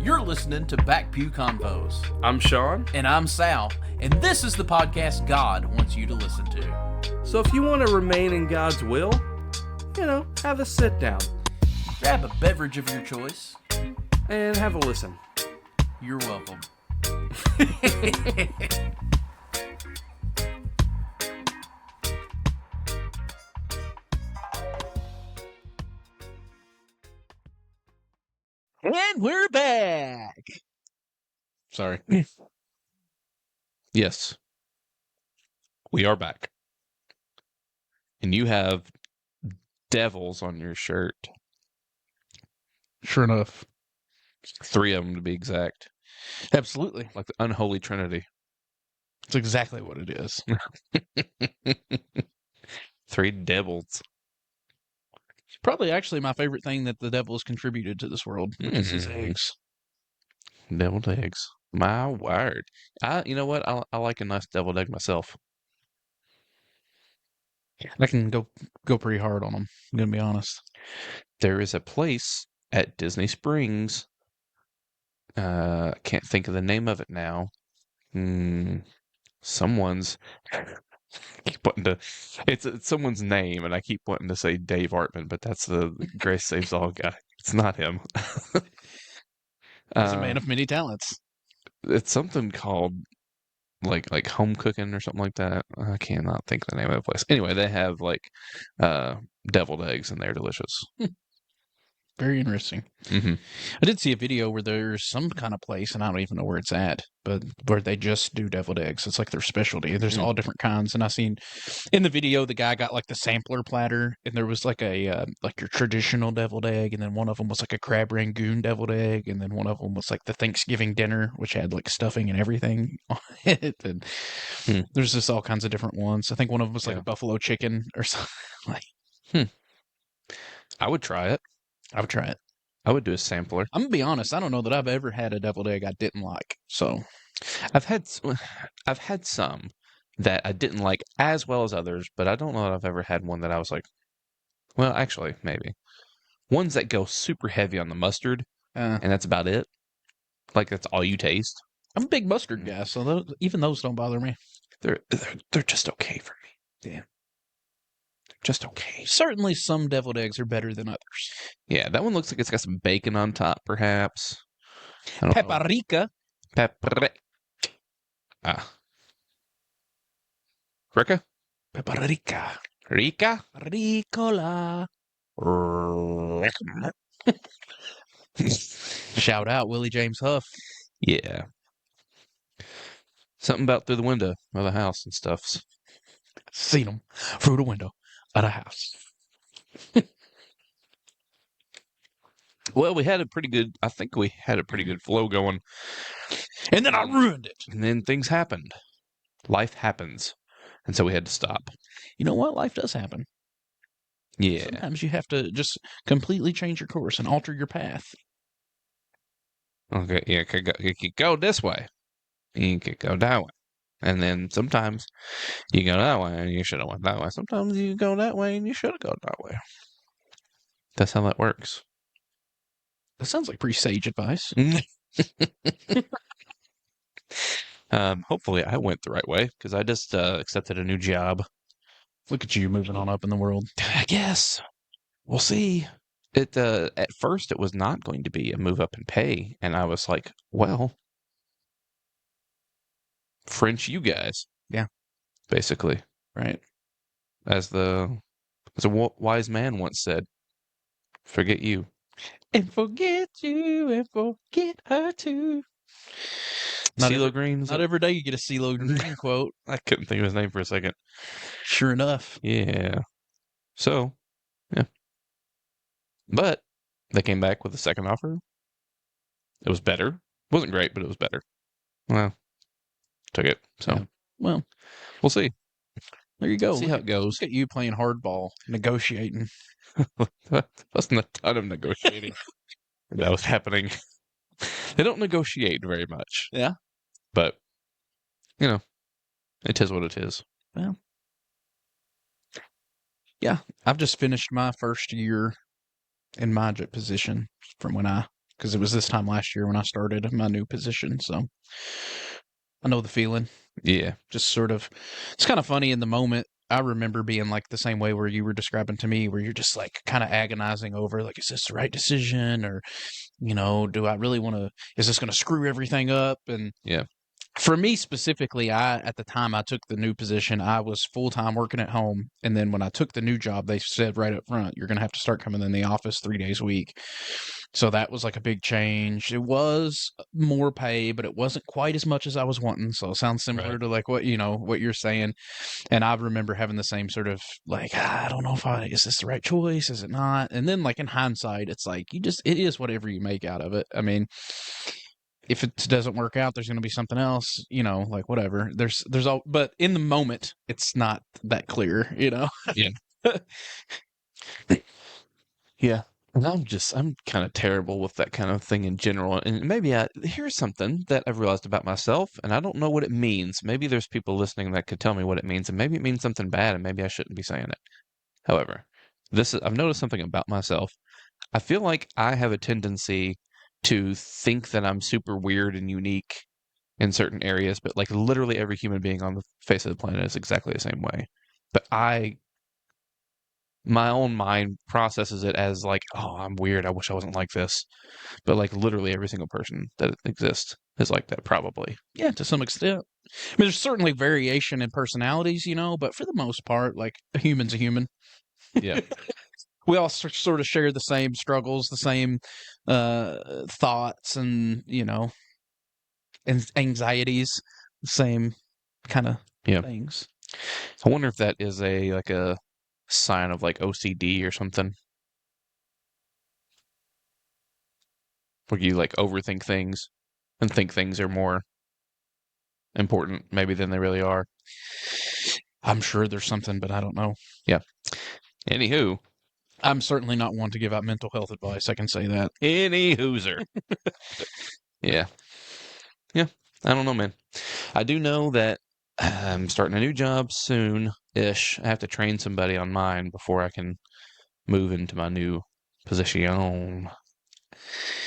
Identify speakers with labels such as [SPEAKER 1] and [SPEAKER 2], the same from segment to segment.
[SPEAKER 1] You're listening to Back Pew Convos.
[SPEAKER 2] I'm Sean.
[SPEAKER 1] And I'm Sal. And this is the podcast God wants you to listen to.
[SPEAKER 2] So if you want to remain in God's will, have a sit down.
[SPEAKER 1] Grab a beverage of your choice.
[SPEAKER 2] And have a listen.
[SPEAKER 1] You're welcome. And we're back. Sorry.
[SPEAKER 3] Yes, we are back. And you have devils on your shirt.
[SPEAKER 1] Sure enough.
[SPEAKER 3] 3 of them to be exact.
[SPEAKER 1] Absolutely.
[SPEAKER 3] Like the unholy trinity.
[SPEAKER 1] That's exactly what it is.
[SPEAKER 3] 3 devils.
[SPEAKER 1] Probably actually my favorite thing that the devil has contributed to this world, which is his eggs.
[SPEAKER 3] Deviled eggs. My word. You know what? I like a nice deviled egg myself.
[SPEAKER 1] I can go pretty hard on them, I'm going to be honest.
[SPEAKER 3] There is a place at Disney Springs. I can't think of the name of it now. Someone's... keep wanting to... It's someone's name, and I keep wanting to say Dave Artman, but that's the Grace Saves All guy. It's not him.
[SPEAKER 1] He's a man of many talents.
[SPEAKER 3] It's something called like home cooking or something like that. I cannot think of the name of the place. Anyway, they have deviled eggs, and they're delicious.
[SPEAKER 1] Very interesting.
[SPEAKER 3] Mm-hmm.
[SPEAKER 1] I did see a video where there's some kind of place, and I don't even know where it's at, but where they just do deviled eggs. It's like their specialty. There's all different kinds, and I seen in the video the guy got like the sampler platter, and there was like a like your traditional deviled egg, and then one of them was like a crab rangoon deviled egg, and then one of them was like the Thanksgiving dinner, which had like stuffing and everything on it. And there's just all kinds of different ones. I think one of them was like a buffalo chicken or something.
[SPEAKER 3] I would try it.
[SPEAKER 1] I would try it.
[SPEAKER 3] I would do a sampler.
[SPEAKER 1] I'm gonna be honest. I don't know that I've ever had a deviled egg I didn't like. So,
[SPEAKER 3] I've had some that I didn't like as well as others, but I don't know that I've ever had one that I was like, well, actually, maybe ones that go super heavy on the mustard, and that's about it. Like that's all you taste.
[SPEAKER 1] I'm a big mustard guy, so even those don't bother me.
[SPEAKER 3] They're just okay for me.
[SPEAKER 1] Yeah.
[SPEAKER 3] Just okay.
[SPEAKER 1] Certainly some deviled eggs are better than others.
[SPEAKER 3] Yeah, that one looks like it's got some bacon on top, perhaps. I don't know.
[SPEAKER 1] Paprika.
[SPEAKER 3] Rica?
[SPEAKER 1] Paprika.
[SPEAKER 3] Rica?
[SPEAKER 1] Ricola. Shout out Willie James Huff.
[SPEAKER 3] Yeah. Something about through the window of the house and stuff.
[SPEAKER 1] Seen them through the window of the house.
[SPEAKER 3] Well, I think we had a pretty good flow going.
[SPEAKER 1] And then I ruined it.
[SPEAKER 3] And then things happened. Life happens. And so we had to stop.
[SPEAKER 1] You know what? Life does happen.
[SPEAKER 3] Yeah.
[SPEAKER 1] Sometimes you have to just completely change your course and alter your path.
[SPEAKER 3] Okay, yeah, you could go this way. You could go that way. And then sometimes you go that way and you should have went that way. Sometimes you go that way and you should have gone that way. That's how that works.
[SPEAKER 1] That sounds like pretty sage advice.
[SPEAKER 3] Hopefully I went the right way because I just accepted a new job.
[SPEAKER 1] Look at you moving on up in the world.
[SPEAKER 3] I guess. We'll see. At first it was not going to be a move up in pay. And I was like, well, French you guys.
[SPEAKER 1] Yeah.
[SPEAKER 3] Basically.
[SPEAKER 1] Right.
[SPEAKER 3] As a wise man once said, forget you.
[SPEAKER 1] And forget you and forget her too.
[SPEAKER 3] CeeLo Green.
[SPEAKER 1] Not every day you get a CeeLo Green quote.
[SPEAKER 3] I couldn't think of his name for a second.
[SPEAKER 1] Sure enough.
[SPEAKER 3] Yeah. So, yeah. But they came back with a second offer. It was better. It wasn't great, but it was better. Well, took it. So,
[SPEAKER 1] yeah. Well,
[SPEAKER 3] we'll see.
[SPEAKER 1] There you go.
[SPEAKER 3] See how it goes.
[SPEAKER 1] Look at you playing hardball, negotiating.
[SPEAKER 3] That wasn't a ton of negotiating that was happening. They don't negotiate very much.
[SPEAKER 1] Yeah.
[SPEAKER 3] But, it is what it is.
[SPEAKER 1] Well, yeah. I've just finished my first year in my position from when I because it was this time last year when I started my new position. So I know the feeling.
[SPEAKER 3] Yeah.
[SPEAKER 1] Just sort of, it's kind of funny in the moment. I remember being like the same way where you were describing to me, where you're just like kind of agonizing over, like, is this the right decision? Or, do I really want to, is this going to screw everything up? And
[SPEAKER 3] Yeah.
[SPEAKER 1] for me specifically, at the time I took the new position, I was full time working at home. And then when I took the new job, they said right up front, you're going to have to start coming in the office 3 days a week. So that was like a big change. It was more pay, but it wasn't quite as much as I was wanting. So it sounds similar
[SPEAKER 3] Right.
[SPEAKER 1] to like what you're saying. And I remember having the same sort of like, I don't know if is this the right choice? Is it not? And then like in hindsight, it's like it is whatever you make out of it. I mean, if it doesn't work out, there's going to be something else, like whatever. There's all, but in the moment, it's not that clear.
[SPEAKER 3] Yeah. Yeah. And I'm kind of terrible with that kind of thing in general. And maybe here's something that I've realized about myself, and I don't know what it means. Maybe there's people listening that could tell me what it means, and maybe it means something bad, and maybe I shouldn't be saying it. However, I've noticed something about myself. I feel like I have a tendency to think that I'm super weird and unique in certain areas, but like literally every human being on the face of the planet is exactly the same way. But my own mind processes it as like, oh, I'm weird. I wish I wasn't like this. But like literally every single person that exists is like that, probably.
[SPEAKER 1] Yeah, to some extent. I mean, there's certainly variation in personalities, but for the most part, like a human's a human.
[SPEAKER 3] Yeah.
[SPEAKER 1] We all sort of share the same struggles, the same thoughts, and and anxieties, the same kind of
[SPEAKER 3] Yeah.
[SPEAKER 1] things.
[SPEAKER 3] I wonder if that is a sign of like OCD or something. Where you like overthink things and think things are more important maybe than they really are.
[SPEAKER 1] I'm sure there's something, but I don't know.
[SPEAKER 3] Yeah. Anywho.
[SPEAKER 1] I'm certainly not one to give out mental health advice. I can say that.
[SPEAKER 3] Any hooser. Yeah. Yeah. I don't know, man. I do know that I'm starting a new job soon-ish. I have to train somebody on mine before I can move into my new position.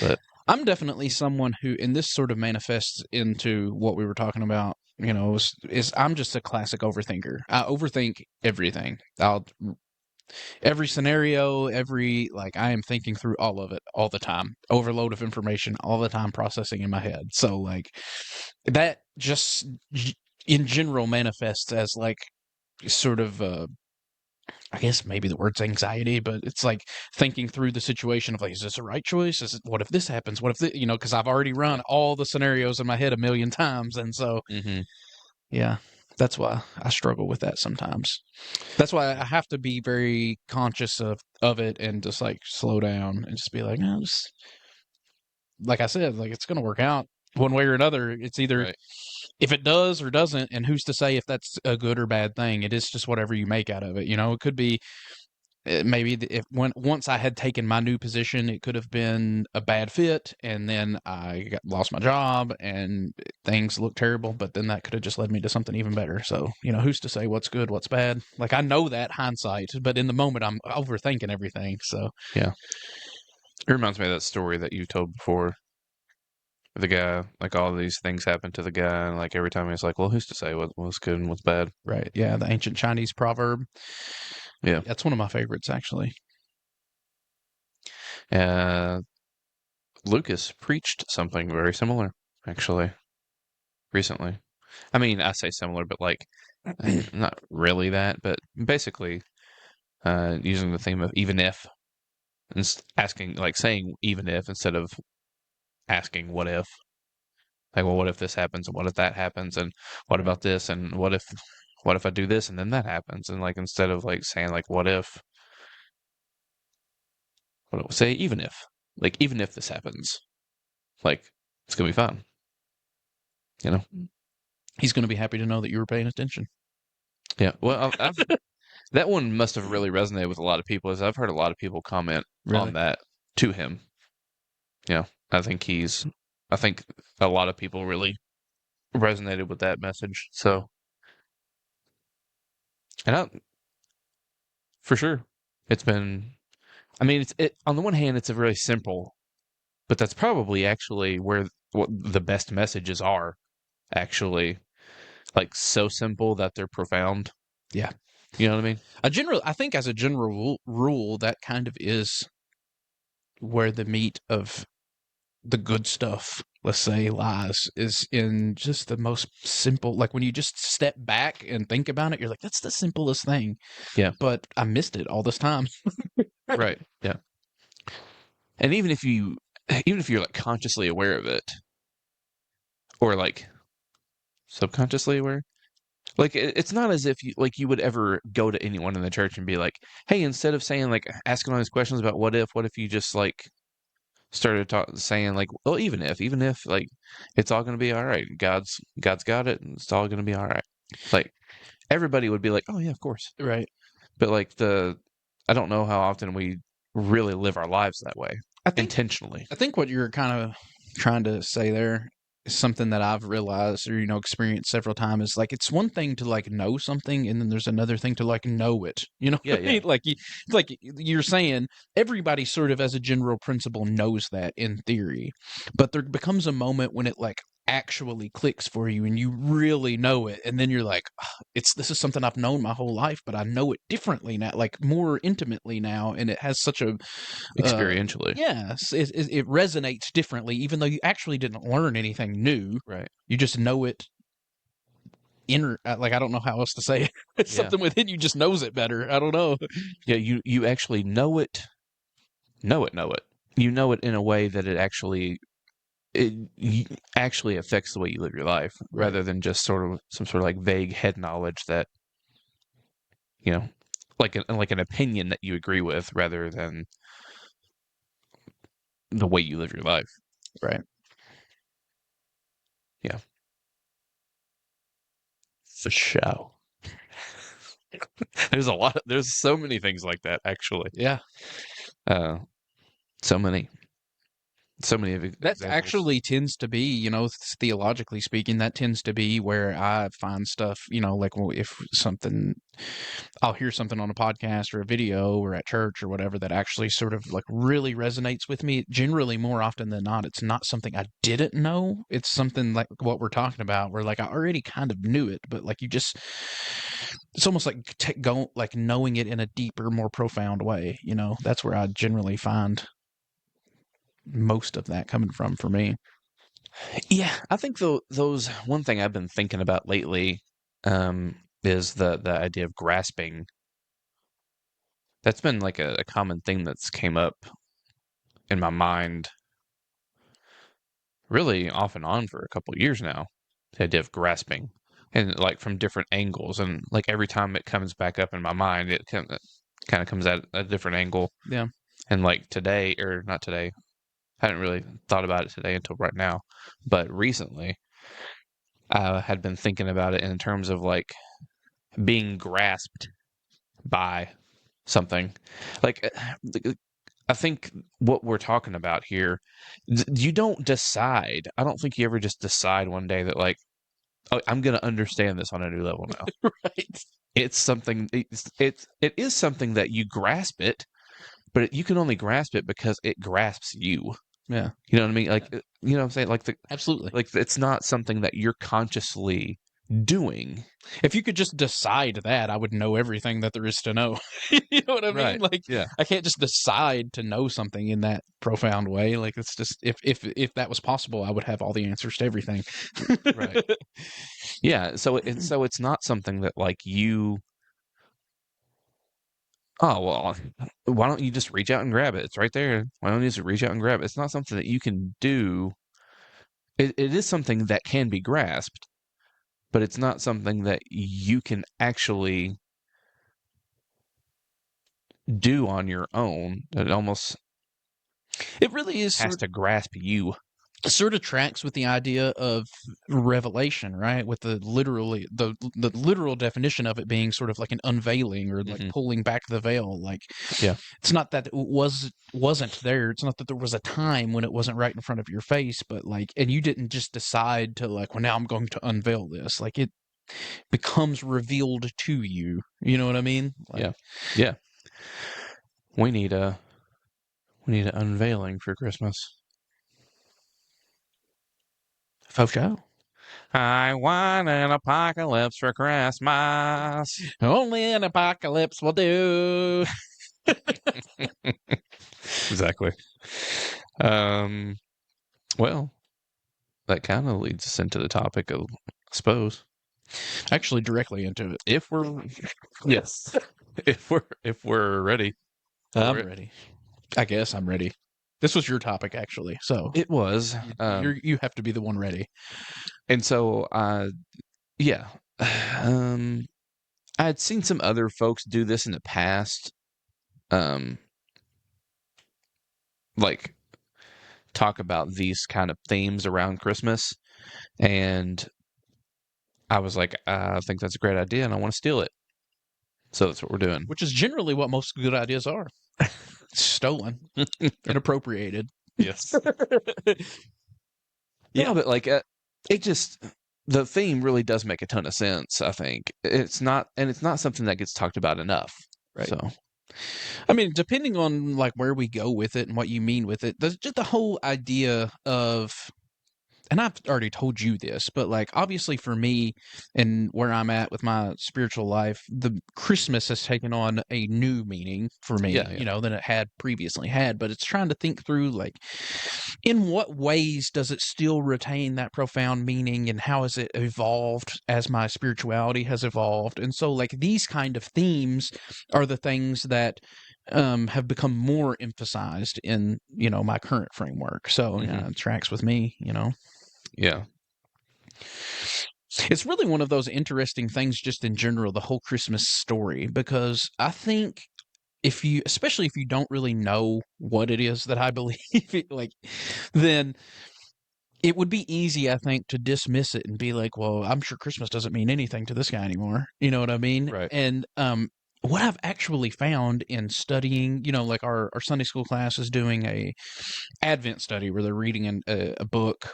[SPEAKER 3] But
[SPEAKER 1] I'm definitely someone who, and this sort of manifests into what we were talking about, is I'm just a classic overthinker. I overthink everything. Every scenario, like I am thinking through all of it all the time. Overload of information all the time processing in my head. So like that just in general manifests as like sort of I guess maybe the word's anxiety, but it's like thinking through the situation of like, is this a right choice? What if this happens? What if because I've already run all the scenarios in my head a million times, and so yeah, that's why I struggle with that sometimes. That's why I have to be very conscious of it and just like slow down and just be like, no, just like I said, like it's gonna work out one way or another. It's either
[SPEAKER 3] right.
[SPEAKER 1] if it does or doesn't, and who's to say if that's a good or bad thing? It is just whatever you make out of it. It could be maybe once I had taken my new position, it could have been a bad fit, and then I lost my job, and things looked terrible. But then that could have just led me to something even better. So who's to say what's good, what's bad? Like I know that hindsight, but in the moment, I'm overthinking everything. So
[SPEAKER 3] Yeah. It reminds me of that story that you told before. The guy, like all these things happen to the guy, and like every time he's like, well, who's to say what's good and what's bad?
[SPEAKER 1] right, yeah, the ancient Chinese proverb.
[SPEAKER 3] Yeah.
[SPEAKER 1] That's one of my favorites, actually.
[SPEAKER 3] Uh, Lucas preached something very similar, actually, recently. I mean, I say similar, but like, not really that, but basically, using the theme of even if, and asking, like saying even if instead of asking what if. Like, well, what if this happens and what if that happens and what about this and what if I do this and then that happens and like instead of like saying like what if, say even if, like even if this happens, like it's gonna be fun, you know?
[SPEAKER 1] He's going to be happy to know that you were paying attention.
[SPEAKER 3] Yeah. Well, that one must have really resonated with a lot of people, as I've heard a lot of people comment
[SPEAKER 1] Really?
[SPEAKER 3] on that to him. Yeah, I think a lot of people really resonated with that message. So, and for sure, it's been. I mean, on the one hand, it's a really simple but that's probably actually where what the best messages are. Actually, like so simple that they're profound.
[SPEAKER 1] Yeah.
[SPEAKER 3] You know what I mean?
[SPEAKER 1] I think as a general rule, that kind of is where the meat of the good stuff, let's say, lies, is in just the most simple. Like when you just step back and think about it, you're like, that's the simplest thing.
[SPEAKER 3] Yeah.
[SPEAKER 1] But I missed it all this time.
[SPEAKER 3] Right. Yeah. And even if you're like consciously aware of it, or like subconsciously aware, like it's not as if you would ever go to anyone in the church and be like, hey, instead of saying like asking all these questions about what if you just like started saying like, well, even if like it's all going to be all right, God's got it, and it's all going to be all right. Like everybody would be like, oh yeah, of course.
[SPEAKER 1] Right.
[SPEAKER 3] But like I don't know how often we really live our lives that way intentionally.
[SPEAKER 1] I think what you're kind of trying to say there is something that I've realized or experienced several times. Is like it's one thing to like know something, and then there's another thing to like know it. You know
[SPEAKER 3] Yeah,
[SPEAKER 1] what I mean? Like it's like you're saying everybody sort of as a general principle knows that in theory, but there becomes a moment when it like actually clicks for you and you really know it, and then you're like, "Ah, this is something I've known my whole life, but I know it differently now, like more intimately now, and it has such a
[SPEAKER 3] experientially.
[SPEAKER 1] yes, it resonates differently, even though you actually didn't learn anything new.
[SPEAKER 3] Right.
[SPEAKER 1] You just know it like I don't know how else to say it. It's
[SPEAKER 3] Yeah.
[SPEAKER 1] something within you just knows it better. I don't know.
[SPEAKER 3] Yeah, you actually know it. Know it. You know it in a way that actually affects the way you live your life,
[SPEAKER 1] Right.
[SPEAKER 3] rather than just sort of some sort of like vague head knowledge that you know, like an opinion that you agree with, rather than the way you live your life.
[SPEAKER 1] Right.
[SPEAKER 3] Yeah, for sure. There's so many things like that actually.
[SPEAKER 1] Yeah.
[SPEAKER 3] Uh, so many. So many
[SPEAKER 1] That
[SPEAKER 3] examples.
[SPEAKER 1] actually tends to be, theologically speaking, that tends to be where I find stuff, like if something, I'll hear something on a podcast or a video or at church or whatever that actually sort of like really resonates with me. Generally, more often than not, it's not something I didn't know. It's something like what we're talking about, where like I already kind of knew it, but like it's almost like like knowing it in a deeper, more profound way. That's where I generally find most of that coming from for me.
[SPEAKER 3] Yeah, I think those one thing I've been thinking about lately is the idea of grasping. That's been like a common thing that's came up in my mind really off and on for a couple of years now. The idea of grasping, and like from different angles, and like every time it comes back up in my mind, it kind of comes at a different angle.
[SPEAKER 1] Yeah.
[SPEAKER 3] And like today, or not today, I hadn't really thought about it today until right now, but recently I had been thinking about it in terms of like being grasped by something. Like I think what we're talking about here, you don't decide. I don't think you ever just decide one day that like, oh, I'm going to understand this on a new level now.
[SPEAKER 1] Right.
[SPEAKER 3] It's something. It is something that you grasp it, but you can only grasp it because it grasps you.
[SPEAKER 1] Yeah.
[SPEAKER 3] You know what I mean? Like, you know what I'm saying? Like
[SPEAKER 1] Absolutely.
[SPEAKER 3] like it's not something that you're consciously doing.
[SPEAKER 1] If you could just decide that, I would know everything that there is to know. You know what I mean?
[SPEAKER 3] Right.
[SPEAKER 1] Like,
[SPEAKER 3] Yeah.
[SPEAKER 1] I can't just decide to know something in that profound way. Like, it's just if that was possible, I would have all the answers to everything.
[SPEAKER 3] Right. Yeah. So it's not something that like you. Oh well, why don't you just reach out and grab it? It's right there. Why don't you just reach out and grab it? It's not something that you can do. It is something that can be grasped, but it's not something that you can actually do on your own. It almost
[SPEAKER 1] It really is
[SPEAKER 3] has to grasp you.
[SPEAKER 1] sort of tracks with the idea of revelation, right? With the literal definition of it being sort of like an unveiling or like pulling back the veil. Like,
[SPEAKER 3] Yeah.
[SPEAKER 1] it's not that it wasn't there. It's not that there was a time when it wasn't right in front of your face, but like, and you didn't just decide to like, well, now I'm going to unveil this. Like, it becomes revealed to you. You know what I mean? Like,
[SPEAKER 3] Yeah. Yeah. We need a unveiling for Christmas.
[SPEAKER 1] For sure.
[SPEAKER 3] I want an apocalypse for Christmas.
[SPEAKER 1] Only an apocalypse will do.
[SPEAKER 3] Exactly. Well, that kind of leads us into the topic of, I suppose,
[SPEAKER 1] Actually, directly into it.
[SPEAKER 3] if we're yes, if we're ready for
[SPEAKER 1] I'm
[SPEAKER 3] it.
[SPEAKER 1] ready. I guess I'm ready. This was your topic, actually. So
[SPEAKER 3] It was.
[SPEAKER 1] you have to be the one ready.
[SPEAKER 3] And so, yeah, I had seen some other folks do this in the past, um, like talk about these kind of themes around Christmas, and I was like, I think that's a great idea, and I want to steal it. So that's what we're doing.
[SPEAKER 1] Which is generally what most good ideas are. Stolen and appropriated.
[SPEAKER 3] Yes.
[SPEAKER 1] Yeah.
[SPEAKER 3] Yeah, but like it just the theme really does make a ton of sense, I think. It's not something that gets talked about enough.
[SPEAKER 1] Right.
[SPEAKER 3] So,
[SPEAKER 1] I mean, depending on like where we go with it and what you mean with it, there's just the whole idea of, and I've already told you this, but like obviously for me and where I'm at with my spiritual life, the Christmas has taken on a new meaning for me,
[SPEAKER 3] yeah.
[SPEAKER 1] than it had previously had. But it's trying to think through like in what ways does it still retain that profound meaning and how has it evolved as my spirituality has evolved? And so like these kind of themes are the things that have become more emphasized in, my current framework. So yeah, it tracks with me,
[SPEAKER 3] Yeah.
[SPEAKER 1] It's really one of those interesting things just in general, the whole Christmas story, because I think especially if you don't really know what it is that I believe, like, then it would be easy, I think, to dismiss it and be like, well, I'm sure Christmas doesn't mean anything to this guy anymore. You know what I mean?
[SPEAKER 3] Right.
[SPEAKER 1] And what I've actually found in studying, like our Sunday school class is doing a Advent study where they're reading a book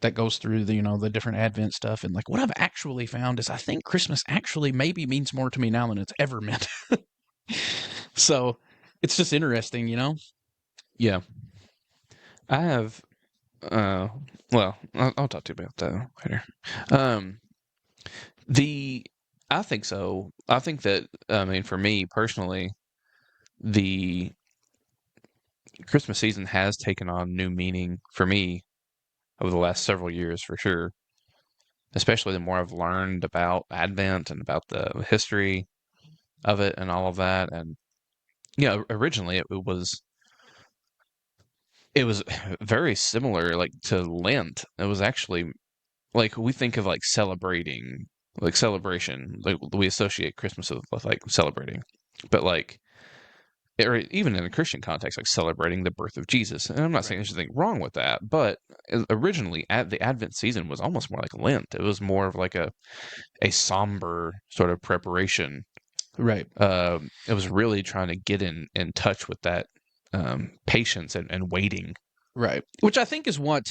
[SPEAKER 1] that goes through the different Advent stuff. And like what I've actually found is I think Christmas actually maybe means more to me now than it's ever meant. So it's just interesting,
[SPEAKER 3] Yeah. I have well, I'll talk to you about that later. Um the I think so. I think that I mean for me personally, the Christmas season has taken on new meaning for me over the last several years for sure. Especially the more I've learned about Advent and about the history of it and all of that. And originally it was very similar like to Lent. It was actually like we think of like celebrating, like celebration, like we associate Christmas with like celebrating, but like or even in a Christian context, like celebrating the birth of Jesus. And I'm not saying there's anything wrong with that, but originally at the Advent season was almost more like Lent. It was more of like a somber sort of preparation.
[SPEAKER 1] Right.
[SPEAKER 3] It was really trying to get in touch with that patience and waiting.
[SPEAKER 1] Right. Which I think is what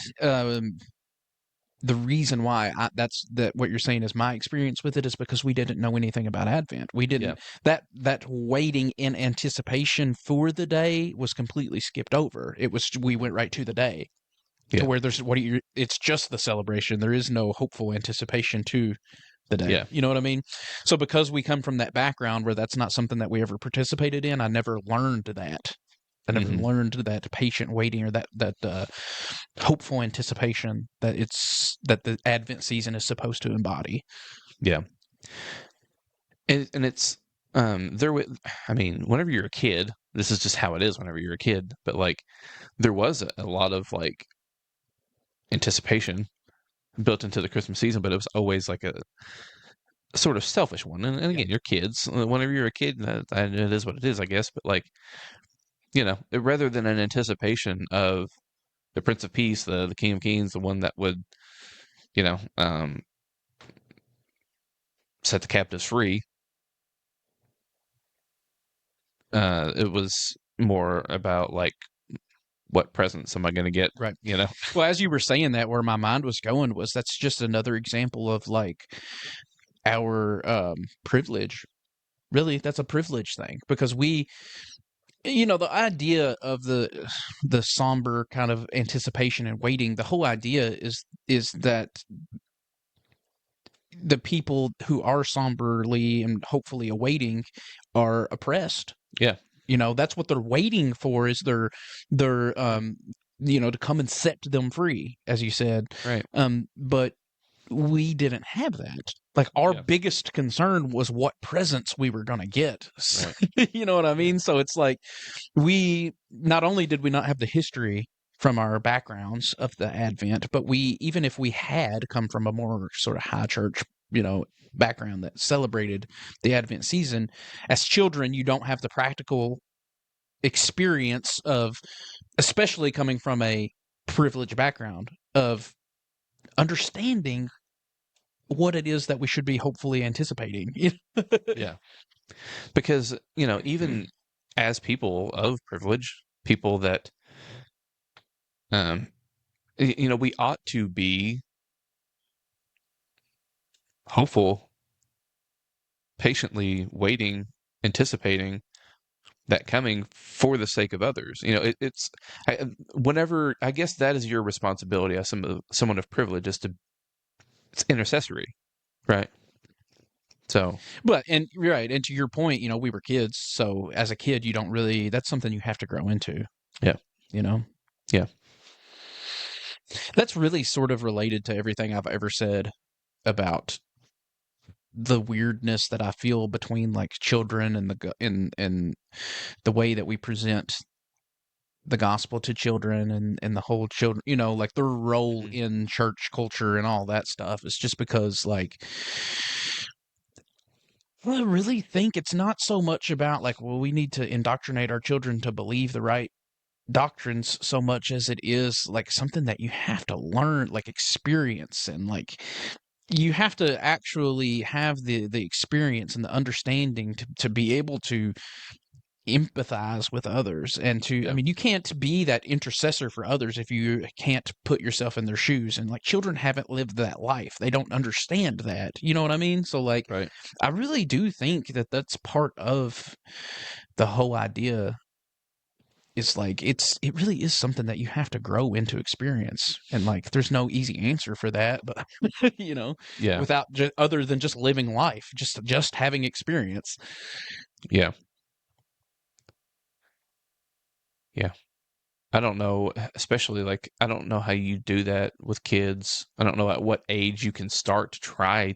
[SPEAKER 1] the reason why what you're saying is my experience with it is because we didn't know anything about Advent. We didn't that waiting in anticipation for the day was completely skipped over. We went right to the day. To where it's just the celebration. There is no hopeful anticipation to the day.
[SPEAKER 3] Yeah.
[SPEAKER 1] You know what I mean? So because we come from that background where that's not something that we ever participated in, I never learned that. I never learned that patient waiting or that hopeful anticipation that the Advent season is supposed to embody.
[SPEAKER 3] Yeah. And it's I mean, whenever you're a kid, this is just how it is whenever you're a kid, but like there was a lot of like anticipation built into the Christmas season, but it was always like a sort of selfish one. And again, you're kids. Whenever you're a kid, it is what it is, I guess. But like, rather than an anticipation of the Prince of Peace, the King of Kings, the one that would, you know, um, set the captives free, it was more about like, what presents am I going to get?
[SPEAKER 1] Right.
[SPEAKER 3] You know?
[SPEAKER 1] Well, as you were saying that, where my mind was going was that's just another example of like our privilege. Really, that's a privilege thing because the idea of the somber kind of anticipation and waiting, the whole idea is that the people who are somberly and hopefully awaiting are oppressed.
[SPEAKER 3] Yeah.
[SPEAKER 1] That's what they're waiting for, is their to come and set them free, as you said.
[SPEAKER 3] Right.
[SPEAKER 1] But we didn't have that. Like, our
[SPEAKER 3] Yeah.
[SPEAKER 1] biggest concern was what presents we were going to get.
[SPEAKER 3] Right.
[SPEAKER 1] You know what I mean? So it's like, we not only did we not have the history from our backgrounds of the Advent, but even if we had come from a more sort of high church, background that celebrated the Advent season, as children, you don't have the practical experience of, especially coming from a privileged background, of understanding what it is that we should be hopefully anticipating.
[SPEAKER 3] Yeah. Because, even as people of privilege, people that, we ought to be hopeful, patiently waiting, anticipating that coming for the sake of others. Whenever, I guess that is your responsibility as someone of privilege, it's intercessory, right? So,
[SPEAKER 1] And right, and to your point, we were kids, so as a kid, you don't really. That's something you have to grow into.
[SPEAKER 3] yeah,
[SPEAKER 1] Yeah. That's really sort of related to everything I've ever said about the weirdness that I feel between, like, children and and the way that we present the gospel to children, and the whole children, like, their role
[SPEAKER 3] Mhm.
[SPEAKER 1] in church culture and all that stuff. Is just because, like, I really think it's not so much about, like, well, we need to indoctrinate our children to believe the right doctrines, so much as it is like something that you have to learn, like, experience, and, like, you have to actually have the experience and the understanding to be able to empathize with others, and to, I
[SPEAKER 3] Yeah,
[SPEAKER 1] mean, you can't be that intercessor for others if you can't put yourself in their shoes. And, like, children haven't lived that life, they don't understand that, you know what I mean? So, like,
[SPEAKER 3] right.
[SPEAKER 1] I really do think that that's part of the whole idea. It's like, it really is something that you have to grow into experience, and, like, there's no easy answer for that, but
[SPEAKER 3] Yeah,
[SPEAKER 1] without other than just living life, just having experience.
[SPEAKER 3] yeah, yeah. I don't know, especially like I don't know how you do that with kids. I don't know at what age you can start to try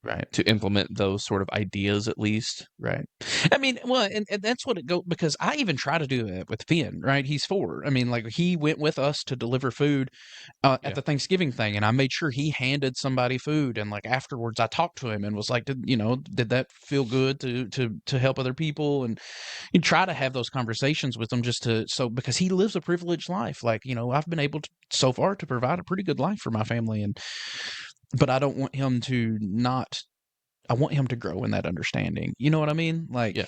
[SPEAKER 1] Right.
[SPEAKER 3] to implement those sort of ideas at least.
[SPEAKER 1] Right. I mean, well, and that's what it go, because I even try to do it with Finn, right? He's 4. I mean, like, he went with us to deliver food at
[SPEAKER 3] Yeah.
[SPEAKER 1] the Thanksgiving thing, and I made sure he handed somebody food, and, like, afterwards I talked to him and was like, did that feel good to help other people? And you try to have those conversations with him, just because he lives a privileged life. Like, I've been able to, so far, to provide a pretty good life for my family, but I don't want him to not. I want him to grow in that understanding. You know what I mean? Like,
[SPEAKER 3] Yeah.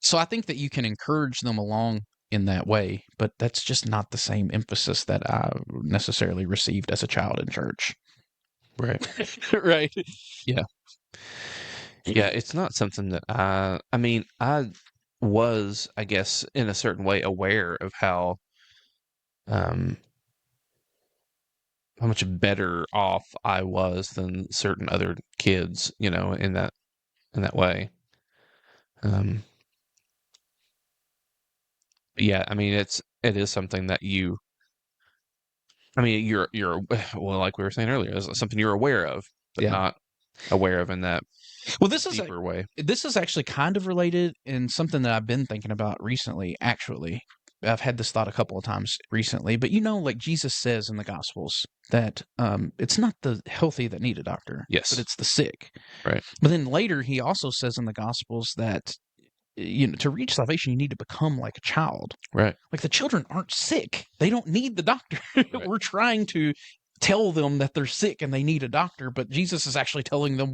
[SPEAKER 1] so I think that you can encourage them along in that way, but that's just not the same emphasis that I necessarily received as a child in church.
[SPEAKER 3] Right.
[SPEAKER 1] Right.
[SPEAKER 3] Yeah. Yeah, it's not something that I mean, I was, I guess, in a certain way aware of um how much better off I was than certain other kids, in that way. Um yeah, I mean it is something that you're well, like we were saying earlier, it's something you're aware of, but
[SPEAKER 1] Yeah.
[SPEAKER 3] not aware of in that
[SPEAKER 1] Well,
[SPEAKER 3] deeper way.
[SPEAKER 1] this is actually kind of related, and something that I've been thinking about recently. Actually, I've had this thought a couple of times recently, but, like, Jesus says in the Gospels that it's not the healthy that need a doctor, but
[SPEAKER 3] Yes.
[SPEAKER 1] it's the sick.
[SPEAKER 3] Right.
[SPEAKER 1] But then later, he also says in the Gospels that, to reach salvation, you need to become like a child.
[SPEAKER 3] Right.
[SPEAKER 1] Like, the children aren't sick; they don't need the doctor.
[SPEAKER 3] Right.
[SPEAKER 1] We're trying to tell them that they're sick and they need a doctor, but Jesus is actually telling them,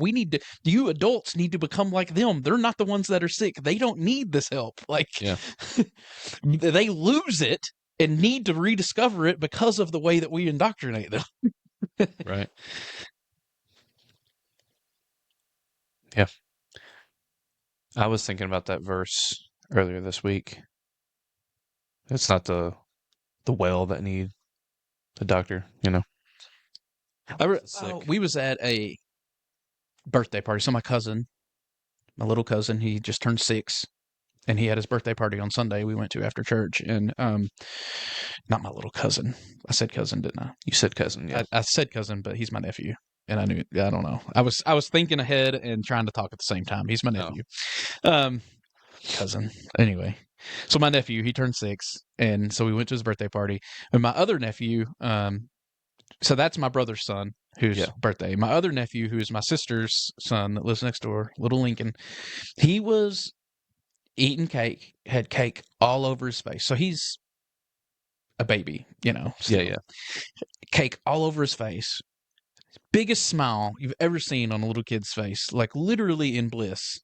[SPEAKER 1] you adults need to become like them. They're not the ones that are sick. They don't need this help. Like,
[SPEAKER 3] Yeah.
[SPEAKER 1] they lose it and need to rediscover it because of the way that we indoctrinate them.
[SPEAKER 3] Right. Yeah. I was thinking about that verse earlier this week. It's not the well that need the doctor, you know. Sick.
[SPEAKER 1] We was at a birthday party. So my little cousin, he just turned 6, and he had his birthday party on Sunday. We went to after church, and not my little cousin. I said cousin, didn't I?
[SPEAKER 3] You said cousin, yeah.
[SPEAKER 1] I said cousin, but he's my nephew, and I don't know. I was thinking ahead and trying to talk at the same time. He's my
[SPEAKER 3] Oh.
[SPEAKER 1] nephew, cousin. Anyway, so my nephew, he turned 6, and so we went to his birthday party. And my other nephew, so that's my brother's son whose
[SPEAKER 3] Yeah.
[SPEAKER 1] birthday. My other nephew, who is my sister's son that lives next door, little Lincoln, he was eating cake, had cake all over his face. So he's a baby, still.
[SPEAKER 3] Yeah.
[SPEAKER 1] Cake all over his face. Biggest smile you've ever seen on a little kid's face, like literally in bliss.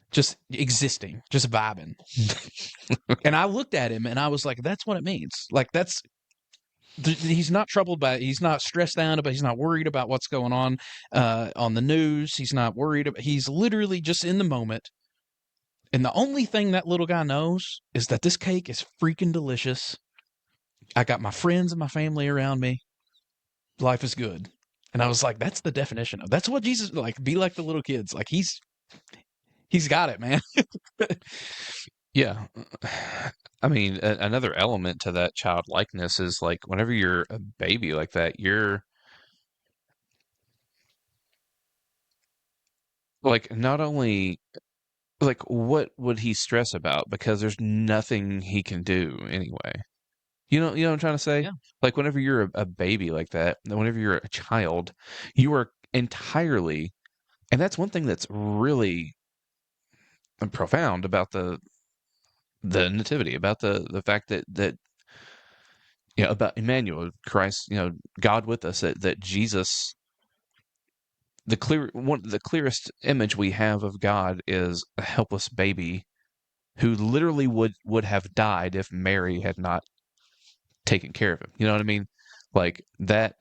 [SPEAKER 1] Just existing, just vibing. And I looked at him and I was like, that's what it means. Like he's not troubled by it. He's not stressed out about, he's not worried about what's going on the news. He's not worried about, he's literally just in the moment. And the only thing that little guy knows is that this cake is freaking delicious. I got my friends and my family around me. Life is good. And I was like, that's the definition of, that's what Jesus, like, be like the little kids. Like he's got it, man.
[SPEAKER 3] Yeah. I mean, another element to that childlikeness is like whenever you're a baby like that, you're like not only like what would he stress about because there's nothing he can do anyway. You know what I'm trying to say?
[SPEAKER 1] Yeah.
[SPEAKER 3] Like whenever you're a baby like that, whenever you're a child, you are entirely, and that's one thing that's really profound about the nativity, about the fact that about Emmanuel, Christ, God with us, that Jesus, the clearest image we have of God is a helpless baby who literally would have died if Mary had not taken care of him. You know what I mean? Like that's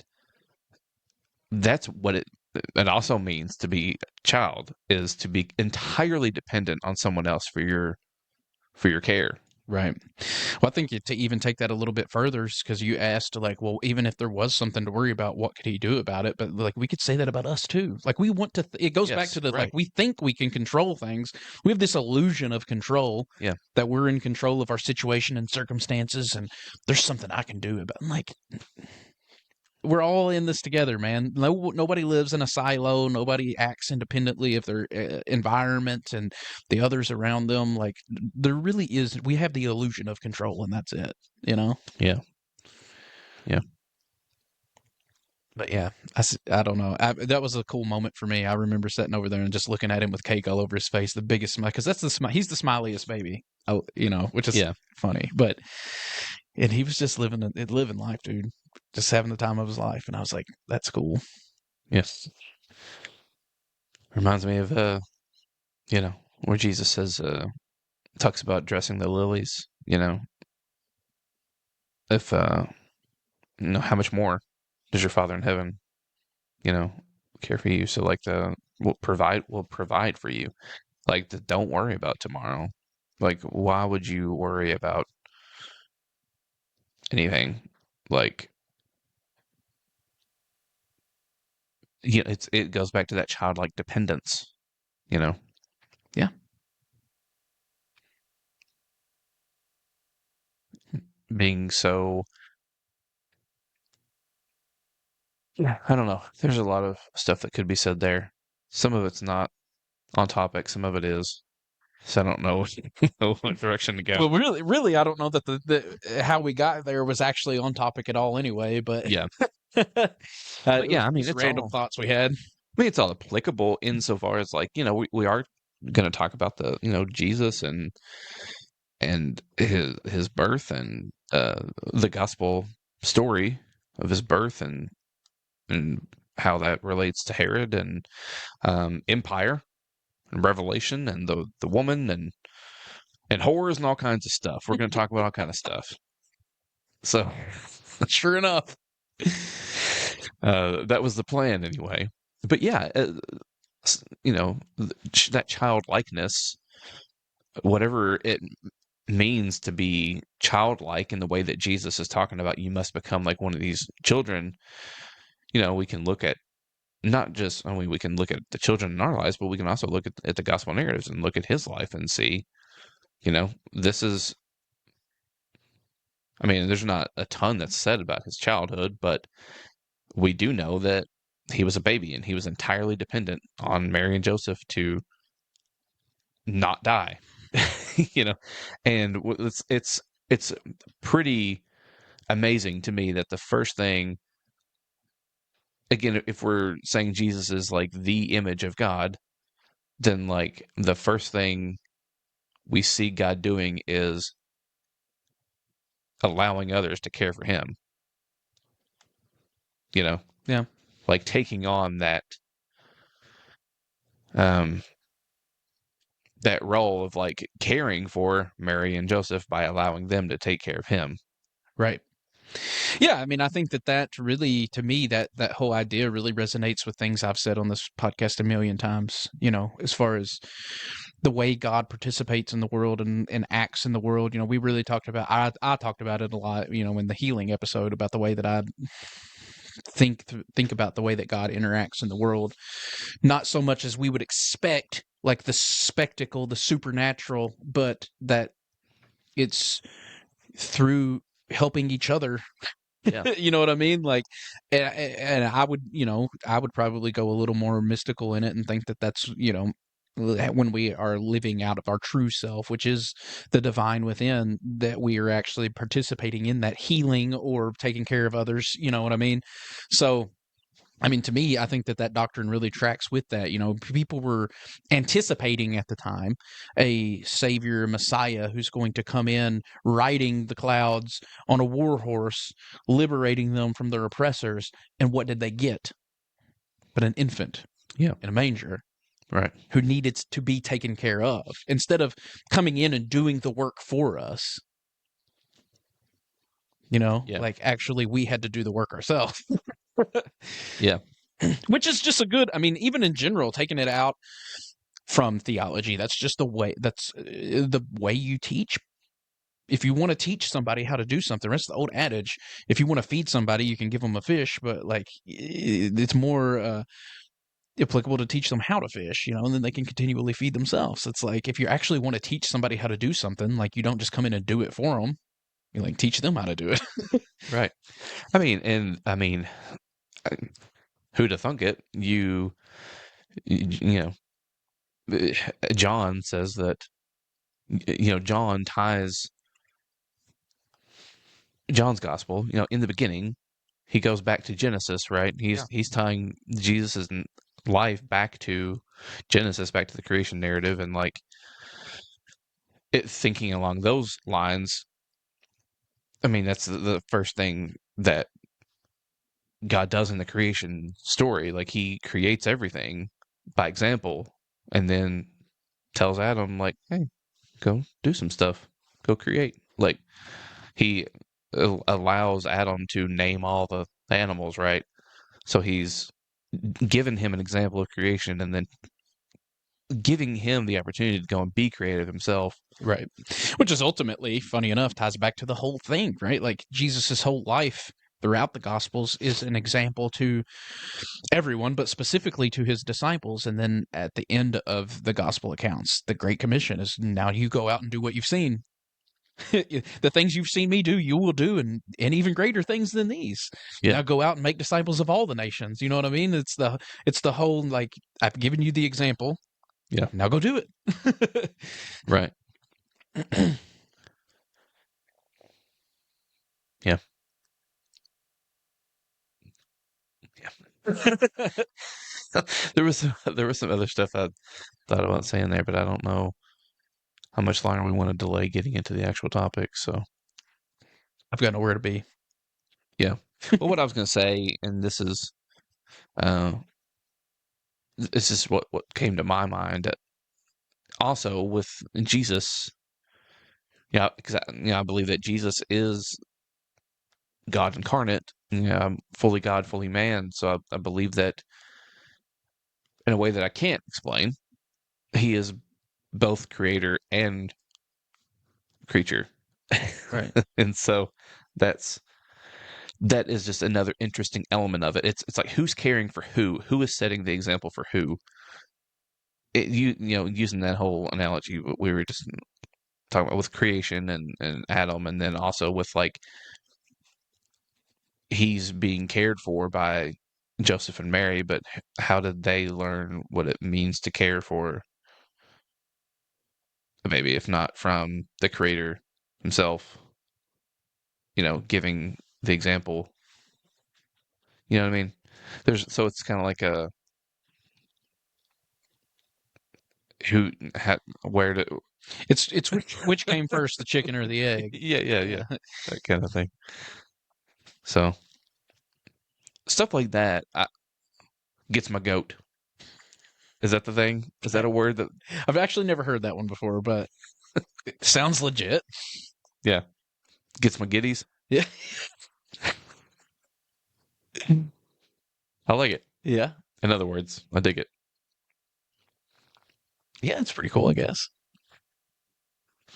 [SPEAKER 3] what it also means to be a child, is to be entirely dependent on someone else for your care.
[SPEAKER 1] Right. Well, I think to even take that a little bit further, because you asked, like, well, even if there was something to worry about, what could he do about it? But like, we could say that about us too. Like, we want to. It goes back
[SPEAKER 3] Yes,
[SPEAKER 1] to the
[SPEAKER 3] right.
[SPEAKER 1] like, we think we can control things. We have this illusion of control.
[SPEAKER 3] Yeah.
[SPEAKER 1] That we're in control of our situation and circumstances, and there's something I can do about. Like, we're all in this together, man. Nobody lives in a silo. Nobody acts independently of their environment and the others around them. Like, there really is. We have the illusion of control, and that's it.
[SPEAKER 3] Yeah. Yeah.
[SPEAKER 1] But yeah, I don't know. That was a cool moment for me. I remember sitting over there and just looking at him with cake all over his face, the biggest smile, because that's the smile. He's the smiliest baby. Oh, which is funny. But and he was just living life, dude. Just having the time of his life, and I was like, that's cool.
[SPEAKER 3] Yes. Reminds me of where Jesus says talks about dressing the lilies, if how much more does your Father in heaven, care for you? So like will provide for you. Like don't worry about tomorrow. Like why would you worry about anything? Like it goes back to that childlike dependence,
[SPEAKER 1] Yeah.
[SPEAKER 3] Being so, I don't know. There's a lot of stuff that could be said there. Some of it's not on topic. Some of it is. So I don't know what direction to go.
[SPEAKER 1] Well, really, I don't know that the how we got there was actually on topic at all, anyway. But
[SPEAKER 3] Yeah.
[SPEAKER 1] but
[SPEAKER 3] yeah, I mean,
[SPEAKER 1] just
[SPEAKER 3] it's
[SPEAKER 1] random thoughts we had.
[SPEAKER 3] I mean, it's all applicable insofar as like we are going to talk about the Jesus and his birth and the gospel story of his birth and how that relates to Herod and empire and Revelation and the woman and horrors and all kinds of stuff. We're going to talk about all kind of stuff. So,
[SPEAKER 1] Sure enough,
[SPEAKER 3] that was the plan anyway. But yeah, that childlikeness whatever it means to be childlike in the way that Jesus is talking about, you must become like one of these children. We can look at not just, I mean, we can look at the children in our lives, but we can also look at the gospel narratives and look at his life and see, this is, I mean, there's not a ton that's said about his childhood, but we do know that he was a baby and he was entirely dependent on Mary and Joseph to not die, and it's pretty amazing to me that the first thing, again, if we're saying Jesus is like the image of God, then like the first thing we see God doing is allowing others to care for him,
[SPEAKER 1] Yeah.
[SPEAKER 3] like taking on um that role of like caring for Mary and Joseph by allowing them to take care of him.
[SPEAKER 1] Right. Yeah, I mean, I think that really, to me, that whole idea really resonates with things I've said on this podcast a million times. As far as the way God participates in the world and acts in the world. We really talked about. I talked about it a lot. In the healing episode about the way that I think about the way that God interacts in the world, not so much as we would expect, like the spectacle, the supernatural, but that it's through helping each other.
[SPEAKER 3] Yeah.
[SPEAKER 1] You know what I mean? Like, and I would probably go a little more mystical in it and think that that's, when we are living out of our true self, which is the divine within, that we are actually participating in that healing or taking care of others. You know what I mean? So, I mean, to me, I think that doctrine really tracks with that. People were anticipating at the time a savior, Messiah, who's going to come in riding the clouds on a war horse, liberating them from their oppressors. And what did they get? But an infant,
[SPEAKER 3] Yeah.
[SPEAKER 1] in a manger,
[SPEAKER 3] Right.
[SPEAKER 1] who needed to be taken care of instead of coming in and doing the work for us.
[SPEAKER 3] Yeah.
[SPEAKER 1] Like actually we had to do the work ourselves.
[SPEAKER 3] Yeah.
[SPEAKER 1] Which is just a good, I mean, even in general, taking it out from theology, that's just the way you teach. If you want to teach somebody how to do something, that's the old adage. If you want to feed somebody, you can give them a fish, but like it's more applicable to teach them how to fish, and then they can continually feed themselves. It's like if you actually want to teach somebody how to do something, like you don't just come in and do it for them. You like teach them how to do it.
[SPEAKER 3] Right. I mean, who'd have thunk it? You know, John says that, John ties John's gospel, in the beginning, he goes back to Genesis, right? He's tying Jesus's life back to Genesis, back to the creation narrative, and like thinking along those lines. I mean, that's the first thing that God does in the creation story. Like he creates everything by example, and then tells Adam, like, "Hey, go do some stuff, go create." Like he allows Adam to name all the animals, right? So he's given him an example of creation and then giving him the opportunity to go and be creative himself.
[SPEAKER 1] Right. Which is ultimately, funny enough, ties back to the whole thing, right? Like Jesus' whole life throughout the Gospels is an example to everyone, but specifically to his disciples. And then at the end of the Gospel accounts, the Great Commission is now you go out and do what you've seen. The things you've seen me do, you will do, and even greater things than these.
[SPEAKER 3] Yeah.
[SPEAKER 1] Now go out and make disciples of all the nations. You know what I mean? It's the whole, like, I've given you the example.
[SPEAKER 3] Yeah.
[SPEAKER 1] Now go do it.
[SPEAKER 3] Right. Yeah. Yeah. there was some other stuff I thought about saying there, but I don't know how much longer we want to delay getting into the actual topic. So
[SPEAKER 1] I've got nowhere to be.
[SPEAKER 3] yeah. But what I was going to say, and uh, this is what came to my mind. Also with Jesus, because I believe that Jesus is God incarnate, fully God, fully man. So I believe that in a way that I can't explain, he is both creator and creature.
[SPEAKER 1] Right.
[SPEAKER 3] And so that is just another interesting element of it. It's like who's caring for who is setting the example for who. Using that whole analogy we were just talking about with creation and Adam, and then also with like he's being cared for by Joseph and Mary, but how did they learn what it means to care for a baby if not from the creator himself, giving the example. You know what I mean? So it's kind of like a who had where to
[SPEAKER 1] It's which came first, the chicken or the egg?
[SPEAKER 3] yeah, that kind of thing. So stuff like that gets my goat. Is that the thing? Is that a word that?
[SPEAKER 1] I've actually never heard that one before, but it sounds legit.
[SPEAKER 3] Yeah, gets my giddies.
[SPEAKER 1] Yeah.
[SPEAKER 3] I like it.
[SPEAKER 1] Yeah.
[SPEAKER 3] In other words, I dig it.
[SPEAKER 1] Yeah, it's pretty cool, I guess.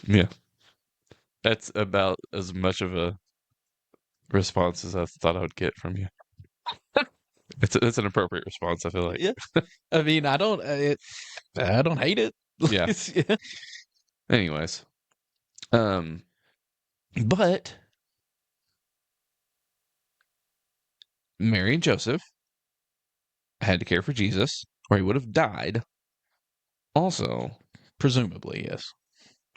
[SPEAKER 3] Yeah, that's about as much of a response as I thought I would get from you. It's an appropriate response. I feel like.
[SPEAKER 1] Yeah. I mean, I don't hate it.
[SPEAKER 3] Yeah.
[SPEAKER 1] Yeah.
[SPEAKER 3] Anyways, but Mary and Joseph had to care for Jesus, or he would have died. Also,
[SPEAKER 1] Presumably, yes.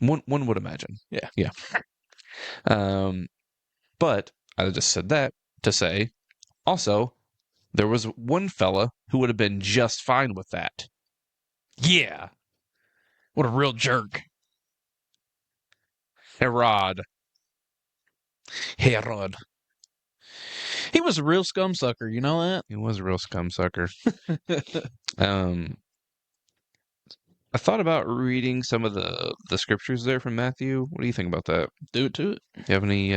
[SPEAKER 3] one would imagine.
[SPEAKER 1] Yeah.
[SPEAKER 3] Yeah. But I just said that to say, also, there was one fella who would have been just fine with that.
[SPEAKER 1] Yeah. What a real jerk.
[SPEAKER 3] Herod.
[SPEAKER 1] Herod. He was a real scum sucker, you know
[SPEAKER 3] He was a real scum sucker.
[SPEAKER 1] that?
[SPEAKER 3] I thought about reading some of the scriptures there from Matthew. What do you think about that?
[SPEAKER 1] Do it to it.
[SPEAKER 3] Do you have any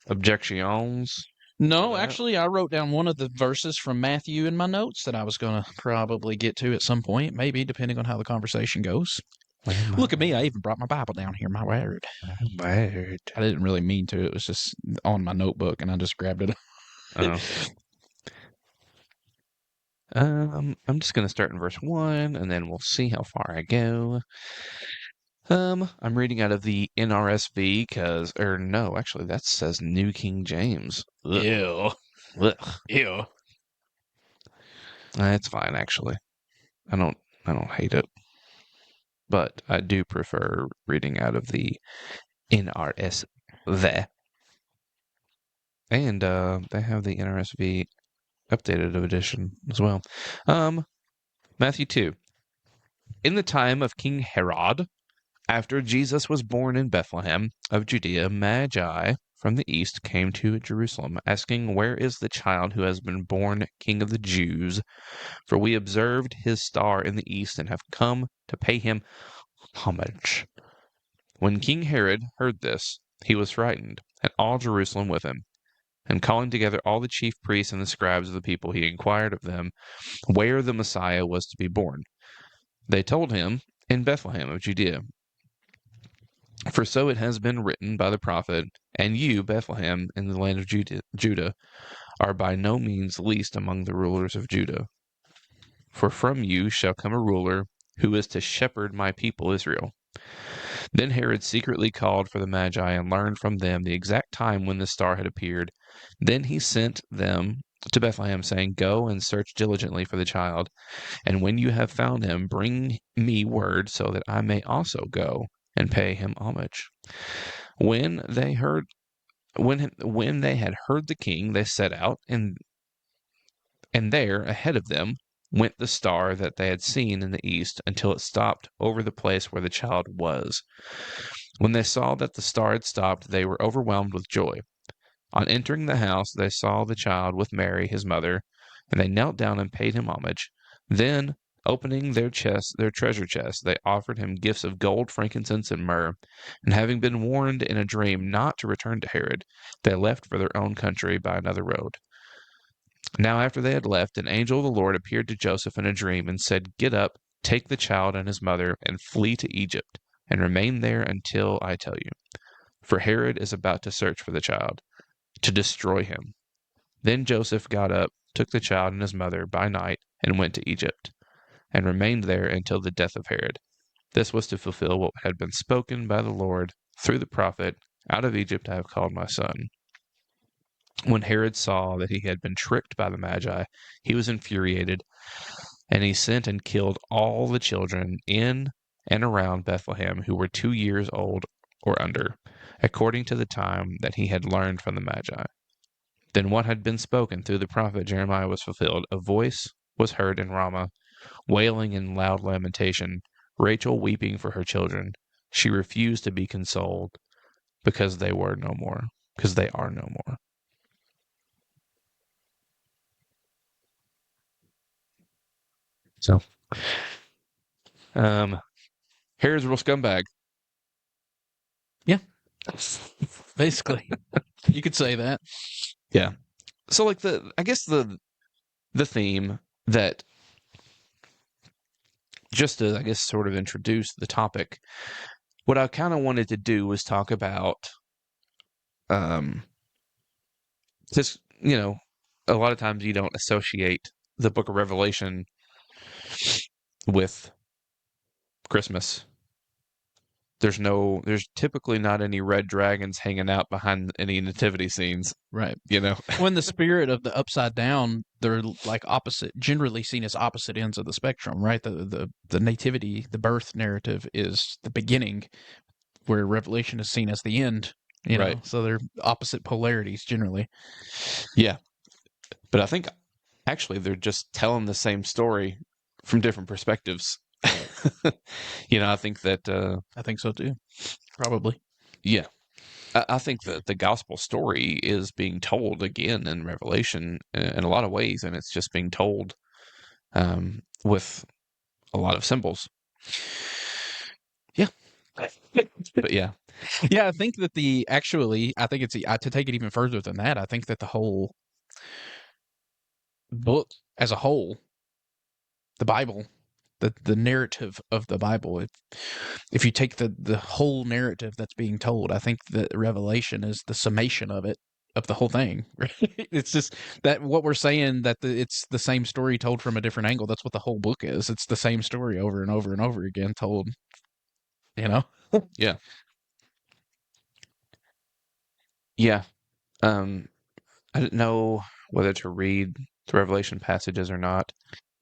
[SPEAKER 3] objections?
[SPEAKER 1] No,
[SPEAKER 3] that?
[SPEAKER 1] actually, I wrote down one of the verses from Matthew in my notes that I was going to probably get to at some point, maybe, depending on how the conversation goes. Look at me, I even brought my Bible down here, my word.
[SPEAKER 3] Word.
[SPEAKER 1] I didn't really mean to. It was just on my notebook, and I just grabbed it.
[SPEAKER 3] Oh. I'm just gonna start in verse 1, and then we'll see how far I go. I'm reading out of the NRSV or no, actually that says New King James. Ugh.
[SPEAKER 1] Ew.
[SPEAKER 3] Ugh.
[SPEAKER 1] Ew.
[SPEAKER 3] It's fine, actually. I don't hate it, but I do prefer reading out of the NRSV. And they have the NRSV updated edition as well. Matthew 2. In the time of King Herod, after Jesus was born in Bethlehem of Judea, Magi from the east came to Jerusalem, asking, "Where is the child who has been born King of the Jews? For we observed his star in the east and have come to pay him homage." When King Herod heard this, he was frightened, and all Jerusalem with him. And calling together all the chief priests and the scribes of the people, he inquired of them where the Messiah was to be born. They told him, "In Bethlehem of Judea. For so it has been written by the prophet, and you, Bethlehem, in the land of Judah, are by no means least among the rulers of Judah. For from you shall come a ruler who is to shepherd my people Israel." Then Herod secretly called for the Magi and learned from them the exact time when the star had appeared. Then he sent them to Bethlehem, saying, "Go and search diligently for the child, and when you have found him, bring me word so that I may also go and pay him homage." When they had heard the king, they set out, and there ahead of them went the star that they had seen in the east until it stopped over the place where the child was. When they saw that the star had stopped, they were overwhelmed with joy. On entering the house, they saw the child with Mary, his mother, and they knelt down and paid him homage. Then, opening their treasure chest, they offered him gifts of gold, frankincense, and myrrh. And having been warned in a dream not to return to Herod, they left for their own country by another road. Now after they had left, an angel of the Lord appeared to Joseph in a dream and said, "Get up, take the child and his mother and flee to Egypt and remain there until I tell you. For Herod is about to search for the child, to destroy him. Then Joseph got up, took the child and his mother by night, and went to Egypt, and remained there until the death of Herod. This was to fulfill what had been spoken by the Lord through the prophet, Out of Egypt I have called my son. When Herod saw that he had been tricked by the Magi, he was infuriated, and he sent and killed all the children in and around Bethlehem who were 2 years old or under, according to the time that he had learned from the Magi. Then what had been spoken through the prophet Jeremiah was fulfilled. A voice was heard in Ramah, wailing in loud lamentation, Rachel weeping for her children. She refused to be consoled because they were no more, because they are no more. So, Herod's a real scumbag.
[SPEAKER 1] Yeah. Basically. You could say that.
[SPEAKER 3] Yeah. So like I guess the theme that, just to I guess sort of introduce the topic, what I kind of wanted to do was talk about just, a lot of times you don't associate the book of Revelation with Christmas. There's typically not any red dragons hanging out behind any nativity scenes.
[SPEAKER 1] Right.
[SPEAKER 3] You
[SPEAKER 1] When the spirit of the upside down, they're like opposite, generally seen as opposite ends of the spectrum, right? The nativity, the birth narrative is the beginning, where Revelation is seen as the end,
[SPEAKER 3] Right.
[SPEAKER 1] know? So they're opposite polarities generally.
[SPEAKER 3] Yeah. But I think actually they're just telling the same story from different perspectives. I think that
[SPEAKER 1] I think so too. Probably.
[SPEAKER 3] Yeah. I think that the gospel story is being told again in Revelation in a lot of ways, and it's just being told with a lot of symbols.
[SPEAKER 1] Yeah.
[SPEAKER 3] But yeah.
[SPEAKER 1] Yeah, I think that I think it's to take it even further than that. I think that the whole book as a whole, the Bible, the narrative of the Bible, if you take the whole narrative that's being told, I think that Revelation is the summation of it, of the whole thing. Right? It's just that what we're saying, that it's the same story told from a different angle. That's what the whole book is. It's the same story over and over and over again told.
[SPEAKER 3] Yeah. Yeah. I didn't know whether to read the Revelation passages or not,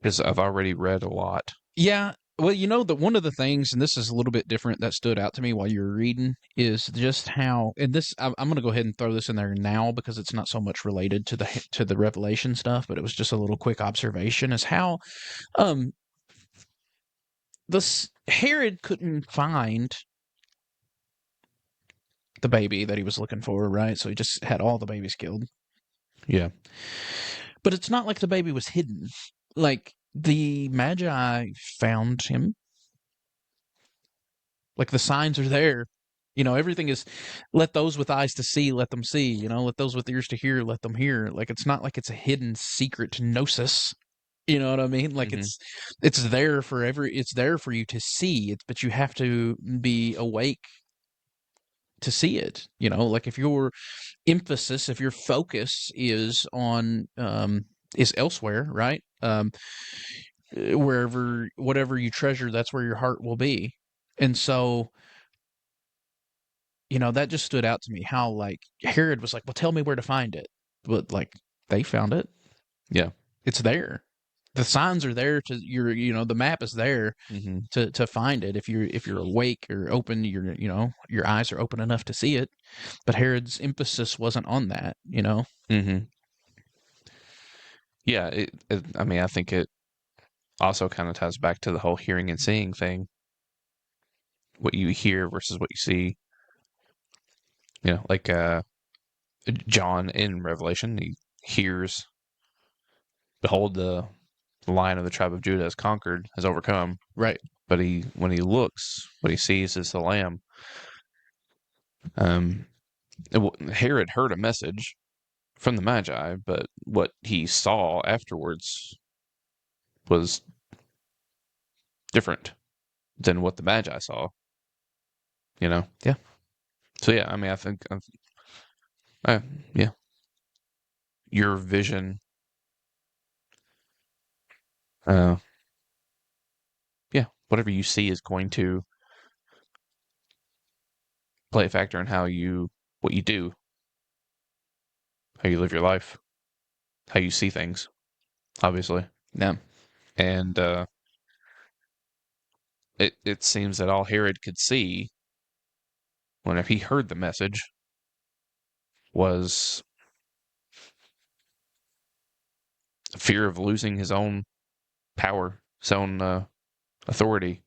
[SPEAKER 3] because I've already read a lot.
[SPEAKER 1] Yeah. Well, one of the things, and this is a little bit different, that stood out to me while you were reading, is just how, and this, I'm going to go ahead and throw this in there now because it's not so much related to the Revelation stuff, but it was just a little quick observation, is how this Herod couldn't find the baby that he was looking for, right? So he just had all the babies killed.
[SPEAKER 3] Yeah.
[SPEAKER 1] But it's not like the baby was hidden. Like, the Magi found him. Like, the signs are there. Everything is, let those with eyes to see, let them see. Let those with ears to hear, let them hear. Like, it's not like it's a hidden secret gnosis. You know what I mean? Like, it's there it's there for you to see. But you have to be awake to see it. Like, if your emphasis, if your focus is on, is elsewhere, right? Whatever you treasure, that's where your heart will be. And so, that just stood out to me, how like Herod was like, well, tell me where to find it. But like, they found it.
[SPEAKER 3] Yeah.
[SPEAKER 1] It's there. The signs are there the map is there to find it. If you're awake or open, your eyes are open enough to see it. But Herod's emphasis wasn't on that,
[SPEAKER 3] Yeah. I mean, I think it also kind of ties back to the whole hearing and seeing thing. What you hear versus what you see. Like John in Revelation, he hears, behold, the Lion of the tribe of Judah has conquered, has overcome.
[SPEAKER 1] Right.
[SPEAKER 3] But when he looks, what he sees is the Lamb. Herod heard a message from the Magi, but what he saw afterwards was different than what the Magi saw.
[SPEAKER 1] Yeah.
[SPEAKER 3] So yeah, I mean, I think, yeah, your vision, uh, yeah, whatever you see is going to play a factor in what you do, how you live your life, how you see things, obviously.
[SPEAKER 1] Yeah.
[SPEAKER 3] And it seems that all Herod could see whenever he heard the message was fear of losing his own power, his own authority.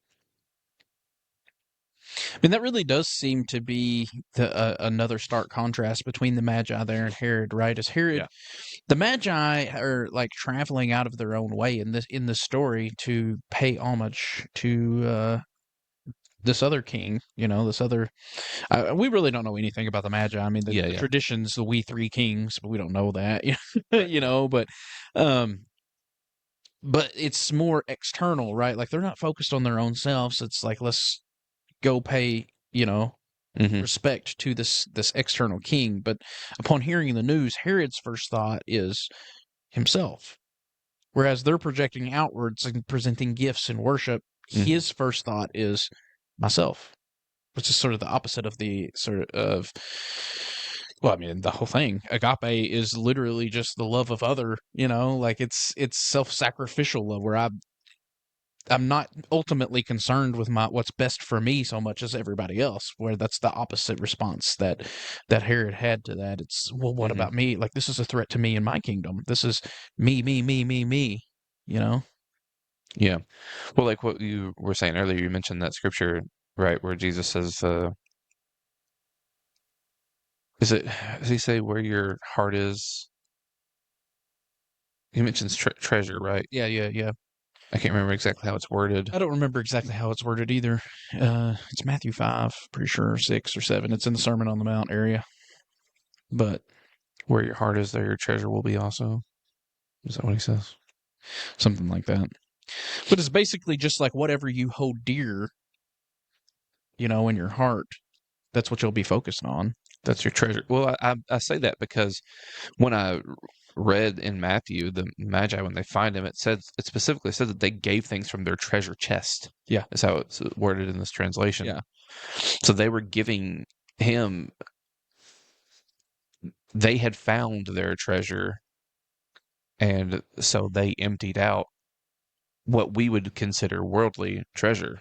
[SPEAKER 1] I mean, that really does seem to be another stark contrast between the Magi there and Herod, right? As Herod,
[SPEAKER 3] Yeah.
[SPEAKER 1] the Magi are like traveling out of their own way in this story to pay homage to this other king. This other. We really don't know anything about the Magi. I mean, the,
[SPEAKER 3] Yeah,
[SPEAKER 1] the
[SPEAKER 3] yeah.
[SPEAKER 1] traditions, the we three kings, but we don't know that. Um, but it's more external, right? Like they're not focused on their own selves. It's like let's go pay,
[SPEAKER 3] Hmm.
[SPEAKER 1] respect to this external king. But upon hearing the news, Herod's first thought is himself. Whereas they're projecting outwards and presenting gifts and worship,
[SPEAKER 3] Hmm.
[SPEAKER 1] his first thought is myself, which is sort of the opposite of well, I mean, the whole thing. Agape is literally just the love of other, like it's self-sacrificial love where I'm not ultimately concerned with what's best for me so much as everybody else. Where that's the opposite response that Herod had to that. It's well, what
[SPEAKER 3] Hmm.
[SPEAKER 1] about me? Like this is a threat to me and my kingdom. This is me, me, me, me, me. You know?
[SPEAKER 3] Yeah. Well, like what you were saying earlier, you mentioned that scripture, right, where Jesus says, does he say where your heart is? He mentions treasure, right?
[SPEAKER 1] Yeah, yeah, yeah.
[SPEAKER 3] I can't remember exactly how it's worded.
[SPEAKER 1] I don't remember exactly how it's worded either. It's Matthew 5, pretty sure 6 or 7. It's in the Sermon on the Mount area, but
[SPEAKER 3] Where your heart is, there your treasure will be also. Is that what he says?
[SPEAKER 1] something like that. But it's basically just like whatever you hold dear, in your heart, that's what you'll be focused on.
[SPEAKER 3] That's your treasure. Well, I say that because when I read in Matthew, the Magi, when they find him, it specifically said that they gave things from their treasure chest.
[SPEAKER 1] Yeah.
[SPEAKER 3] Is how it's worded in this translation.
[SPEAKER 1] Yeah.
[SPEAKER 3] So they were giving him, they had found their treasure, and so they emptied out what we would consider worldly treasure.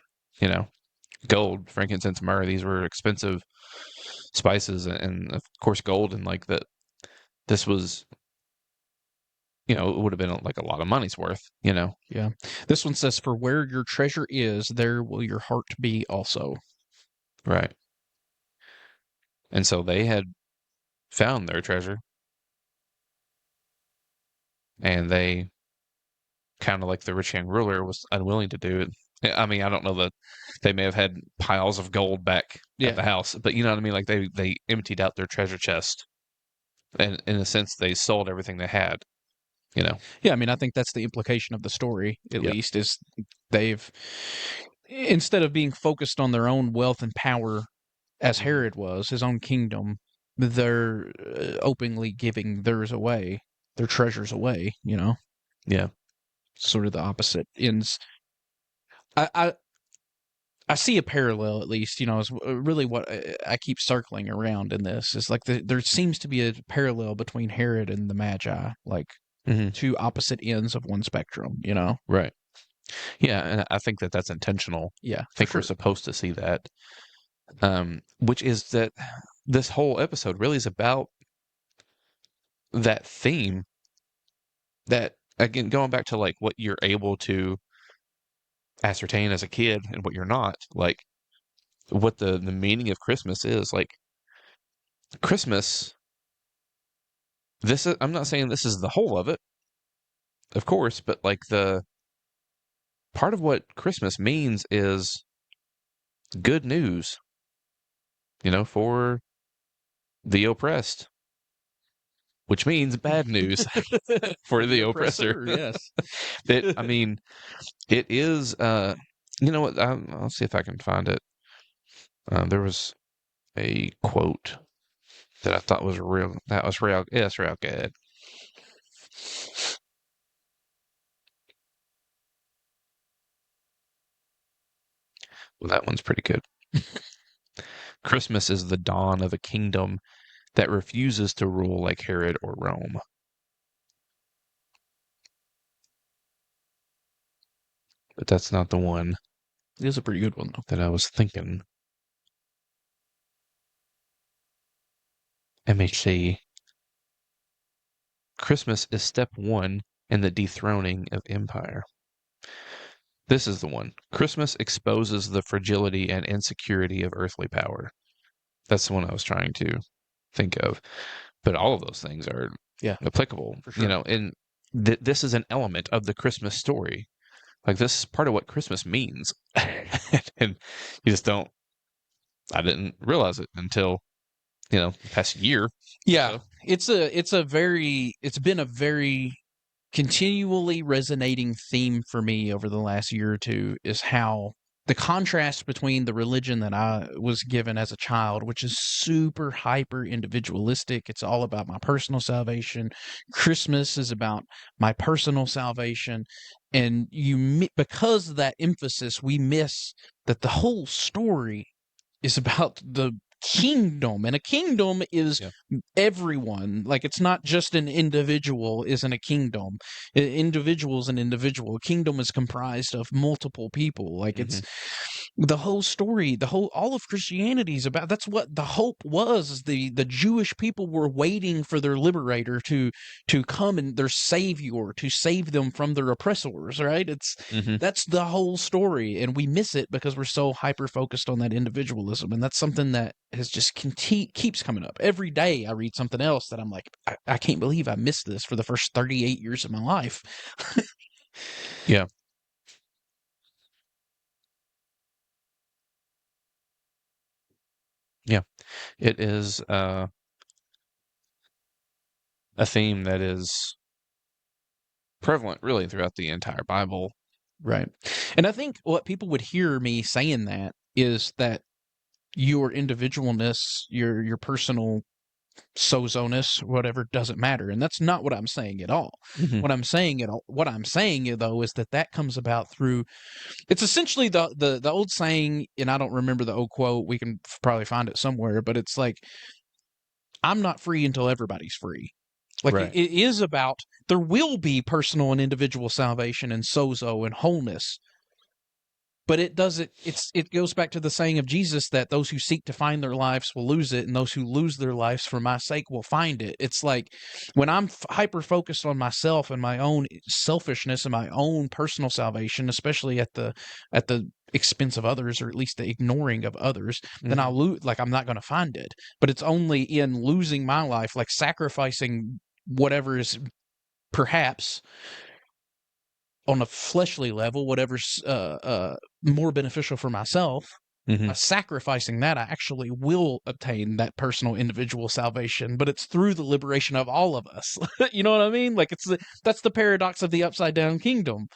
[SPEAKER 3] Gold, frankincense, myrrh. These were expensive spices, and of course gold, and like that. This was, it would have been like a lot of money's worth.
[SPEAKER 1] Yeah. This one says, "For where your treasure is, there will your heart be also."
[SPEAKER 3] Right. And so they had found their treasure, and they kind of like the rich young ruler was unwilling to do it. I mean, I don't know that they may have had piles of gold back at the
[SPEAKER 1] Yeah.
[SPEAKER 3] house, but you know what I mean? Like they emptied out their treasure chest, and in a sense, they sold everything they had.
[SPEAKER 1] Yeah, I mean, I think that's the implication of the story, at
[SPEAKER 3] Yep.
[SPEAKER 1] least, is they've, instead of being focused on their own wealth and power, as
[SPEAKER 3] Mhm.
[SPEAKER 1] Herod was, his own kingdom, they're openly giving theirs away, their treasures away.
[SPEAKER 3] Yeah.
[SPEAKER 1] Sort of the opposite ends. I, I, I see a parallel, at least, is really what I keep circling around in this. Is like there seems to be a parallel between Herod and the Magi, like
[SPEAKER 3] Hmm.
[SPEAKER 1] two opposite ends of one spectrum.
[SPEAKER 3] Right. Yeah, and I think that that's intentional.
[SPEAKER 1] Yeah,
[SPEAKER 3] I
[SPEAKER 1] for
[SPEAKER 3] think we're
[SPEAKER 1] sure.
[SPEAKER 3] supposed to see that, which is that this whole episode really is about that theme. That again, going back to like what you're able to ascertain as a kid and what you're not, like what the meaning of Christmas is. Like Christmas, I'm not saying this is the whole of it, of course, but like the part of what Christmas means is good news, for the oppressed, which means bad news for
[SPEAKER 1] For the
[SPEAKER 3] the oppressor.
[SPEAKER 1] oppressor, yes.
[SPEAKER 3] I mean, it is. You know what? I'll see if I can find it. There was a quote that I thought was real. That was real. Yeah, it's real good. Well, that one's pretty good. Christmas is the dawn of a kingdom that refuses to rule like Herod or Rome. But that's not the one
[SPEAKER 1] It is a pretty good one, though.
[SPEAKER 3] that I was thinking. Let me see. Christmas is step one in the dethroning of empire. This is the one. Christmas exposes the fragility and insecurity of earthly power. That's the one I was trying to think of. But all of those things are
[SPEAKER 1] Yeah,
[SPEAKER 3] applicable,
[SPEAKER 1] for sure.
[SPEAKER 3] and this is an element of the Christmas story. Like, this is part of what Christmas means. And you just don't, I didn't realize it until, the past year.
[SPEAKER 1] Yeah,
[SPEAKER 3] So,
[SPEAKER 1] it's been a very continually resonating theme for me over the last year or two is how the contrast between the religion that I was given as a child, which is super hyper individualistic. It's all about my personal salvation. Christmas is about my personal salvation. And because of that emphasis, we miss that the whole story is about the kingdom, and a kingdom is
[SPEAKER 3] yeah.
[SPEAKER 1] everyone. Like, it's not just an individual isn't a kingdom. Individual is an individual. A kingdom is comprised of multiple people. Like,
[SPEAKER 3] Hmm.
[SPEAKER 1] it's the whole story, all of Christianity is about. That's what the hope was. Is the Jewish people were waiting for their liberator to come, and their savior to save them from their oppressors, right?
[SPEAKER 3] Hmm.
[SPEAKER 1] That's the whole story, and we miss it because we're so hyper focused on that individualism. And that's something that has just keeps coming up every day. I read something else that I'm like, I can't believe I missed this for the first 38 years of my life.
[SPEAKER 3] Yeah. Yeah. It is a theme that is prevalent really throughout the entire Bible.
[SPEAKER 1] Right. And I think what people would hear me saying that is that your individualness, your personal sozo-ness, whatever, doesn't matter. And that's not what I'm saying at all.
[SPEAKER 3] Hmm.
[SPEAKER 1] What I'm saying though is that comes about through, it's essentially the old saying, and I don't remember the old quote. We can probably find it somewhere, but it's like, I'm not free until everybody's free. Like,
[SPEAKER 3] Right.
[SPEAKER 1] it is about, there will be personal and individual salvation and sozo and wholeness, but it doesn't, it goes back to the saying of Jesus that those who seek to find their lives will lose it, and those who lose their lives for my sake will find it. It's like, when I'm hyper focused on myself and my own selfishness and my own personal salvation, especially at the expense of others, or at least the ignoring of others, then
[SPEAKER 3] Hmm.
[SPEAKER 1] I'll lose, like, I'm not going to find it. But it's only in losing my life, like sacrificing whatever is perhaps on a fleshly level, whatever's more beneficial for myself,
[SPEAKER 3] Hmm.
[SPEAKER 1] by sacrificing that, I actually will obtain that personal individual salvation. But it's through the liberation of all of us. You know what I mean? Like, that's the paradox of the upside down kingdom.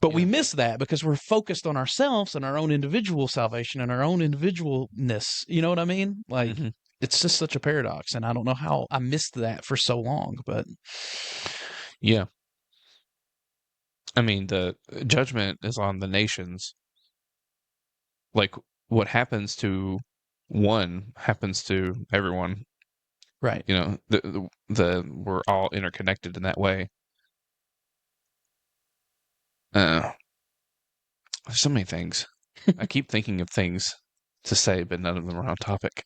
[SPEAKER 1] But we
[SPEAKER 3] Yeah.
[SPEAKER 1] miss that because we're focused on ourselves and our own individual salvation and our own individualness. You know what I mean? Like,
[SPEAKER 3] Hmm.
[SPEAKER 1] it's just such a paradox, and I don't know how I missed that for so long. But
[SPEAKER 3] Yeah. I mean, the judgment is on the nations. Like, what happens to one happens to everyone.
[SPEAKER 1] right.
[SPEAKER 3] We're all interconnected in that way. Uh, there's so many things. I keep thinking of things to say, but none of them are on topic.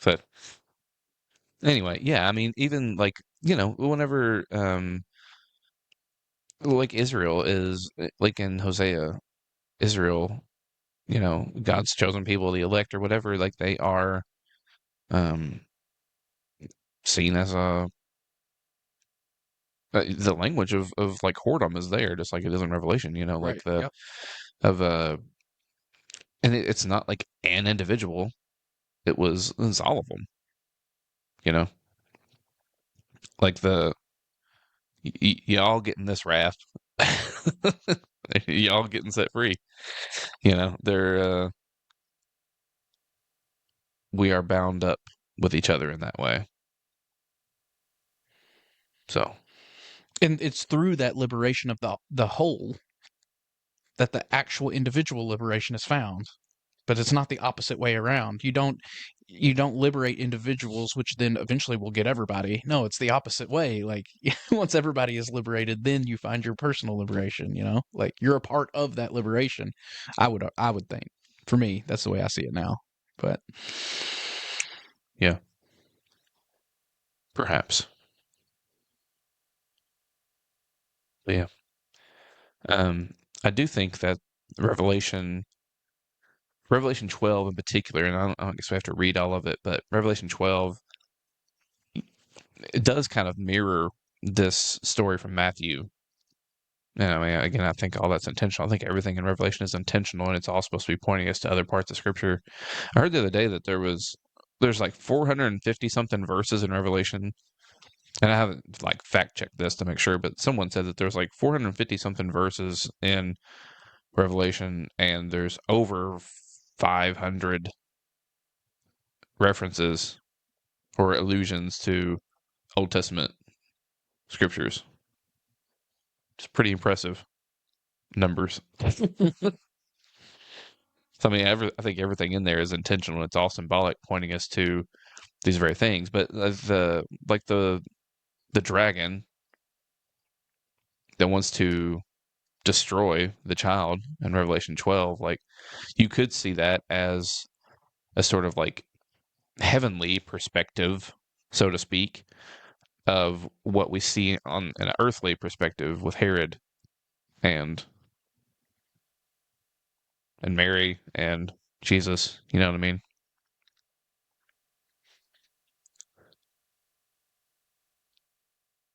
[SPEAKER 3] But anyway, yeah, I mean, even like, whenever like Israel is like in Hosea, Israel, God's chosen people, the elect or whatever, like they are um seen as the language of like whoredom is there, just like it is in Revelation, like
[SPEAKER 1] Right.
[SPEAKER 3] the
[SPEAKER 1] Yep.
[SPEAKER 3] of and it's not like an individual. It's all of them, you know, like y'all getting this wrath. Y'all getting set free. They're we are bound up with each other in that way. So,
[SPEAKER 1] And it's through that liberation of the whole that the actual individual liberation is found. But it's not the opposite way around. You don't liberate individuals, which then eventually will get everybody. No, it's the opposite way. Like once everybody is liberated, then you find your personal liberation. Like you're a part of that liberation. I would think. For me, that's the way I see it now. But
[SPEAKER 3] yeah, perhaps. But yeah. I do think that Revelation 12 in particular, and I don't guess we have to read all of it, but Revelation 12, it does kind of mirror this story from Matthew. And I mean, again, I think all that's intentional. I think everything in Revelation is intentional, and it's all supposed to be pointing us to other parts of Scripture. I heard the other day that there's like 450 something verses in Revelation, and I haven't like fact checked this to make sure, but someone said that there's like 450 something verses in Revelation, and there's over 500 references or allusions to Old Testament scriptures. It's pretty impressive numbers. So I mean, I think everything in there is intentional. It's all symbolic, pointing us to these very things. But the dragon that wants to destroy the child in Revelation 12, like you could see that as a sort of like heavenly perspective, so to speak, of what we see on an earthly perspective with Herod and Mary and Jesus. You know what I mean?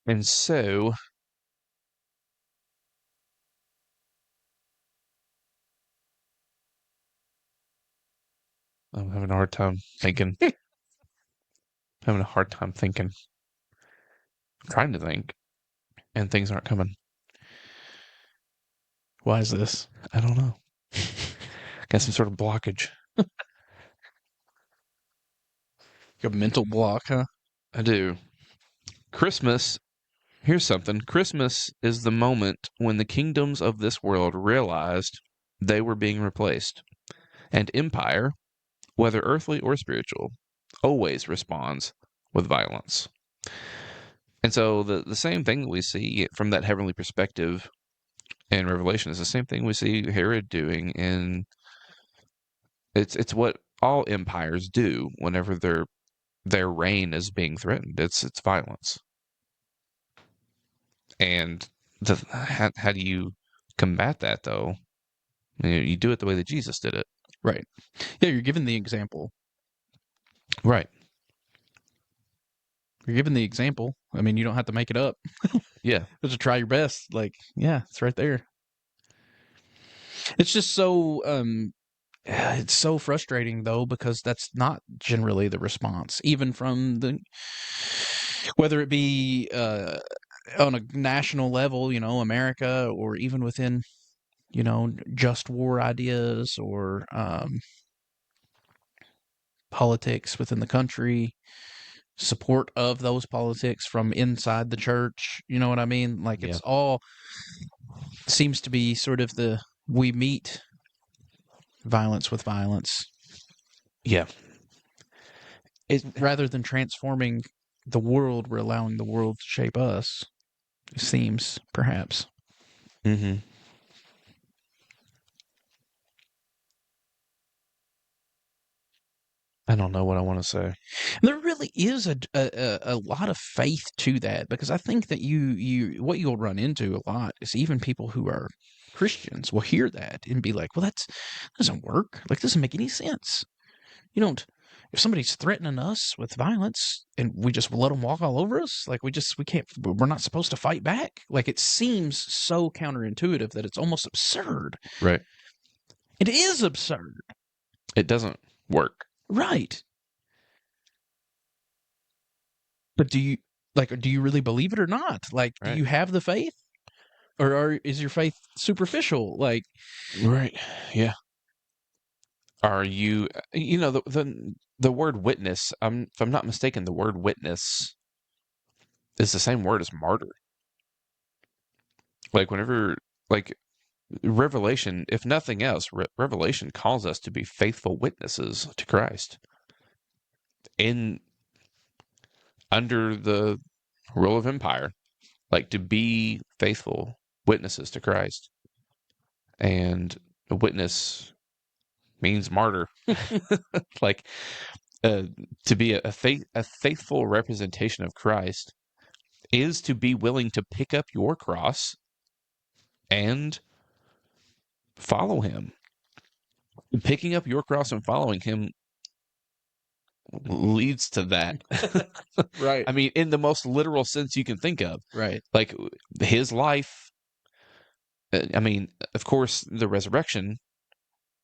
[SPEAKER 3] And so I'm having a hard time thinking. Having a hard time thinking. I'm trying to think, and things aren't coming.
[SPEAKER 1] why is this?
[SPEAKER 3] I don't know. Got some sort of blockage.
[SPEAKER 1] A mental block, huh?
[SPEAKER 3] I do. Christmas. Here's something. Christmas is the moment when the kingdoms of this world realized they were being replaced. And empire, whether earthly or spiritual, always responds with violence. And so the same thing that we see from that heavenly perspective in Revelation is the same thing we see Herod doing in it's what all empires do whenever their reign is being threatened. It's violence. And how do you combat that though? You do it the way that Jesus did it.
[SPEAKER 1] Right. Yeah, you're given the example.
[SPEAKER 3] Right.
[SPEAKER 1] You're given the example. I mean, you don't have to make it up.
[SPEAKER 3] Yeah.
[SPEAKER 1] Just try your best. Like, yeah, it's right there. It's just so it's so frustrating though, because that's not generally the response, even from whether it be on a national level, America, or even within, just war ideas, or politics within the country, support of those politics from inside the church. You know what I mean? Like
[SPEAKER 3] Yeah.
[SPEAKER 1] it's all seems to be sort of we meet violence with violence.
[SPEAKER 3] Yeah.
[SPEAKER 1] Rather than transforming the world, we're allowing the world to shape us. It seems, perhaps.
[SPEAKER 3] Mm-hmm. I don't know what I want to say.
[SPEAKER 1] There really is a lot of faith to that, because I think that what you'll run into a lot is even people who are Christians will hear that and be like, well, that doesn't work. Like, doesn't make any sense. You don't, if somebody's threatening us with violence and we just let them walk all over us, like we're not supposed to fight back. Like, it seems so counterintuitive that it's almost absurd.
[SPEAKER 3] Right.
[SPEAKER 1] It is absurd.
[SPEAKER 3] It doesn't work.
[SPEAKER 1] Right. But do you really believe it or not? Like,
[SPEAKER 3] Right.
[SPEAKER 1] do you have the faith? is your faith superficial? Like,
[SPEAKER 3] Right. Yeah. Are you, the word witness, if I'm not mistaken, the word witness is the same word as martyr. Like whenever, like Revelation, if nothing else, Revelation calls us to be faithful witnesses to Christ in under the rule of empire, like to be faithful witnesses to Christ. And a witness means martyr. Like to be a faithful representation of Christ is to be willing to pick up your cross and follow him. Picking up your cross and following him leads to that.
[SPEAKER 1] right,
[SPEAKER 3] I mean, in the most literal sense you can think of.
[SPEAKER 1] right,
[SPEAKER 3] Like his life, I mean, of course, the resurrection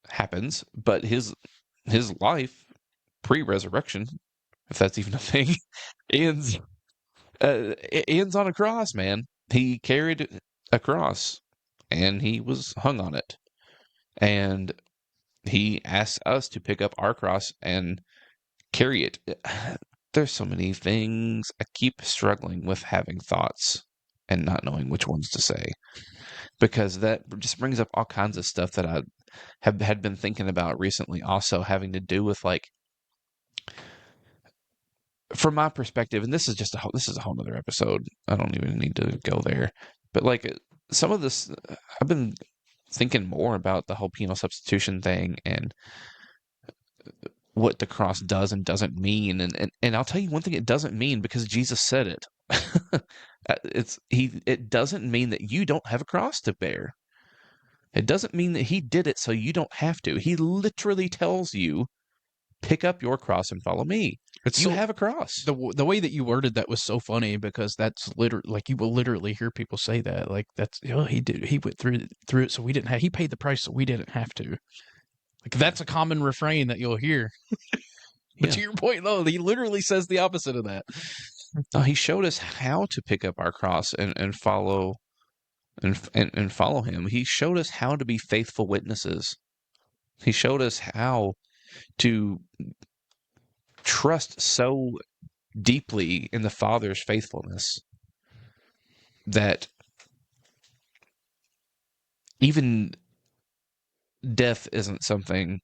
[SPEAKER 3] happens, but his life pre-resurrection, if that's even a thing, ends it ends on a cross, man. He carried a cross and he was hung on it. And he asks us to pick up our cross and carry it. There's so many things. I keep struggling with having thoughts and not knowing which ones to say because that just brings up all kinds of stuff that I had been thinking about recently, also having to do with like, from my perspective, and this is a whole nother episode. I don't even need to go there, but like some of this, I've been thinking more about the whole penal substitution thing and what the cross does and doesn't mean. And I'll tell you one thing it doesn't mean because Jesus said it. It doesn't mean that you don't have a cross to bear. It doesn't mean that he did it so you don't have to. He literally tells you, pick up your cross and follow me. You have a cross.
[SPEAKER 1] The way that you worded that was so funny because that's literally like you will literally hear people say that like that's he went through it so we didn't have he paid the price so we didn't have to. Like that's a common refrain that you'll hear. But
[SPEAKER 3] Yeah.
[SPEAKER 1] to your point though, he literally says the opposite of that.
[SPEAKER 3] He showed us how to pick up our cross and follow and follow him. He showed us how to be faithful witnesses. He showed us how to trust so deeply in the Father's faithfulness that even death isn't something,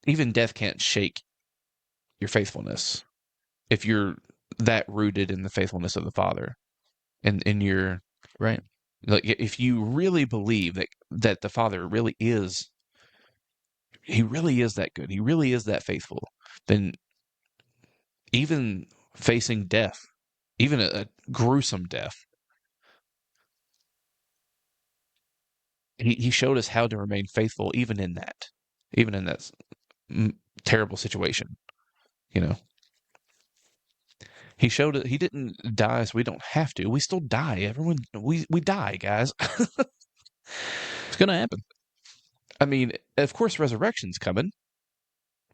[SPEAKER 3] even death can't shake your faithfulness if you're that rooted in the faithfulness of the Father and in your,
[SPEAKER 1] Right.
[SPEAKER 3] like if you really believe that the Father really is, he really is that good, he really is that faithful, then even facing death, even a gruesome death, he showed us how to remain faithful even in that terrible situation. You know, he showed it. He didn't die, so we don't have to. We still die. Everyone, we die, guys.
[SPEAKER 1] It's gonna happen.
[SPEAKER 3] I mean, of course, resurrection's coming.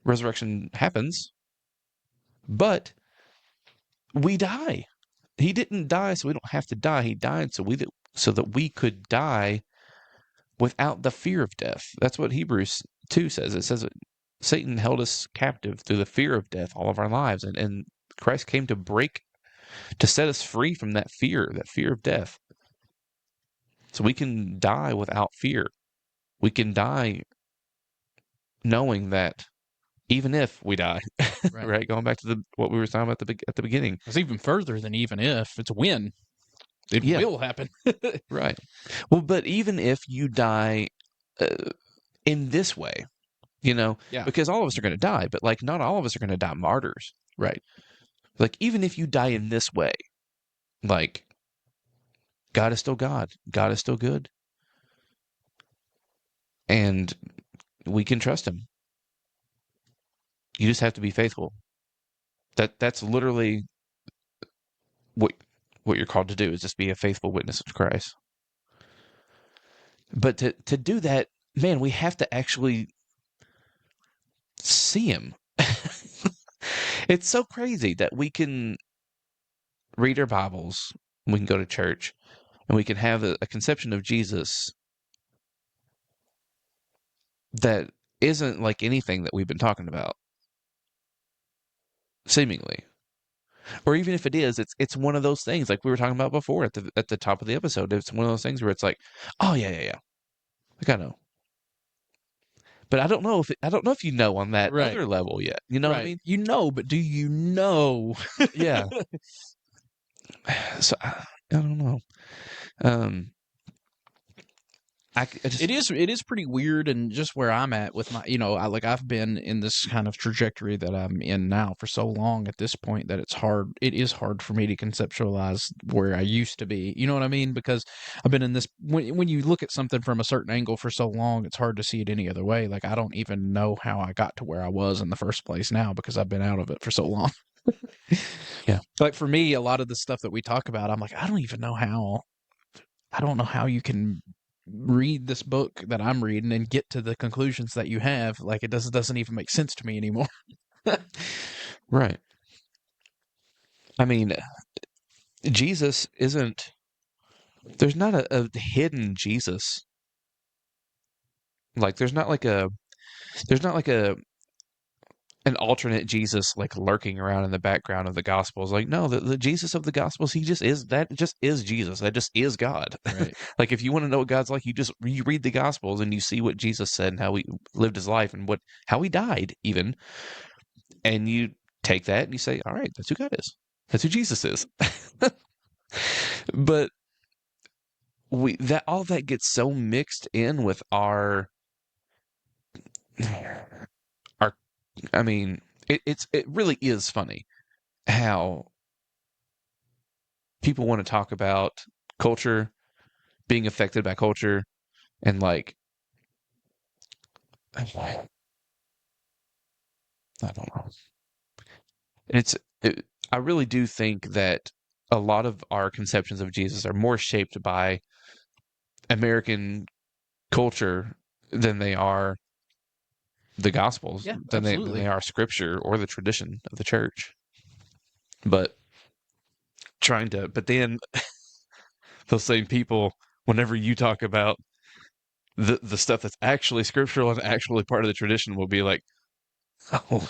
[SPEAKER 3] Resurrection happens, but we die. He didn't die, so we don't have to die. He died so that we could die without the fear of death. That's what Hebrews 2 says. It says that Satan held us captive through the fear of death all of our lives, and Christ came to set us free from that fear of death. So we can die without fear. We can die knowing that even if we die,
[SPEAKER 1] Right.
[SPEAKER 3] right? Going back to what we were talking about at the beginning.
[SPEAKER 1] It's even further than even if. It's when. It will happen.
[SPEAKER 3] Right. Well, but even if you die in this way,
[SPEAKER 1] Yeah.
[SPEAKER 3] because all of us are going to die, but like not all of us are going to die martyrs.
[SPEAKER 1] Right.
[SPEAKER 3] Like even if you die in this way, like God is still God. God is still good. And we can trust him. You just have to be faithful. That's literally what you're called to do, is just be a faithful witness of Christ. But to do that, man, we have to actually see him. It's so crazy that we can read our Bibles, We can go to church, and we can have a conception of Jesus that isn't like anything that we've been talking about, seemingly. Or even if it is, it's one of those things like we were talking about before at the top of the episode. It's one of those things where it's like, oh yeah, like I know, but I don't know if I don't know if you know on that
[SPEAKER 1] Right.
[SPEAKER 3] other level yet. You know what I mean?
[SPEAKER 1] You know, but do you know?
[SPEAKER 3] Yeah. So I don't know. Um, I just
[SPEAKER 1] It is pretty weird, and just where I'm at with my, I've been in this kind of trajectory that I'm in now for so long at this point that it is hard for me to conceptualize where I used to be. You know what I mean? Because I've been in this, when you look at something from a certain angle for so long, it's hard to see it any other way. Like, I don't even know how I got to where I was in the first place now because I've been out of it for so long.
[SPEAKER 3] Yeah.
[SPEAKER 1] Like, for me, a lot of the stuff that we talk about, I'm like, I don't know how you can read this book that I'm reading and get to the conclusions that you have. Like, it doesn't even make sense to me anymore.
[SPEAKER 3] right. I mean, Jesus isn't. There's not a hidden Jesus. Like there's not like a an alternate Jesus like lurking around in the background of the Gospels. Like, no, the Jesus of the Gospels, he just is that just is Jesus. That just is God.
[SPEAKER 1] Right.
[SPEAKER 3] Like, if you want to know what God's like, you read the Gospels and you see what Jesus said and how he lived his life and how he died even, and you take that and you say, all right, that's who God is. That's who Jesus is. But all that gets so mixed in with our our I mean, it really is funny how people want to talk about culture, being affected by culture, and like I don't know. It's I really do think that a lot of our conceptions of Jesus are more shaped by American culture than they are the Gospels,
[SPEAKER 1] Yeah,
[SPEAKER 3] than
[SPEAKER 1] absolutely.
[SPEAKER 3] they are Scripture or the tradition of the church. But but then those same people, whenever you talk about the stuff that's actually scriptural and actually part of the tradition, will be like, oh,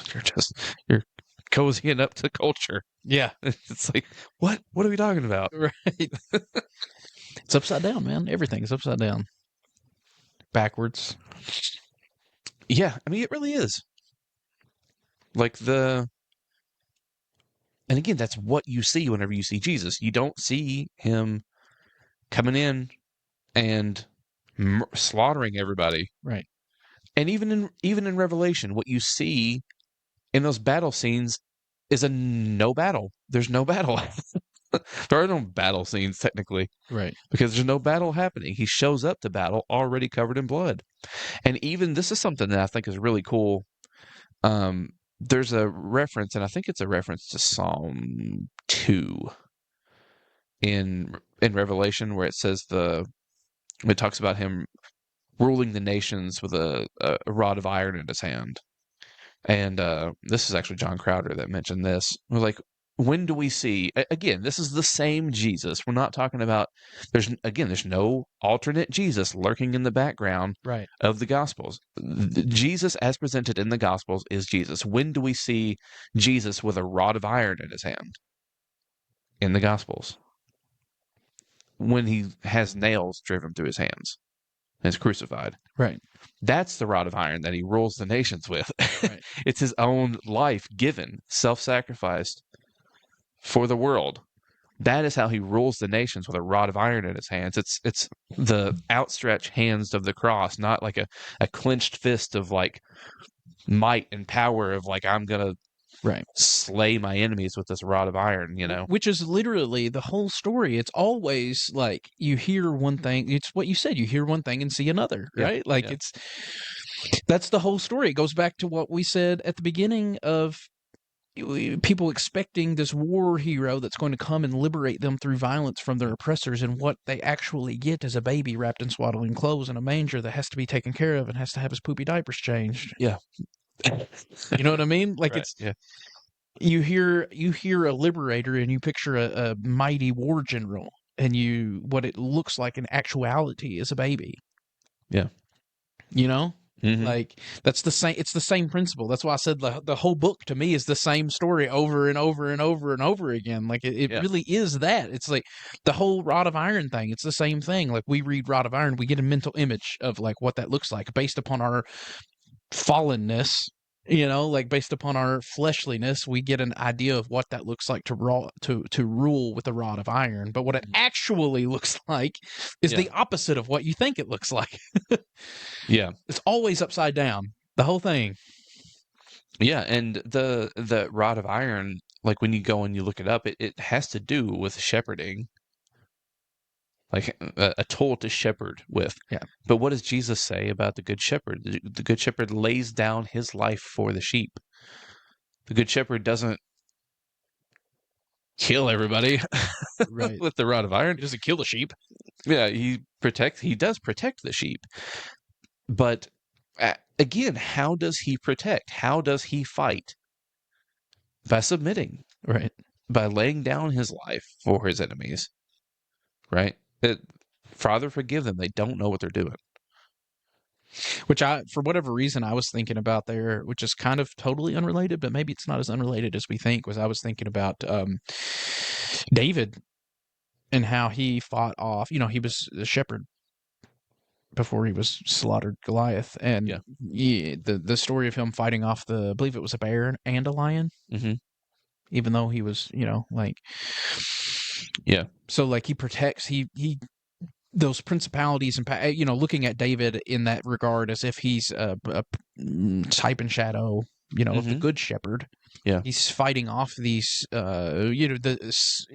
[SPEAKER 3] you're cozying up to culture.
[SPEAKER 1] Yeah.
[SPEAKER 3] It's like, what? What are we talking about?
[SPEAKER 1] Right. It's upside down, man. Everything's upside down. Backwards.
[SPEAKER 3] Yeah, I mean, it really is. Like and again, that's what you see whenever you see Jesus. You don't see him coming in and slaughtering everybody.
[SPEAKER 1] Right.
[SPEAKER 3] And even in Revelation, what you see in those battle scenes is a no battle. There's no battle. There are no battle scenes technically
[SPEAKER 1] Right.
[SPEAKER 3] because there's no battle happening. He shows up to battle already covered in blood. And even this is something that I think is really cool. There's a reference, and I think it's a reference to Psalm 2 in Revelation, where it talks about him ruling the nations with a rod of iron in his hand. And this is actually John Crowder that mentioned this. We're like, when do we see again? This is the same Jesus. We're not talking about. There's no alternate Jesus lurking in the background
[SPEAKER 1] Right.
[SPEAKER 3] of the Gospels. Jesus, as presented in the Gospels, is Jesus. When do we see Jesus with a rod of iron in his hand in the Gospels? When he has nails driven through his hands and is crucified.
[SPEAKER 1] Right.
[SPEAKER 3] That's the rod of iron that he rules the nations with.
[SPEAKER 1] Right.
[SPEAKER 3] It's his own life given, self-sacrificed for the world. That is how he rules the nations, with a rod of iron in his hands. It's the outstretched hands of the cross, not like a clenched fist of like might and power of like, I'm gonna
[SPEAKER 1] Right.
[SPEAKER 3] slay my enemies with this rod of iron, you know?
[SPEAKER 1] Which is literally the whole story. It's always like you hear one thing. It's what you said. You hear one thing and see another,
[SPEAKER 3] Yeah,
[SPEAKER 1] right? Like
[SPEAKER 3] yeah.
[SPEAKER 1] that's the whole story. It goes back to what we said at the beginning of people expecting this war hero that's going to come and liberate them through violence from their oppressors, and what they actually get is a baby wrapped in swaddling clothes in a manger that has to be taken care of and has to have his poopy diapers changed.
[SPEAKER 3] Yeah.
[SPEAKER 1] You know what I mean? Like
[SPEAKER 3] Right, yeah.
[SPEAKER 1] you hear a liberator and you picture a mighty war general, and what it looks like in actuality is a baby.
[SPEAKER 3] Yeah.
[SPEAKER 1] You know?
[SPEAKER 3] Mm-hmm.
[SPEAKER 1] Like, that's the same. It's the same principle. That's why I said the whole book to me is the same story over and over and over and over again. Like, it
[SPEAKER 3] Yeah.
[SPEAKER 1] really is that. It's like the whole Rod of Iron thing. It's the same thing. Like, we read Rod of Iron, we get a mental image of like what that looks like based upon our fallenness. Like based upon our fleshliness, we get an idea of what that looks like to rule with a rod of iron. But what it actually looks like is
[SPEAKER 3] Yeah.
[SPEAKER 1] the opposite of what you think it looks like.
[SPEAKER 3] Yeah.
[SPEAKER 1] It's always upside down. The whole thing.
[SPEAKER 3] Yeah. And the rod of iron, like when you go and you look it up, it has to do with shepherding, like a tool to shepherd with.
[SPEAKER 1] Yeah.
[SPEAKER 3] But what does Jesus say about the good shepherd? The good shepherd lays down his life for the sheep. The good shepherd doesn't kill everybody
[SPEAKER 1] Right.
[SPEAKER 3] with the rod of iron.
[SPEAKER 1] He doesn't kill the sheep.
[SPEAKER 3] Yeah, he does protect the sheep. But again, how does he protect? How does he fight? By submitting,
[SPEAKER 1] Right.
[SPEAKER 3] by laying down his life for his enemies, right? Father, forgive them. They don't know what they're doing.
[SPEAKER 1] Which for whatever reason, I was thinking about there, which is kind of totally unrelated, but maybe it's not as unrelated as we think. I was thinking about David and how he fought off. He was a shepherd before he was slaughtered Goliath, and
[SPEAKER 3] Yeah.
[SPEAKER 1] the story of him fighting off I believe it was a bear and a lion,
[SPEAKER 3] Mm-hmm.
[SPEAKER 1] even though he was, like,
[SPEAKER 3] Yeah.
[SPEAKER 1] so like he protects he those principalities and looking at David in that regard as if he's a type and shadow, of the
[SPEAKER 3] Mm-hmm.
[SPEAKER 1] good shepherd.
[SPEAKER 3] Yeah.
[SPEAKER 1] He's fighting off these,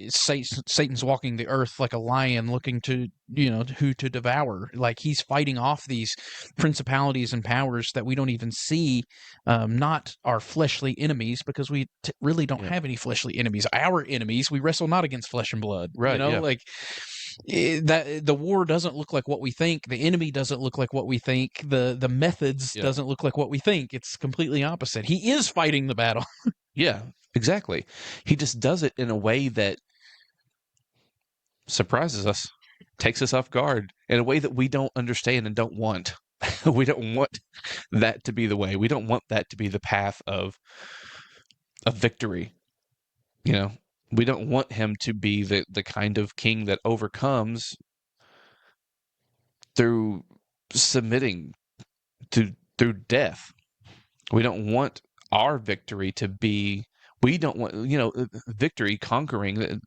[SPEAKER 1] Satan's walking the earth like a lion looking to, who to devour. Like, he's fighting off these principalities and powers that we don't even see, not our fleshly enemies, because we really don't
[SPEAKER 3] Yeah.
[SPEAKER 1] have any fleshly enemies. Our enemies, we wrestle not against flesh and blood.
[SPEAKER 3] Right, yeah.
[SPEAKER 1] Like, that the war doesn't look like what we think. The enemy doesn't look like what we think. The methods
[SPEAKER 3] Yeah.
[SPEAKER 1] doesn't look like what we think. It's completely opposite. He is fighting the battle.
[SPEAKER 3] Yeah, exactly. He just does it in a way that surprises us, takes us off guard in a way that we don't understand and don't want. We don't want that to be the way. We don't want that to be the path of victory. We don't want him to be the kind of king that overcomes through submitting through death. We don't want our victory to be. We don't want victory, conquering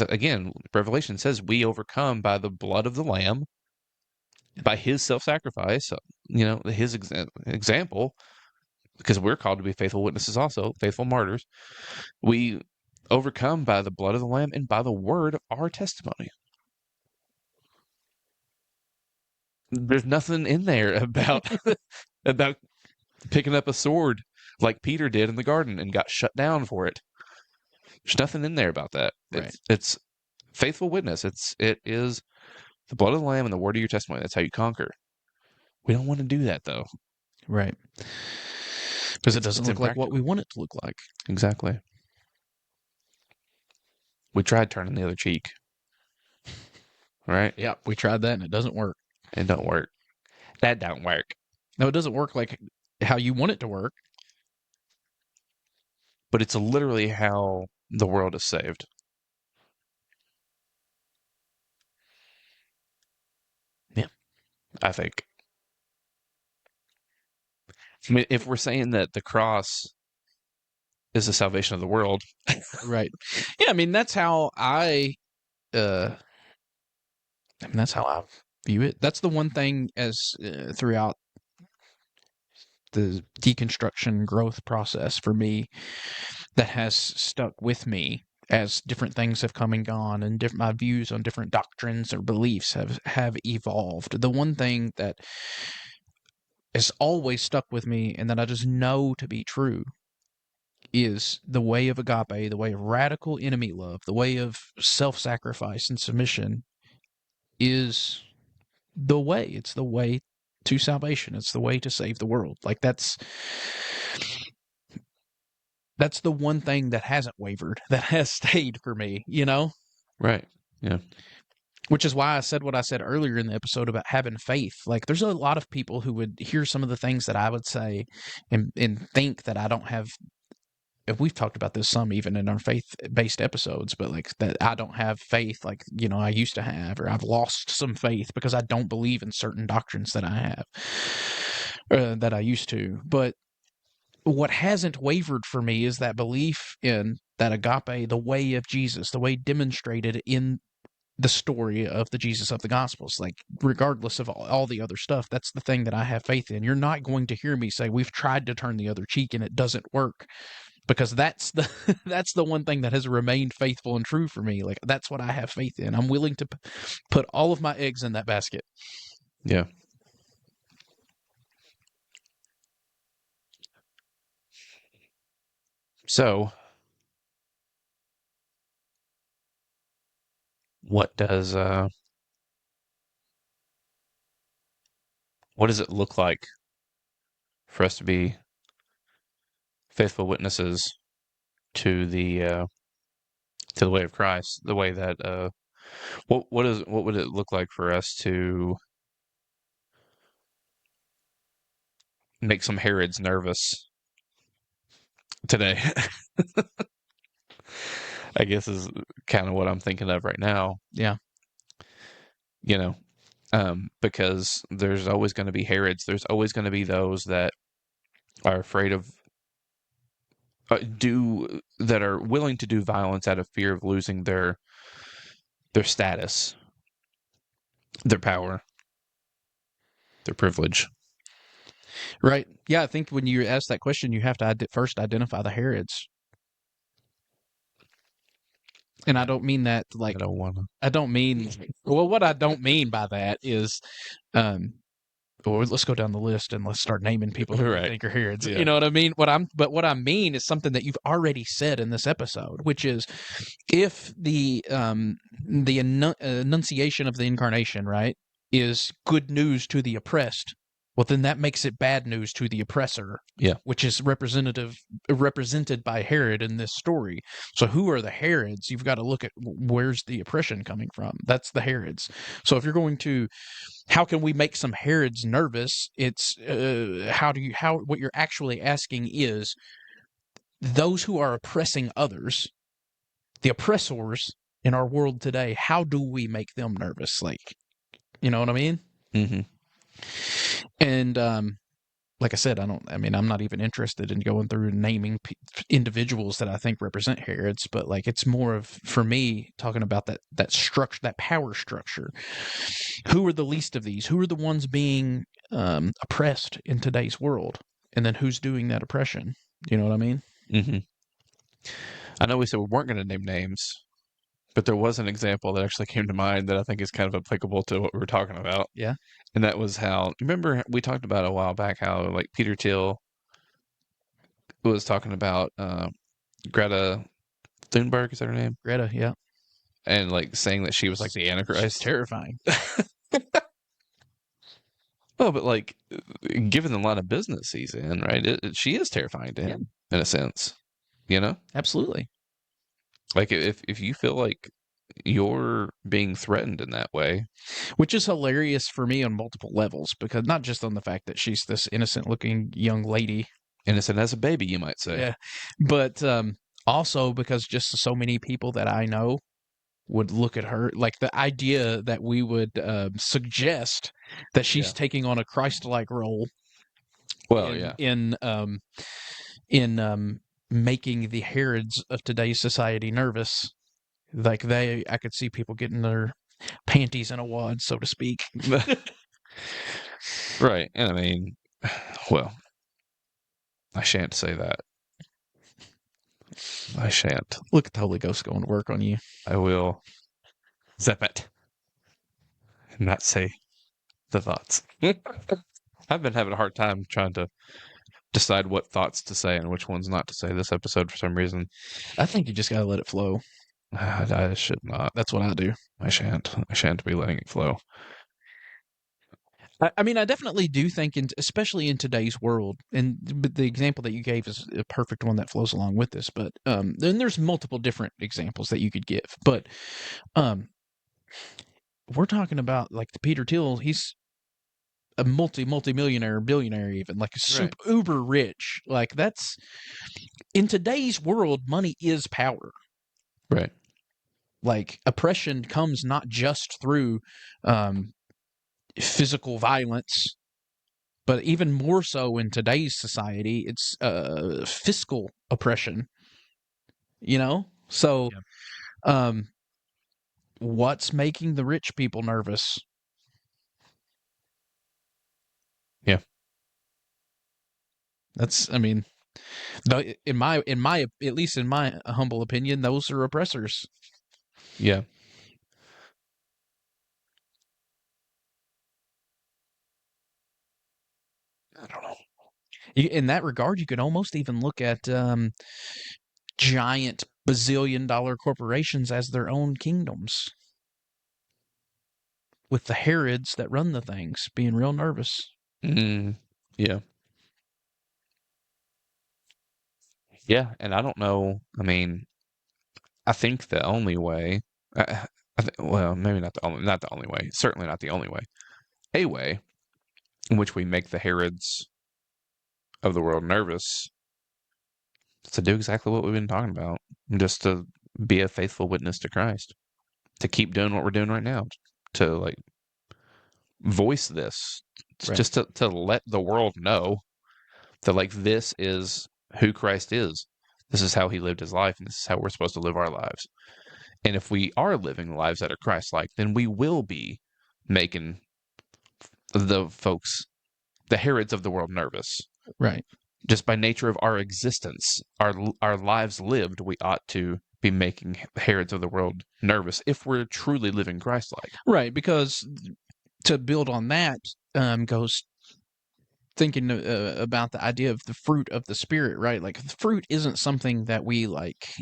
[SPEAKER 3] again, Revelation says we overcome by the blood of the Lamb, by his self-sacrifice, his example, because we're called to be faithful witnesses also, faithful martyrs. We overcome by the blood of the Lamb and by the word of our testimony. There's nothing in there about about picking up a sword like Peter did in the garden and got shut down for it. There's nothing in there about that.
[SPEAKER 1] Right.
[SPEAKER 3] It's faithful witness. It is the blood of the Lamb and the word of your testimony. That's how you conquer. We don't want to do that though.
[SPEAKER 1] Right. Because it doesn't
[SPEAKER 3] it's
[SPEAKER 1] look like what
[SPEAKER 3] impractical.
[SPEAKER 1] we want it to look like.
[SPEAKER 3] Exactly. We tried turning the other cheek. Right?
[SPEAKER 1] Yeah, we tried that and it doesn't work.
[SPEAKER 3] It don't work. That don't work.
[SPEAKER 1] No, it doesn't work like how you want it to work.
[SPEAKER 3] But it's literally how the world is saved.
[SPEAKER 1] Yeah.
[SPEAKER 3] I think. I mean, if we're saying that the cross is the salvation of the world.
[SPEAKER 1] Right. Yeah, I mean, that's how that's how I view it. That's the one thing as throughout the deconstruction growth process for me that has stuck with me as different things have come and gone, and my views on different doctrines or beliefs have evolved. The one thing that has always stuck with me and that I just know to be true is the way of agape, the way of radical enemy love, the way of self-sacrifice and submission is the way. It's the way to salvation. It's the way to save the world. Like, that's That's the one thing that hasn't wavered, that has stayed for me, you know?
[SPEAKER 3] Right. Yeah.
[SPEAKER 1] Which is why I said what I said earlier in the episode about having faith. Like, there's a lot of people who would hear some of the things that I would say and think that I don't have. If we've talked about this some even in our faith-based episodes, but like that I don't have faith like, I used to have, or I've lost some faith because I don't believe in certain doctrines that I have, that I used to. But what hasn't wavered for me is that belief in that agape, the way of Jesus, the way demonstrated in the story of the Jesus of the Gospels. Like, regardless of all the other stuff, that's the thing that I have faith in. You're not going to hear me say we've tried to turn the other cheek and it doesn't work, because that's the that's the one thing that has remained faithful and true for me. Like, that's what I have faith in. I'm willing to put all of my eggs in that basket.
[SPEAKER 3] Yeah. So, what does what does it look like for us to be faithful witnesses to the way of Christ? The way that what would it look like for us to make some Herods nervous today? I guess is kind of what I'm thinking of right now.
[SPEAKER 1] Yeah.
[SPEAKER 3] Because there's always going to be Herods. There's always going to be those that are afraid of that are willing to do violence out of fear of losing their status, their power, their privilege.
[SPEAKER 1] Right. Yeah, I think when you ask that question, you have to first identify the Herods. And I don't mean that like,
[SPEAKER 3] I don't want to.
[SPEAKER 1] I don't mean, well, what I don't mean by that is, or let's go down the list and let's start naming people who
[SPEAKER 3] Right.
[SPEAKER 1] we think are Herods.
[SPEAKER 3] Yeah.
[SPEAKER 1] You know what I mean? What I mean is something that you've already said in this episode, which is, if the enunciation of the incarnation, right, is good news to the oppressed, well, then that makes it bad news to the oppressor.
[SPEAKER 3] Yeah.
[SPEAKER 1] Which is represented by Herod in this story. So who are the Herods? You've got to look at where's the oppression coming from. That's the Herods. So if you're going to, how can we make some Herods nervous? It's what you're actually asking is, those who are oppressing others, the oppressors in our world today, how do we make them nervous? Like, you know what I mean?
[SPEAKER 3] Mm-hmm.
[SPEAKER 1] And like I said, I'm not even interested in going through and naming individuals that I think represent Herods, but like, it's more of, for me, talking about that structure, that power structure. Who are the least of these? Who are the ones being oppressed in today's world? And then who's doing that oppression? You know what I mean?
[SPEAKER 3] Mm-hmm. I know we said we weren't going to name names, but there was an example that actually came to mind that I think is kind of applicable to what we were talking about.
[SPEAKER 1] Yeah.
[SPEAKER 3] And that was how, remember we talked about a while back how like Peter Thiel was talking about Greta Thunberg, is that her name?
[SPEAKER 1] Greta, yeah.
[SPEAKER 3] And like saying that she was like the
[SPEAKER 1] She's
[SPEAKER 3] Antichrist.
[SPEAKER 1] terrifying.
[SPEAKER 3] Well, but like, given the line of business he's in, right? She is terrifying to him in a sense, you know?
[SPEAKER 1] Absolutely.
[SPEAKER 3] Like if you feel like you're being threatened in that way,
[SPEAKER 1] Which is hilarious for me on multiple levels, because not just on the fact that she's this innocent looking young lady.
[SPEAKER 3] innocent as a baby, you might say.
[SPEAKER 1] Yeah. But also because just so many people that I know would look at her, like the idea that we would suggest that she's taking on a Christ-like role.
[SPEAKER 3] Well,
[SPEAKER 1] in making the Herods of today's society nervous. Like, I could see people getting their panties in a wad, so to speak.
[SPEAKER 3] Right. And I mean, well, I shan't say that. I shan't.
[SPEAKER 1] Look at the Holy Ghost going to work on you.
[SPEAKER 3] I will zip it and not say the thoughts. I've been having a hard time trying to decide what thoughts to say and which ones not to say this episode for some reason.
[SPEAKER 1] I think you just got to let it flow.
[SPEAKER 3] I should not.
[SPEAKER 1] That's what I do.
[SPEAKER 3] I shan't. I shan't be letting it flow.
[SPEAKER 1] I mean, I definitely do think, especially in today's world, and but the example that you gave is a perfect one that flows along with this. But then there's multiple different examples that you could give. But um, we're talking about like the Peter Thiel. He's a multi-millionaire, billionaire, even like
[SPEAKER 3] Right.
[SPEAKER 1] super uber rich. Like that's in today's world, money is power.
[SPEAKER 3] Right.
[SPEAKER 1] Like oppression comes not just through um, physical violence, but even more so in today's society, it's fiscal oppression. You know, so
[SPEAKER 3] Yeah.
[SPEAKER 1] um, what's making the rich people nervous?
[SPEAKER 3] Yeah.
[SPEAKER 1] That's, I mean, in my at least in my humble opinion, those are oppressors.
[SPEAKER 3] Yeah. I don't know.
[SPEAKER 1] In that regard, you could almost even look at giant bazillion-dollar corporations as their own kingdoms, with the Herods that run the things being real nervous.
[SPEAKER 3] Yeah. Yeah. And I don't know. I mean, I think the only way, well, maybe not the only way, certainly not the only way, a way in which we make the Herods of the world nervous is to do exactly what we've been talking about, just to be a faithful witness to Christ, to keep doing what we're doing right now, to like voice this,
[SPEAKER 1] Right.
[SPEAKER 3] just to let the world know that like this is who Christ is. This is how he lived his life, and this is how we're supposed to live our lives. And if we are living lives that are Christ-like, then we will be making the folks, the Herods of the world, nervous.
[SPEAKER 1] Right.
[SPEAKER 3] Just by nature of our existence, our lives lived, we ought to be making Herods of the world nervous if we're truly living Christ-like.
[SPEAKER 1] Right. Because to build on that, goes thinking about the idea of the fruit of the spirit, right? Like the fruit isn't something that we like.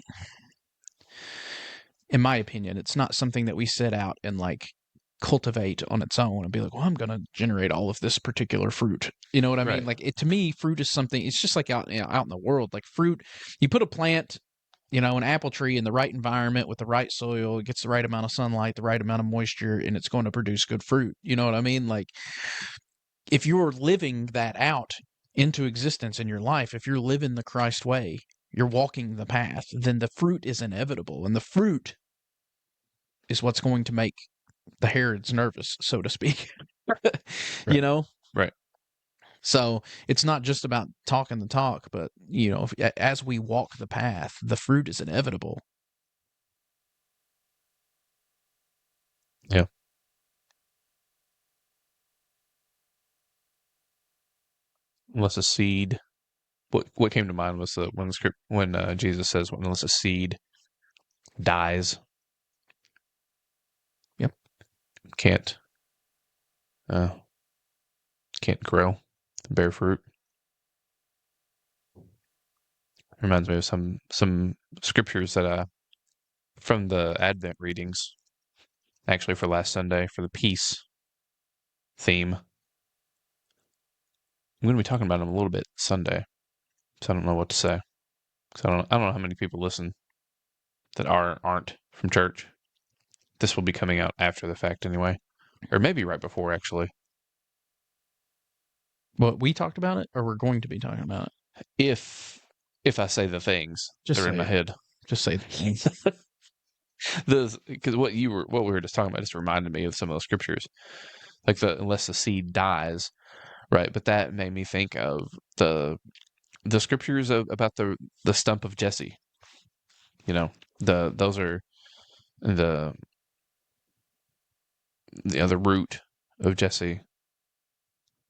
[SPEAKER 1] In my opinion, it's not something that we set out and like cultivate on its own and be like, well, I'm going to generate all of this particular fruit. You know what I mean?
[SPEAKER 3] Right.
[SPEAKER 1] Like to me, fruit is something. It's just like out in the world. Like fruit, you put a plant, an apple tree in the right environment with the right soil, it gets the right amount of sunlight, the right amount of moisture, and it's going to produce good fruit. You know what I mean? Like if you're living that out into existence in your life, if you're living the Christ way, you're walking the path, then the fruit is inevitable. And the fruit is what's going to make the Herods nervous, so to speak.
[SPEAKER 3] Right.
[SPEAKER 1] you know?
[SPEAKER 3] Right.
[SPEAKER 1] So it's not just about talking the talk, but, as we walk the path, the fruit is inevitable.
[SPEAKER 3] Yeah. Unless a seed. What came to mind was when the script when Jesus says, unless a seed dies,
[SPEAKER 1] Yep.
[SPEAKER 3] can't uh, can't grow, bear fruit. Reminds me of some scriptures that from the Advent readings, actually for last Sunday for the peace theme. I'm going to be talking about them a little bit Sunday, so I don't know what to say. Because I don't know how many people listen that aren't from church. This will be coming out after the fact anyway, or maybe right before actually.
[SPEAKER 1] Well, we talked about it, or we're going to be talking about it.
[SPEAKER 3] If I say the things
[SPEAKER 1] Just
[SPEAKER 3] that are in
[SPEAKER 1] say
[SPEAKER 3] my
[SPEAKER 1] it.
[SPEAKER 3] head.
[SPEAKER 1] Just say the things.
[SPEAKER 3] Because what we were just talking about just reminded me of some of those scriptures, like the unless the seed dies, right? But that made me think of the scriptures about the stump of Jesse. Those are the the root of Jesse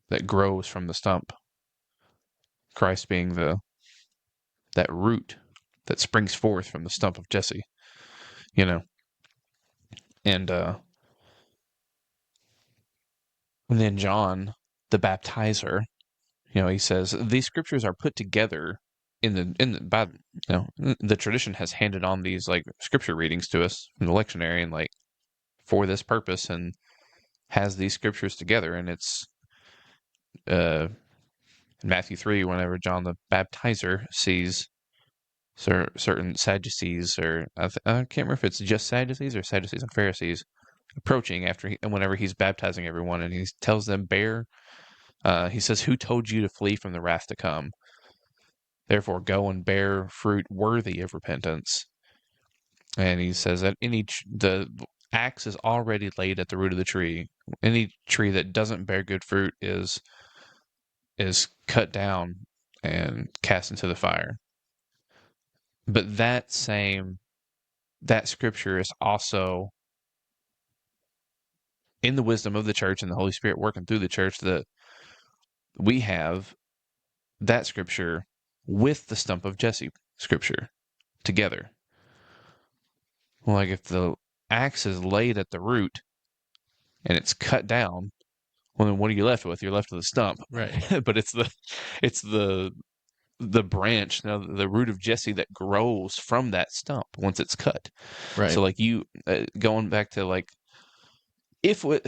[SPEAKER 3] that grows from the stump. Christ being that root that springs forth from the stump of Jesse. You know, and then John, the baptizer, he says these scriptures are put together by the tradition has handed on these like scripture readings to us from the lectionary and like for this purpose and has these scriptures together, and it's in Matthew 3, whenever John the Baptizer sees certain Sadducees, or I can't remember if it's just Sadducees or Sadducees and Pharisees approaching whenever he's baptizing everyone, and he tells them, he says, "Who told you to flee from the wrath to come? Therefore, go and bear fruit worthy of repentance." And he says that the axe is already laid at the root of the tree. Any tree that doesn't bear good fruit is cut down and cast into the fire. But that scripture is also in the wisdom of the church and the Holy Spirit working through the church, that we have that scripture with the stump of Jesse scripture together. Well, like if the axe is laid at the root and it's cut down, well, then what are you left with? You're left with a stump,
[SPEAKER 1] Right.
[SPEAKER 3] but it's the branch, the root of Jesse that grows from that stump once it's cut.
[SPEAKER 1] Right.
[SPEAKER 3] So, like going back to like, if we're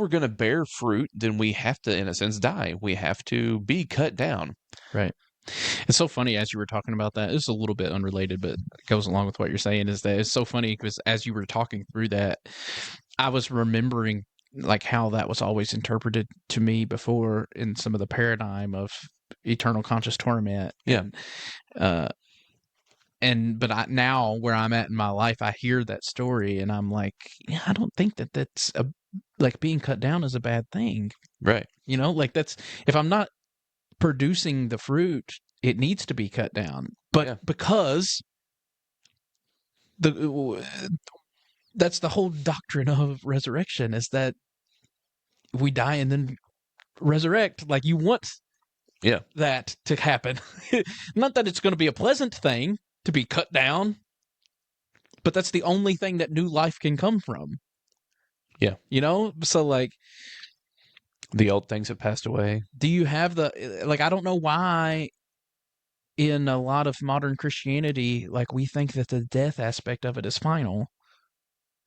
[SPEAKER 3] going to bear fruit, then we have to, in a sense, die. We have to be cut down.
[SPEAKER 1] Right. It's so funny as you were talking about that. It's a little bit unrelated, but it goes along with what you're saying. Is that it's so funny because as you were talking through that, I was remembering like how that was always interpreted to me before in some of the paradigm of eternal conscious torment.
[SPEAKER 3] Yeah.
[SPEAKER 1] But now where I'm at in my life, I hear that story and I'm like, yeah, I don't think that's like being cut down is a bad thing.
[SPEAKER 3] Right.
[SPEAKER 1] Like that's, if I'm not producing the fruit, it needs to be cut down. But because that's the whole doctrine of resurrection, is that we die and then resurrect. Like you want that to happen. Not that it's going to be a pleasant thing to be cut down, but that's the only thing that new life can come from.
[SPEAKER 3] Yeah.
[SPEAKER 1] So like
[SPEAKER 3] the old things have passed away.
[SPEAKER 1] Do you have I don't know why in a lot of modern Christianity, like we think that the death aspect of it is final.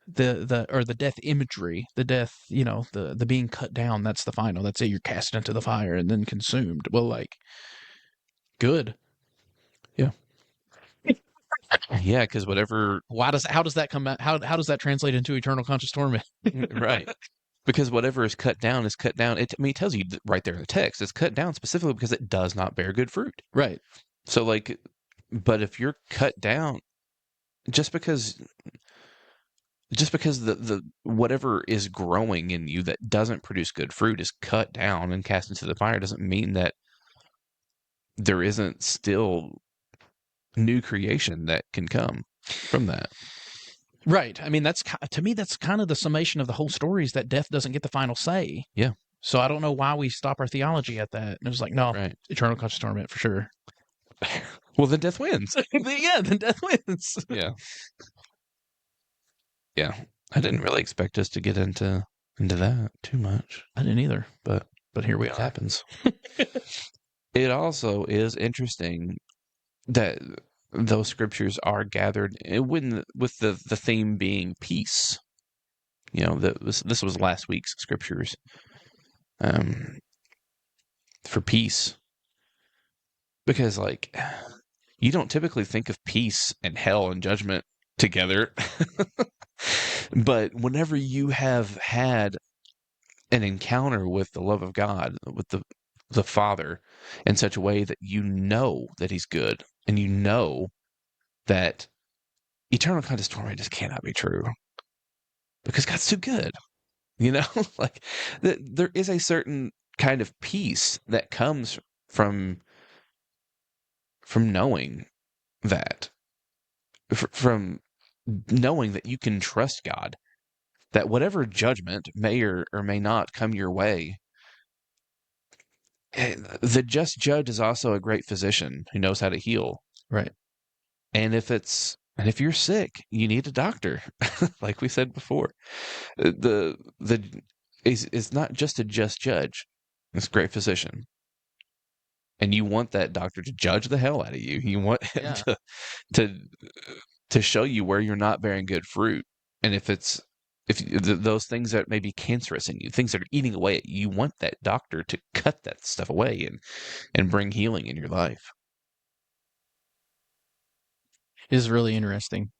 [SPEAKER 1] The death imagery, the death, the being cut down, that's the final. That's it. You're cast into the fire and then consumed. Well, like, good.
[SPEAKER 3] Yeah. Yeah, because whatever.
[SPEAKER 1] How does that come out? How does that translate into eternal conscious torment?
[SPEAKER 3] Right. Because whatever is cut down is cut down. It tells you right there in the text. It's cut down specifically because it does not bear good fruit.
[SPEAKER 1] Right.
[SPEAKER 3] So like, but if you're cut down, just because the whatever is growing in you that doesn't produce good fruit is cut down and cast into the fire, doesn't mean that there isn't still new creation that can come from that.
[SPEAKER 1] Right. I mean, to me, that's kind of the summation of the whole story, is that death doesn't get the final say.
[SPEAKER 3] Yeah.
[SPEAKER 1] So I don't know why we stop our theology at that. And it was like, no,
[SPEAKER 3] right.
[SPEAKER 1] Eternal conscious torment for sure.
[SPEAKER 3] Well, then death wins.
[SPEAKER 1] Yeah, then death wins.
[SPEAKER 3] Yeah. Yeah. I didn't really expect us to get into that too much.
[SPEAKER 1] I didn't either.
[SPEAKER 3] But
[SPEAKER 1] here we
[SPEAKER 3] are.
[SPEAKER 1] It
[SPEAKER 3] happens. It also is interesting that those scriptures are gathered with the theme being peace. This was last week's scriptures for peace, because like you don't typically think of peace and hell and judgment together. But whenever you have had an encounter with the love of God, with the Father, in such a way that you know that He's good, and you know that eternal conscious torment just cannot be true because God's too good. Like there is a certain kind of peace that comes from knowing that, from knowing that you can trust God, that whatever judgment may or may not come your way, the just judge is also a great physician who knows how to heal.
[SPEAKER 1] Right.
[SPEAKER 3] And if you're sick, you need a doctor, like we said before. It's not just a just judge; it's a great physician, and you want that doctor to judge the hell out of you. You want him to show you where you're not bearing good fruit, and if it's those things that may be cancerous in you, things that are eating away at you, you want that doctor to cut that stuff away and bring healing in your life.
[SPEAKER 1] It is really interesting.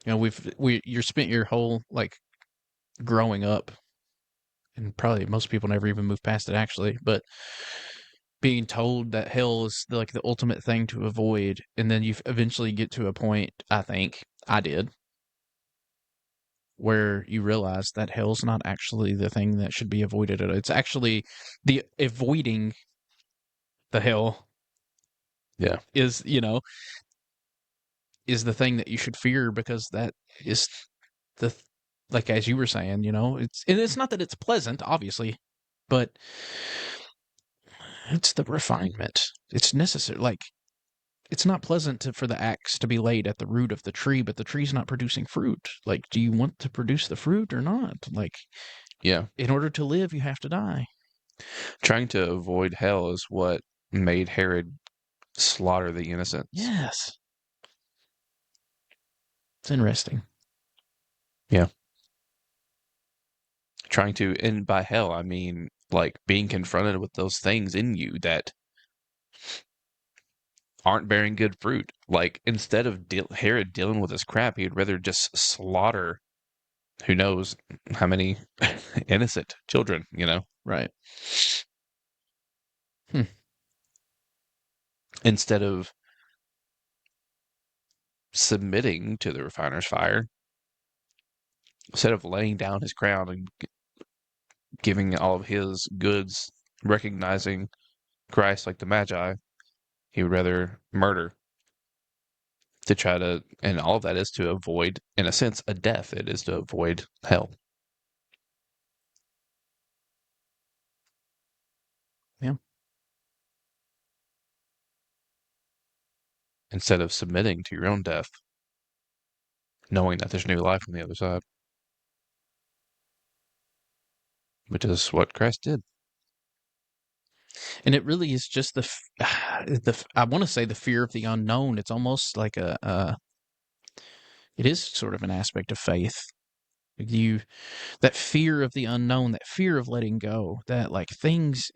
[SPEAKER 1] You know, you spent your whole like growing up, and probably most people never even move past it actually, but being told that hell is like the ultimate thing to avoid, and then you eventually get to a point, I think I did, where you realize that hell's not actually the thing that should be avoided. It's actually the avoiding the hell
[SPEAKER 3] Yeah.
[SPEAKER 1] is, is the thing that you should fear, because that is the like, as you were saying, it's not that it's pleasant, obviously, but it's the refinement. It's necessary. Like, it's not pleasant for the axe to be laid at the root of the tree, but the tree's not producing fruit. Like, do you want to produce the fruit or not? Like,
[SPEAKER 3] Yeah.
[SPEAKER 1] in order to live, you have to die.
[SPEAKER 3] Trying to avoid hell is what made Herod slaughter the innocents.
[SPEAKER 1] Yes. It's interesting.
[SPEAKER 3] Yeah. Trying to, and by hell, I mean like being confronted with those things in you that aren't bearing good fruit. Like, instead of Herod dealing with his crap, he'd rather just slaughter who knows how many innocent children,
[SPEAKER 1] Right. Hmm.
[SPEAKER 3] instead of submitting to the refiner's fire, instead of laying down his crown and giving all of his goods, recognizing Christ like the Magi, he would rather murder to try to, and all of that is to avoid, in a sense, a death. It is to avoid hell.
[SPEAKER 1] Yeah.
[SPEAKER 3] Instead of submitting to your own death, knowing that there's new life on the other side, which is what Christ did.
[SPEAKER 1] And it really is just I want to say the fear of the unknown. It's almost like it is sort of an aspect of faith. That fear of the unknown, that fear of letting go, that like things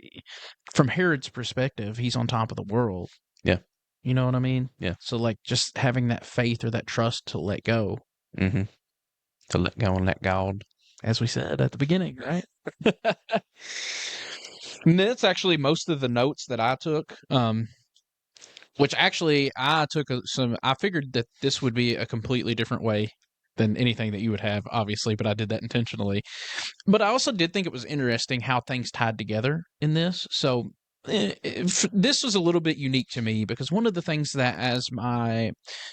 [SPEAKER 1] from Herod's perspective, he's on top of the world.
[SPEAKER 3] Yeah.
[SPEAKER 1] You know what I mean?
[SPEAKER 3] Yeah.
[SPEAKER 1] So like just having that faith or that trust to let go.
[SPEAKER 3] Mm-hmm. To let go and let God.
[SPEAKER 1] As we said at the beginning, right? And that's actually most of the notes that I took. Which actually I took I figured that this would be a completely different way than anything that you would have, obviously, but I did that intentionally. But I also did think it was interesting how things tied together in this. So this was a little bit unique to me, because one of the things that, as my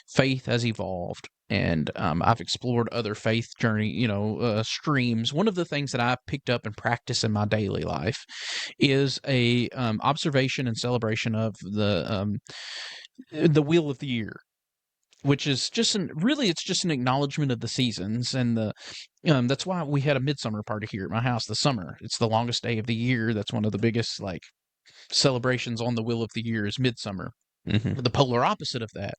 [SPEAKER 1] faith has evolved and I've explored other faith journey, streams, one of the things that I picked up and practice in my daily life is a observation and celebration of the wheel of the year, which is just it's just an acknowledgement of the seasons. And that's why we had a midsummer party here at my house this summer. It's the longest day of the year. That's one of the biggest like celebrations on the wheel of the year is midsummer.
[SPEAKER 3] Mm-hmm.
[SPEAKER 1] The polar opposite of that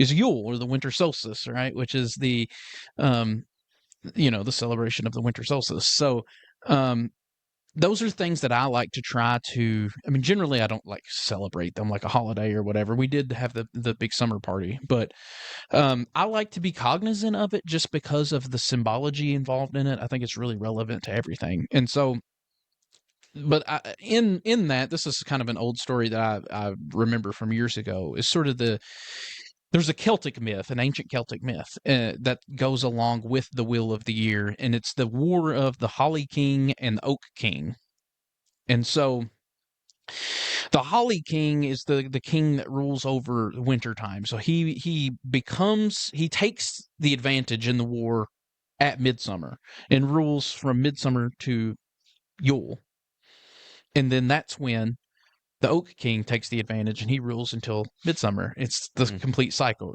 [SPEAKER 1] is Yule, or the winter solstice, right? Which is the the celebration of the winter solstice. So those are things that I like to try to. I mean, generally, I don't like celebrate them like a holiday or whatever. We did have the big summer party, but I like to be cognizant of it just because of the symbology involved in it. I think it's really relevant to everything, and so. But in that, this is kind of an old story that I remember from years ago. Is sort of there's a Celtic myth, an ancient Celtic myth that goes along with the Wheel of the Year, and it's the war of the Holly King and the Oak King. And so the Holly King is the king that rules over winter time. So he takes the advantage in the war at midsummer and rules from midsummer to Yule. And then that's when the Oak King takes the advantage and he rules until midsummer. It's the complete cycle.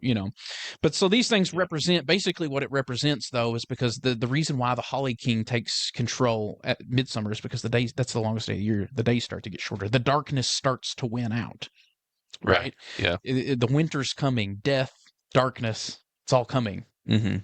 [SPEAKER 1] But so these things represent basically what it represents, though, is because the reason why the Holly King takes control at midsummer is because that's the longest day of the year. The days start to get shorter. The darkness starts to win out. Right?
[SPEAKER 3] Yeah.
[SPEAKER 1] The winter's coming. Death, darkness, it's all coming.
[SPEAKER 3] Mm-hmm.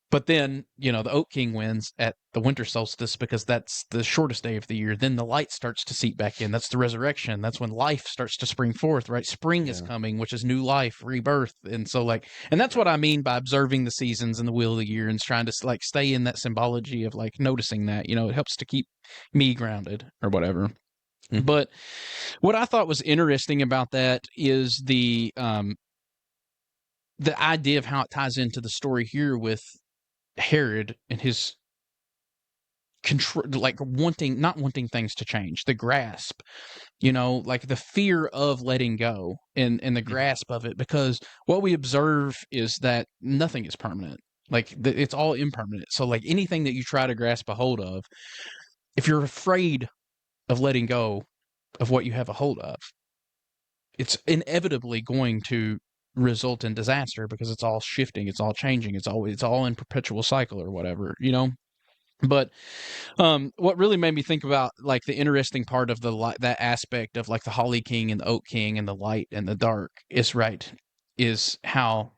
[SPEAKER 1] But then, the Oak King wins at the winter solstice because that's the shortest day of the year. Then the light starts to seep back in. That's the resurrection. That's when life starts to spring forth, right? Spring is
[SPEAKER 3] Yeah.
[SPEAKER 1] coming, which is new life, rebirth. And so, and that's what I mean by observing the seasons and the wheel of the year and trying to, stay in that symbology of, noticing that. It helps to keep me grounded or whatever.
[SPEAKER 3] Mhm.
[SPEAKER 1] But what I thought was interesting about that is the idea of how it ties into the story here with Herod and his control, not wanting things to change, the grasp, the fear of letting go and the grasp of it, because what we observe is that nothing is permanent. It's all impermanent. So anything that you try to grasp a hold of, if you're afraid of letting go of what you have a hold of, it's inevitably going to result in disaster because it's all shifting, it's all changing, it's all in perpetual cycle or whatever. But what really made me think about the interesting part of that aspect of the Holly King and the Oak King and the light and the dark is how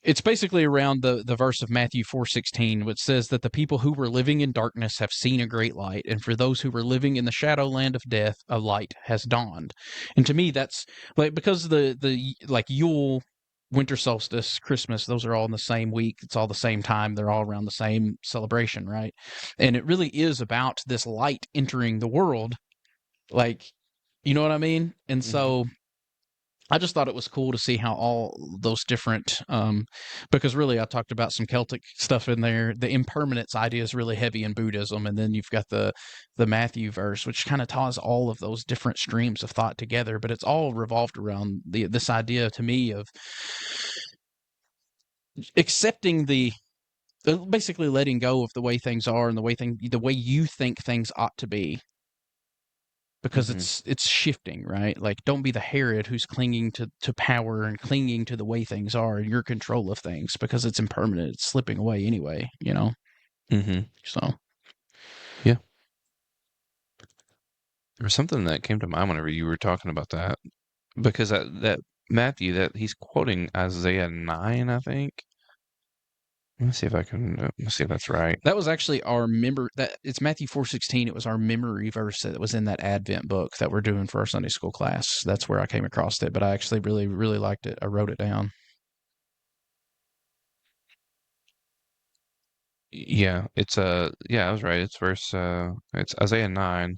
[SPEAKER 1] it's basically around the verse of Matthew 4:16, which says that the people who were living in darkness have seen a great light, and for those who were living in the shadowland of death, a light has dawned. And to me, that's because the Yule, winter solstice, Christmas, those are all in the same week. It's all the same time. They're all around the same celebration, right? And it really is about this light entering the world, you know what I mean? And so I just thought it was cool to see how all those different, because really I talked about some Celtic stuff in there. The impermanence idea is really heavy in Buddhism, and then you've got the Matthew verse, which kind of ties all of those different streams of thought together. But it's all revolved around this idea to me of accepting basically letting go of the way things are and the way you think things ought to be, because it's shifting, right? Don't be the Herod who's clinging to power and clinging to the way things are and your control of things, because it's impermanent. It's slipping away anyway. So
[SPEAKER 3] Yeah. There was something that came to mind whenever you were talking about that, because that Matthew, that he's quoting Isaiah 9, I think. Let's see if that's right.
[SPEAKER 1] that was actually it's Matthew 4:16. It was our memory verse that was in that Advent book that we're doing for our Sunday school class. That's where I came across it, but I actually really, really liked it. I wrote it down.
[SPEAKER 3] Yeah, I was right. It's Isaiah 9,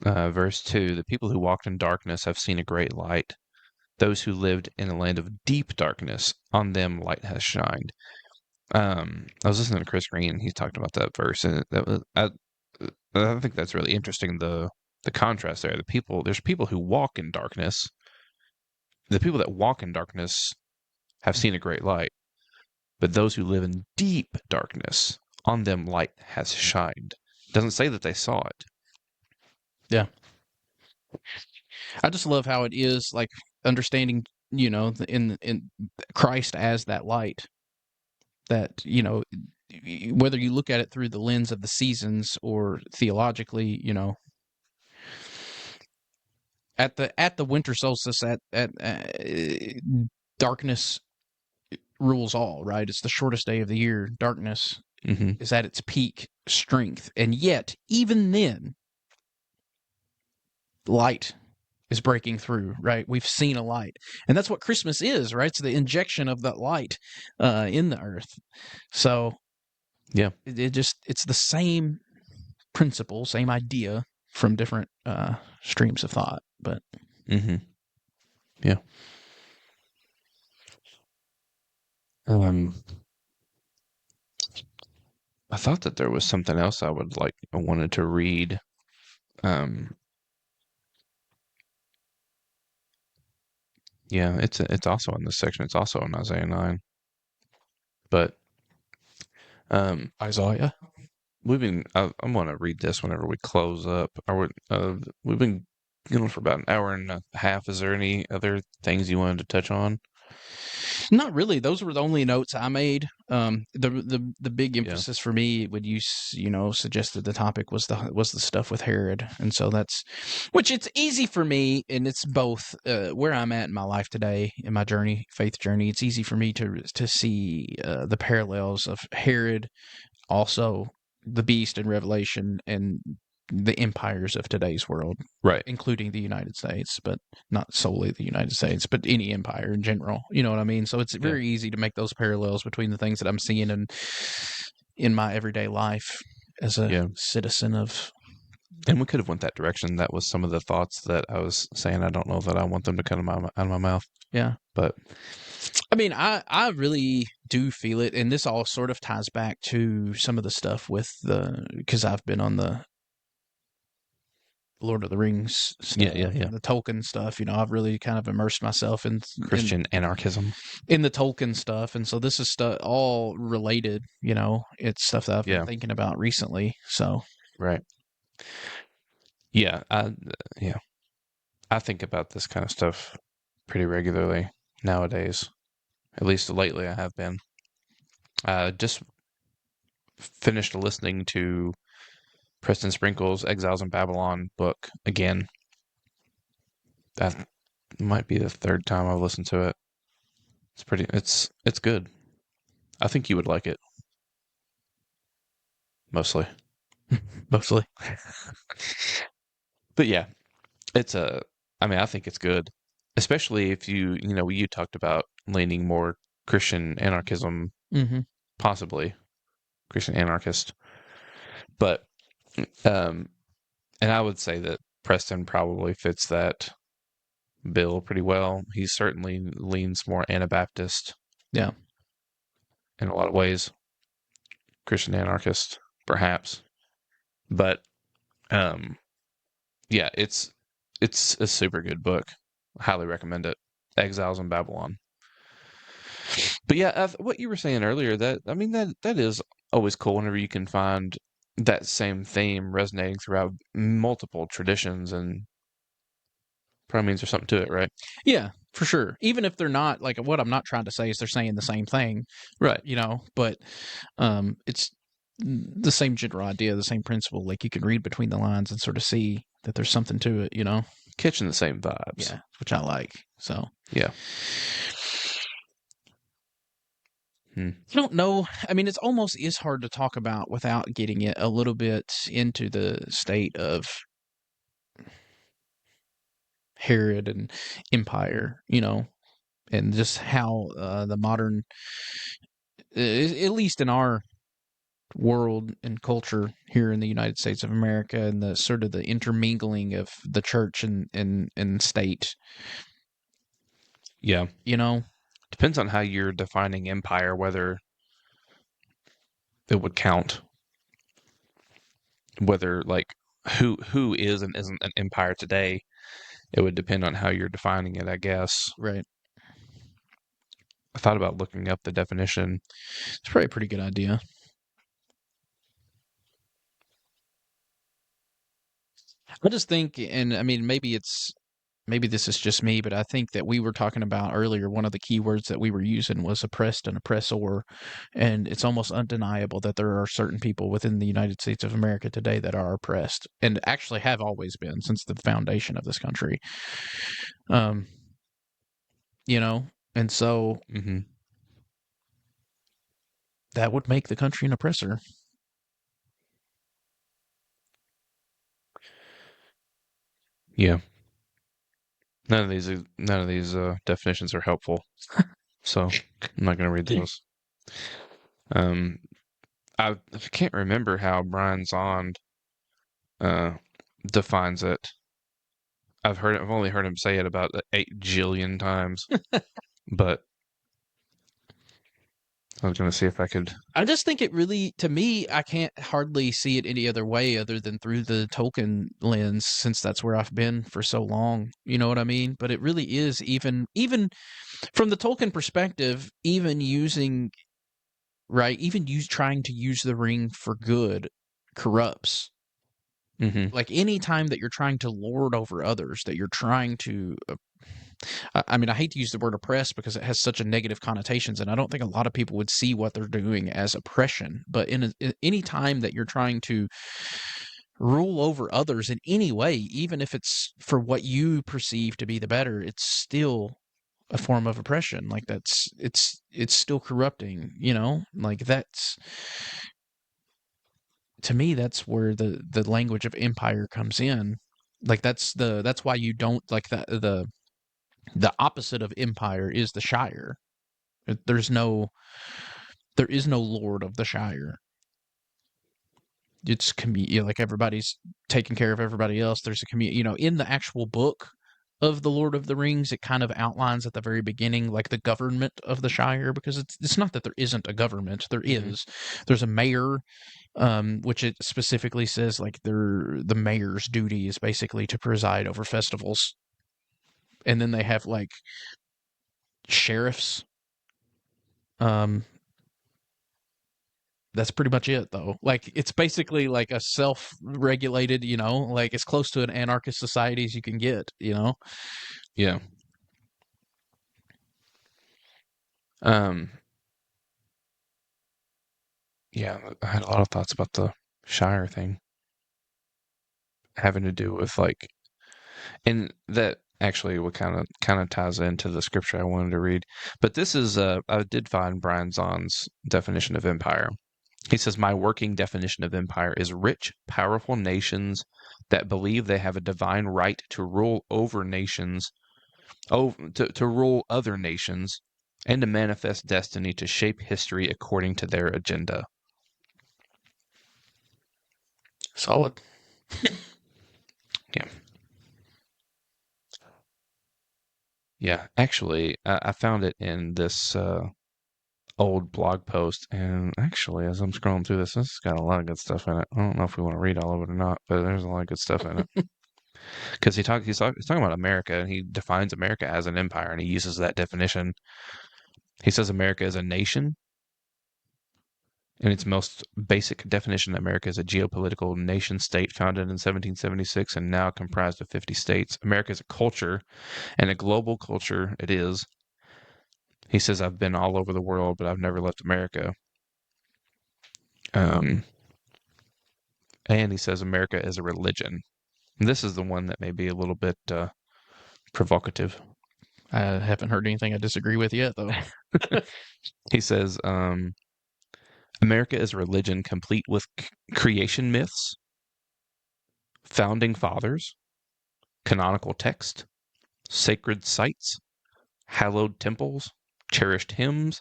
[SPEAKER 3] verse 2. The people who walked in darkness have seen a great light. Those who lived in a land of deep darkness, on them light has shined. I was listening to Chris Green, and he's talking about that verse, and I think that's really interesting. The contrast there. There's people who walk in darkness. The people that walk in darkness have seen a great light, but those who live in deep darkness, on them light has shined. Doesn't say that they saw it.
[SPEAKER 1] Yeah. I just love how it is understanding, in Christ as that light, that, whether you look at it through the lens of the seasons or theologically, at the winter solstice, at darkness rules all, right? It's the shortest day of the year. Darkness is at its peak strength. And yet, even then, light is breaking through, right? We've seen a light. And that's what Christmas is, right? It's the injection of that light in the earth. So
[SPEAKER 3] Yeah.
[SPEAKER 1] it's the same principle, same idea from different streams of thought. But
[SPEAKER 3] yeah. I thought that there was something else I wanted to read. Yeah, it's also in this section. It's also in Isaiah 9. But
[SPEAKER 1] Isaiah.
[SPEAKER 3] I'm going to read this whenever we close up. We've been going for about an hour and a half. Is there any other things you wanted to touch on?
[SPEAKER 1] Not really. Those were the only notes I made. The big
[SPEAKER 3] Yeah.
[SPEAKER 1] emphasis for me when suggested the topic was the stuff with Herod, and so that's which it's easy for me, and it's both where I'm at in my life today in my journey, faith journey. It's easy for me to see the parallels of Herod, also the beast in Revelation, and the empires of today's world,
[SPEAKER 3] Right.
[SPEAKER 1] including the United States, but not solely the United States, but any empire in general. You know what I mean? So it's
[SPEAKER 3] Yeah.
[SPEAKER 1] very easy to make those parallels between the things that I'm seeing in my everyday life as a
[SPEAKER 3] Yeah.
[SPEAKER 1] citizen of.
[SPEAKER 3] And we could have went that direction. That was some of the thoughts that I was saying. I don't know that I want them to come out of my mouth,
[SPEAKER 1] Yeah.
[SPEAKER 3] but
[SPEAKER 1] I mean, I really do feel it, and this all sort of ties back to some of the stuff with because I've been on the Lord of the Rings stuff
[SPEAKER 3] yeah.
[SPEAKER 1] and the Tolkien stuff. I've really kind of immersed myself
[SPEAKER 3] Christian anarchism.
[SPEAKER 1] in the Tolkien stuff, and so this is stuff all related. It's stuff that I've been
[SPEAKER 3] Yeah.
[SPEAKER 1] thinking about recently. So
[SPEAKER 3] Right. Yeah. Yeah. I think about this kind of stuff pretty regularly nowadays. At least lately, I have been. Just finished listening to Preston Sprinkle's Exiles in Babylon book again. That might be the third time I've listened to it. It's good. I think you would like it. Mostly.
[SPEAKER 1] mostly,
[SPEAKER 3] But yeah, I mean, I think it's good. Especially if you talked about leaning more Christian anarchism,
[SPEAKER 1] mm-hmm.
[SPEAKER 3] possibly Christian anarchist. But um and I would say that Preston probably fits that bill pretty well. He certainly leans more Anabaptist.
[SPEAKER 1] Yeah.
[SPEAKER 3] In a lot of ways. Christian anarchist, perhaps. But yeah, it's a super good book. Highly recommend it. Exiles in Babylon. But yeah, what you were saying earlier, that is always cool whenever you can find that same theme resonating throughout multiple traditions, and probably means there's something to it, right?
[SPEAKER 1] Yeah, for sure. Even if they're not like what I'm not trying to say is they're saying the same thing,
[SPEAKER 3] Right.
[SPEAKER 1] but it's the same general idea, the same principle. Like you can read between the lines and sort of see that there's something to it.
[SPEAKER 3] Catching the same vibes.
[SPEAKER 1] Yeah, which I like. So
[SPEAKER 3] Yeah.
[SPEAKER 1] I don't know. I mean, it's almost is hard to talk about without getting it a little bit into the state of Herod and empire, and just how the modern, at least in our world and culture here in the United States of America, and the sort of the intermingling of the church and state,
[SPEAKER 3] Yeah.
[SPEAKER 1] you know?
[SPEAKER 3] Depends on how you're defining empire, whether it would count, whether like who is and isn't an empire today. It would depend on how you're defining it, I guess.
[SPEAKER 1] Right.
[SPEAKER 3] I thought about looking up the definition.
[SPEAKER 1] It's probably a pretty good idea. I just think, and I mean, maybe this is just me, but I think that we were talking about earlier, one of the key words that we were using was oppressed and oppressor. And it's almost undeniable that there are certain people within the United States of America today that are oppressed and actually have always been since the foundation of this country. And so that would make the country an oppressor.
[SPEAKER 3] Yeah. None of these definitions are helpful, so I'm not going to read those. I can't remember how Brian Zond defines it. I've only heard him say it about 8 jillion times, but I was going to see if I could.
[SPEAKER 1] I just think it really, to me, I can't hardly see it any other way other than through the Tolkien lens, since that's where I've been for so long. You know what I mean? But it really is even from the Tolkien perspective, even trying to use the ring for good corrupts.
[SPEAKER 3] Mm-hmm.
[SPEAKER 1] Like any time that you're trying to lord over others, that you're trying to I mean, I hate to use the word oppress because it has such a negative connotations, and I don't think a lot of people would see what they're doing as oppression. But in any time that you're trying to rule over others in any way, even if it's for what you perceive to be the better, it's still a form of oppression. Like it's still corrupting, like that's, to me, that's where the language of empire comes in. Like that's why you don't like the opposite of empire is the shire. There's no there is no lord of the shire. It's like everybody's taking care of everybody else. There's a community, in the actual book of the Lord of the Rings, it kind of outlines at the very beginning like the government of the Shire, because it's not that there isn't a government. There is. There's a mayor, which it specifically says like the mayor's duty is basically to preside over festivals, and then they have like sheriffs. Um, that's pretty much it, though. Like it's basically like a self-regulated, like as close to an anarchist society as you can get.
[SPEAKER 3] Yeah. Um. Yeah, I had a lot of thoughts about the Shire thing, having to do with like, and that actually what kind of ties into the scripture I wanted to read. But this is I did find Brian Zahn's definition of empire. He says, my working definition of empire is rich, powerful nations that believe they have a divine right to rule over nations, to rule other nations, and to manifest destiny to shape history according to their agenda.
[SPEAKER 1] Solid.
[SPEAKER 3] Yeah. Yeah. Actually, I found it in this old blog post. And actually, as I'm scrolling through this has got a lot of good stuff in it. I don't know if we want to read all of it or not, but there's a lot of good stuff in it. Because he's talking about America, and he defines America as an empire, and he uses that definition. He says America is a nation. In its most basic definition, America is a geopolitical nation state founded in 1776 and now comprised of 50 states. America is a culture, and a global culture it is. He says, I've been all over the world, but I've never left America. And he says America is a religion. And this is the one that may be a little bit provocative.
[SPEAKER 1] I haven't heard anything I disagree with yet, though.
[SPEAKER 3] He says, America is a religion complete with creation myths, founding fathers, canonical text, sacred sites, hallowed temples, cherished hymns,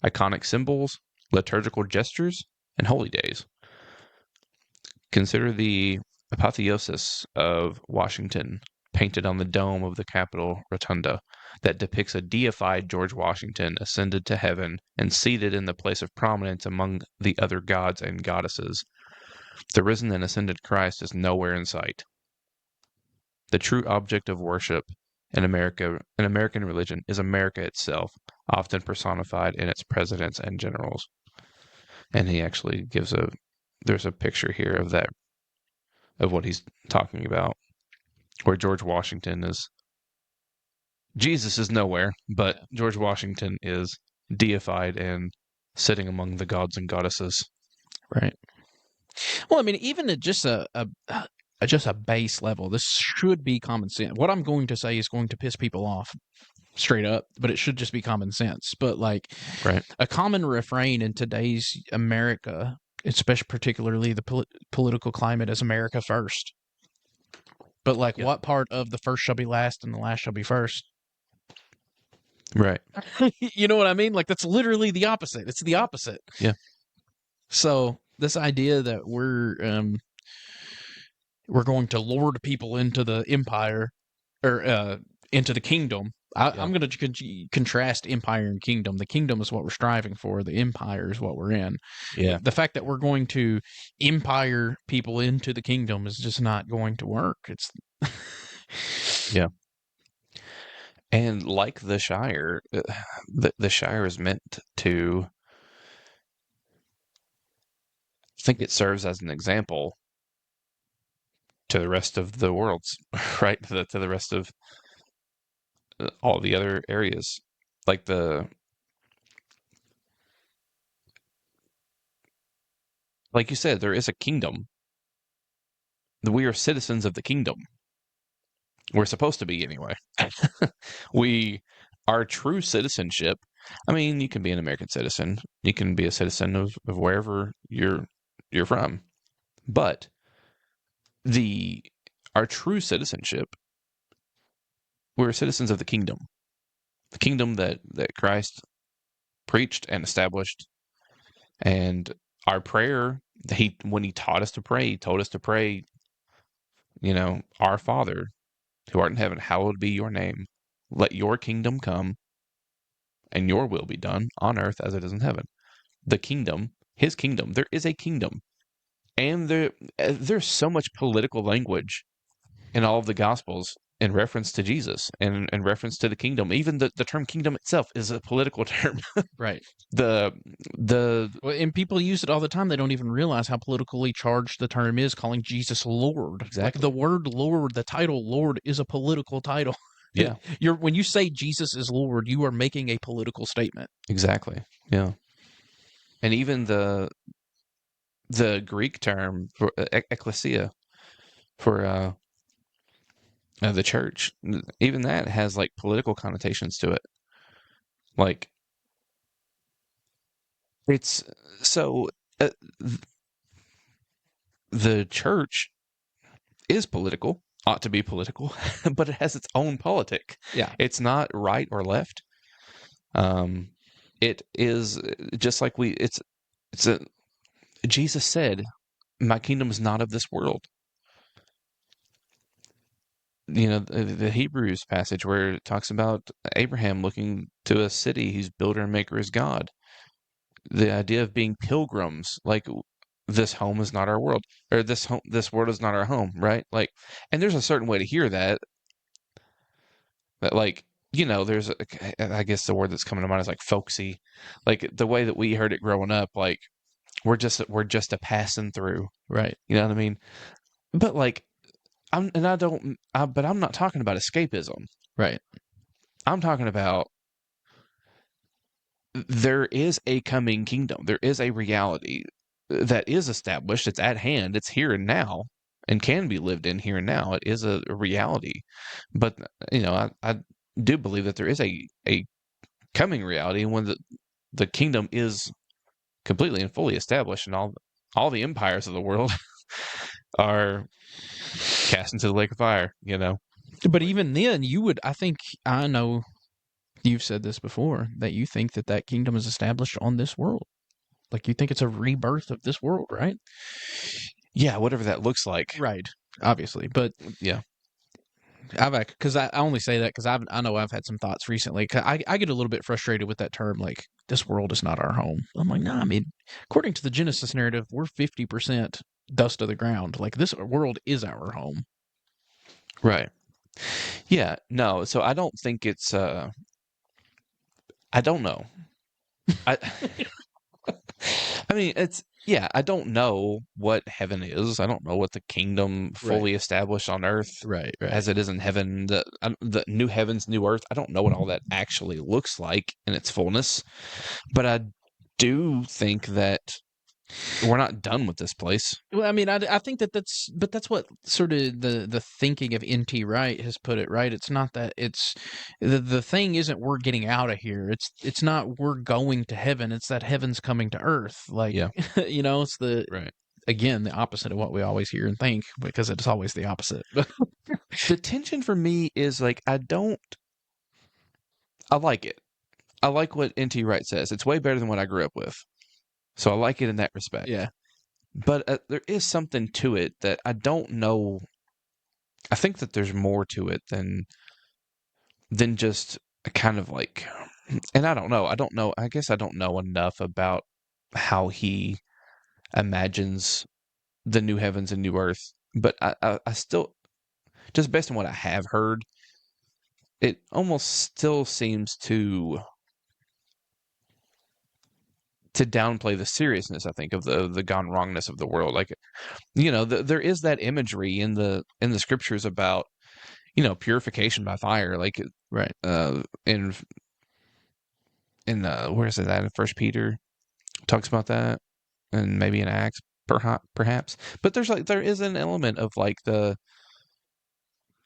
[SPEAKER 3] iconic symbols, liturgical gestures, and holy days. Consider the apotheosis of Washington painted on the dome of the Capitol Rotunda that depicts a deified George Washington ascended to heaven and seated in the place of prominence among the other gods and goddesses. The risen and ascended Christ is nowhere in sight. The true object of worship in America, in American religion, is America itself, often personified in its presidents and generals. And he actually there's a picture here of that, of what he's talking about, where George Washington is, Jesus is nowhere, but George Washington is deified and sitting among the gods and goddesses.
[SPEAKER 1] Right. Well, I mean, even at just a base level, this should be common sense. What I'm going to say is going to piss people off straight up, but it should just be common sense. But like,
[SPEAKER 3] Right.
[SPEAKER 1] a common refrain in today's America, especially particularly the political climate, is America first. But like, what part of the first shall be last and the last shall be first?
[SPEAKER 3] Right.
[SPEAKER 1] You know what I mean? Like, that's literally the opposite. It's the opposite.
[SPEAKER 3] Yeah.
[SPEAKER 1] So this idea that we're going to lord people into the empire or into the kingdom. I'm going to contrast empire and kingdom. The kingdom is what we're striving for. The empire is what we're in.
[SPEAKER 3] Yeah.
[SPEAKER 1] The fact that we're going to empire people into the kingdom is just not going to work. It's
[SPEAKER 3] Yeah. And like the Shire, the Shire is meant to, I think it serves as an example to the rest of the world, right? To the rest of all the other areas. Like like you said, there is a kingdom. We are citizens of the kingdom. We're supposed to be anyway. We our true citizenship. I mean, you can be an American citizen. You can be a citizen of wherever you're from. But the our true citizenship, we're citizens of the kingdom that Christ preached and established. And our prayer, when he taught us to pray, he told us to pray, our Father who art in heaven, hallowed be your name. Let your kingdom come and your will be done on earth as it is in heaven. The kingdom, his kingdom, there is a kingdom. And there's so much political language in all of the Gospels in reference to Jesus and in reference to the kingdom. Even the term kingdom itself is a political term.
[SPEAKER 1] Right.
[SPEAKER 3] the the
[SPEAKER 1] Well, and people use it all the time. They don't even realize how politically charged the term is, calling Jesus Lord. Like
[SPEAKER 3] Exactly.
[SPEAKER 1] the word Lord, the title Lord is a political title.
[SPEAKER 3] Yeah.
[SPEAKER 1] When you say Jesus is Lord, you are making a political statement.
[SPEAKER 3] Exactly. Yeah. And even the Greek term for ecclesia for the church, even that has like political connotations to it. Like it's so uh, th- the church is political, ought to be political, but it has its own politic.
[SPEAKER 1] Yeah.
[SPEAKER 3] It's not right or left. Um, it is just like it's a Jesus said, "My kingdom is not of this world." The Hebrews passage where it talks about Abraham looking to a city whose builder and maker is God. The idea of being pilgrims, like this home is not our world, or this world is not our home, right? Like, and there's a certain way to hear that. That like, there's I guess the word that's coming to mind is like folksy, like the way that we heard it growing up, like we're just a passing through,
[SPEAKER 1] Right.
[SPEAKER 3] you know what I mean? But like, but I'm not talking about escapism.
[SPEAKER 1] Right.
[SPEAKER 3] I'm talking about there is a coming kingdom. There is a reality that is established. It's at hand. It's here and now and can be lived in here and now. It is a reality. But, I do believe that there is a coming reality when the kingdom is completely and fully established and all the empires of the world are cast into the lake of fire,
[SPEAKER 1] But even then, I know you've said this before, that you think that kingdom is established on this world. Like you think it's a rebirth of this world, right?
[SPEAKER 3] Yeah, whatever that looks like.
[SPEAKER 1] Right. Obviously. But
[SPEAKER 3] Yeah.
[SPEAKER 1] I only say that because I know I've had some thoughts recently. 'Cause I get a little bit frustrated with that term, like this world is not our home. I'm like, nah. I mean, according to the Genesis narrative, we're 50% dust of the ground. Like this world is our home.
[SPEAKER 3] Right. Yeah, no. So I don't think it's I don't know. I I mean, I don't know what heaven is. I don't know what the kingdom fully established on earth
[SPEAKER 1] Right.
[SPEAKER 3] as it is in heaven, the new heavens, new earth. I don't know what all that actually looks like in its fullness, but I do think that we're not done with this place.
[SPEAKER 1] Well, I mean, I think that's what sort of the thinking of N.T. Wright has put it, right? It's not that it's the thing isn't we're getting out of here. It's not we're going to heaven. It's that heaven's coming to earth. Like,
[SPEAKER 3] Yeah.
[SPEAKER 1] it's
[SPEAKER 3] Right.
[SPEAKER 1] again, the opposite of what we always hear and think, because it's always the opposite.
[SPEAKER 3] The tension for me is like I like it. I like what N.T. Wright says. It's way better than what I grew up with. So I like it in that respect.
[SPEAKER 1] Yeah.
[SPEAKER 3] But there is something to it that I don't know. I think that there's more to it than just a kind of like, and I don't know. I don't know. I guess I don't know enough about how he imagines the new heavens and new earth. But I still, just based on what I have heard, it almost still seems to downplay the seriousness, I think, of the gone wrongness of the world. Like, there is that imagery in the scriptures about, purification by fire. Like
[SPEAKER 1] Right.
[SPEAKER 3] In where is it at? In First Peter talks about that, and maybe in Acts, perhaps. But there is an element of like the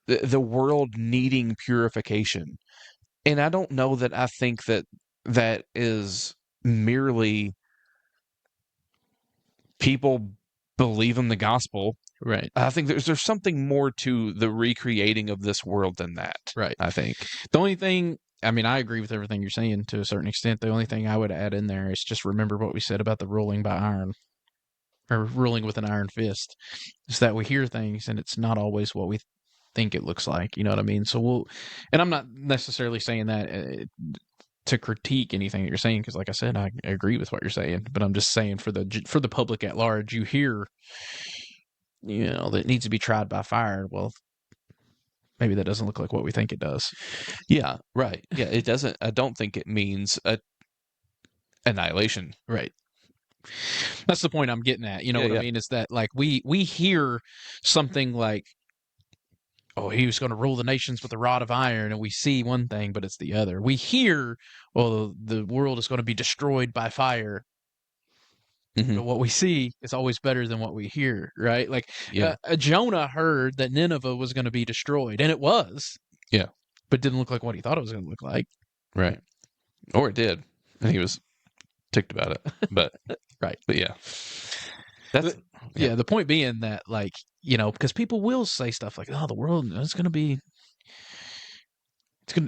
[SPEAKER 3] world needing purification, and I don't know that I think that is merely people believe in the gospel.
[SPEAKER 1] Right.
[SPEAKER 3] I think there's something more to the recreating of this world than that.
[SPEAKER 1] Right.
[SPEAKER 3] I think.
[SPEAKER 1] The only thing, I mean, I agree with everything you're saying to a certain extent. The only thing I would add in there is just remember what we said about the ruling by iron, or ruling with an iron fist. Is that we hear things and it's not always what we think it looks like. You know what I mean? So and I'm not necessarily saying that to critique anything that you're saying, because like I said, I agree with what you're saying, but I'm just saying for the public at large, you hear, that it needs to be tried by fire. Well, maybe that doesn't look like what we think it does.
[SPEAKER 3] Yeah, right. Yeah, it doesn't. I don't think it means annihilation.
[SPEAKER 1] Right. That's the point I'm getting at. You know
[SPEAKER 3] Yeah,
[SPEAKER 1] what I
[SPEAKER 3] yeah.
[SPEAKER 1] mean? Is that like we hear something like, oh, he was going to rule the nations with a rod of iron, and we see one thing, but it's the other. We hear, well, the world is going to be destroyed by fire,
[SPEAKER 3] Hmm.
[SPEAKER 1] but what we see is always better than what we hear, right? Like
[SPEAKER 3] Yeah,
[SPEAKER 1] Jonah heard that Nineveh was going to be destroyed, and it was,
[SPEAKER 3] yeah.
[SPEAKER 1] but didn't look like what he thought it was going to look like.
[SPEAKER 3] Right. Or it did, and he was ticked about it. But
[SPEAKER 1] Right.
[SPEAKER 3] but yeah, that's
[SPEAKER 1] Yeah. The point being that, like, because people will say stuff like, "Oh, the world is going to be."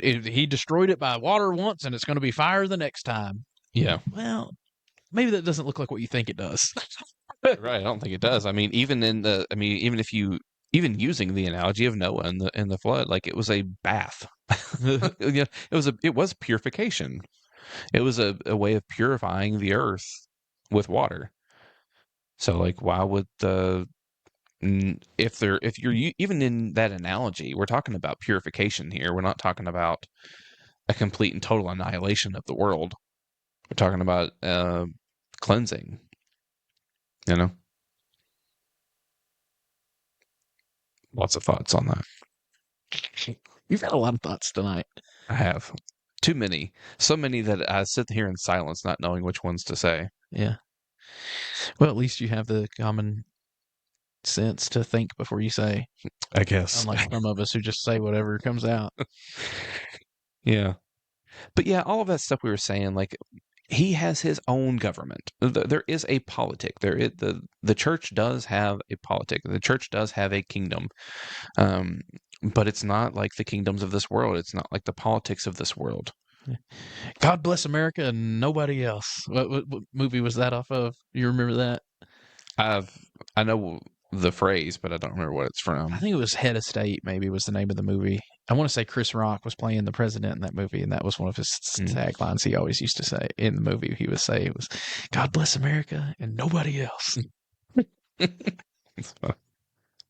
[SPEAKER 1] He destroyed it by water once, and it's going to be fire the next time.
[SPEAKER 3] yeah.
[SPEAKER 1] Well, maybe that doesn't look like what you think it does.
[SPEAKER 3] Right. I don't think it does. I mean, even if you even using the analogy of Noah and the flood, like it was a bath. Yeah, it was purification. It was a way of purifying the earth with water. So like, why would if you're even in that analogy, we're talking about purification here. We're not talking about a complete and total annihilation of the world. We're talking about cleansing. You know, lots of thoughts on that.
[SPEAKER 1] You've had a lot of thoughts tonight.
[SPEAKER 3] I have too many, so many that I sit here in silence, not knowing which ones to say.
[SPEAKER 1] Yeah. Well, at least you have the common sense to think before you say,
[SPEAKER 3] I guess.
[SPEAKER 1] unlike some of us who just say whatever comes out.
[SPEAKER 3] Yeah. But yeah, all of that stuff we were saying, like he has his own government. There is a politic. The church does have a politic. The church does have a kingdom, but it's not like the kingdoms of this world. It's not like the politics of this world.
[SPEAKER 1] God bless America and nobody else. What movie was that off of? You remember that?
[SPEAKER 3] I know the phrase, but I don't remember what it's from.
[SPEAKER 1] I think it was Head of State, maybe was the name of the movie. I want to say Chris Rock was playing the president in that movie, and that was one of his taglines he always used to say in the movie. He would say it was, God bless America and nobody else.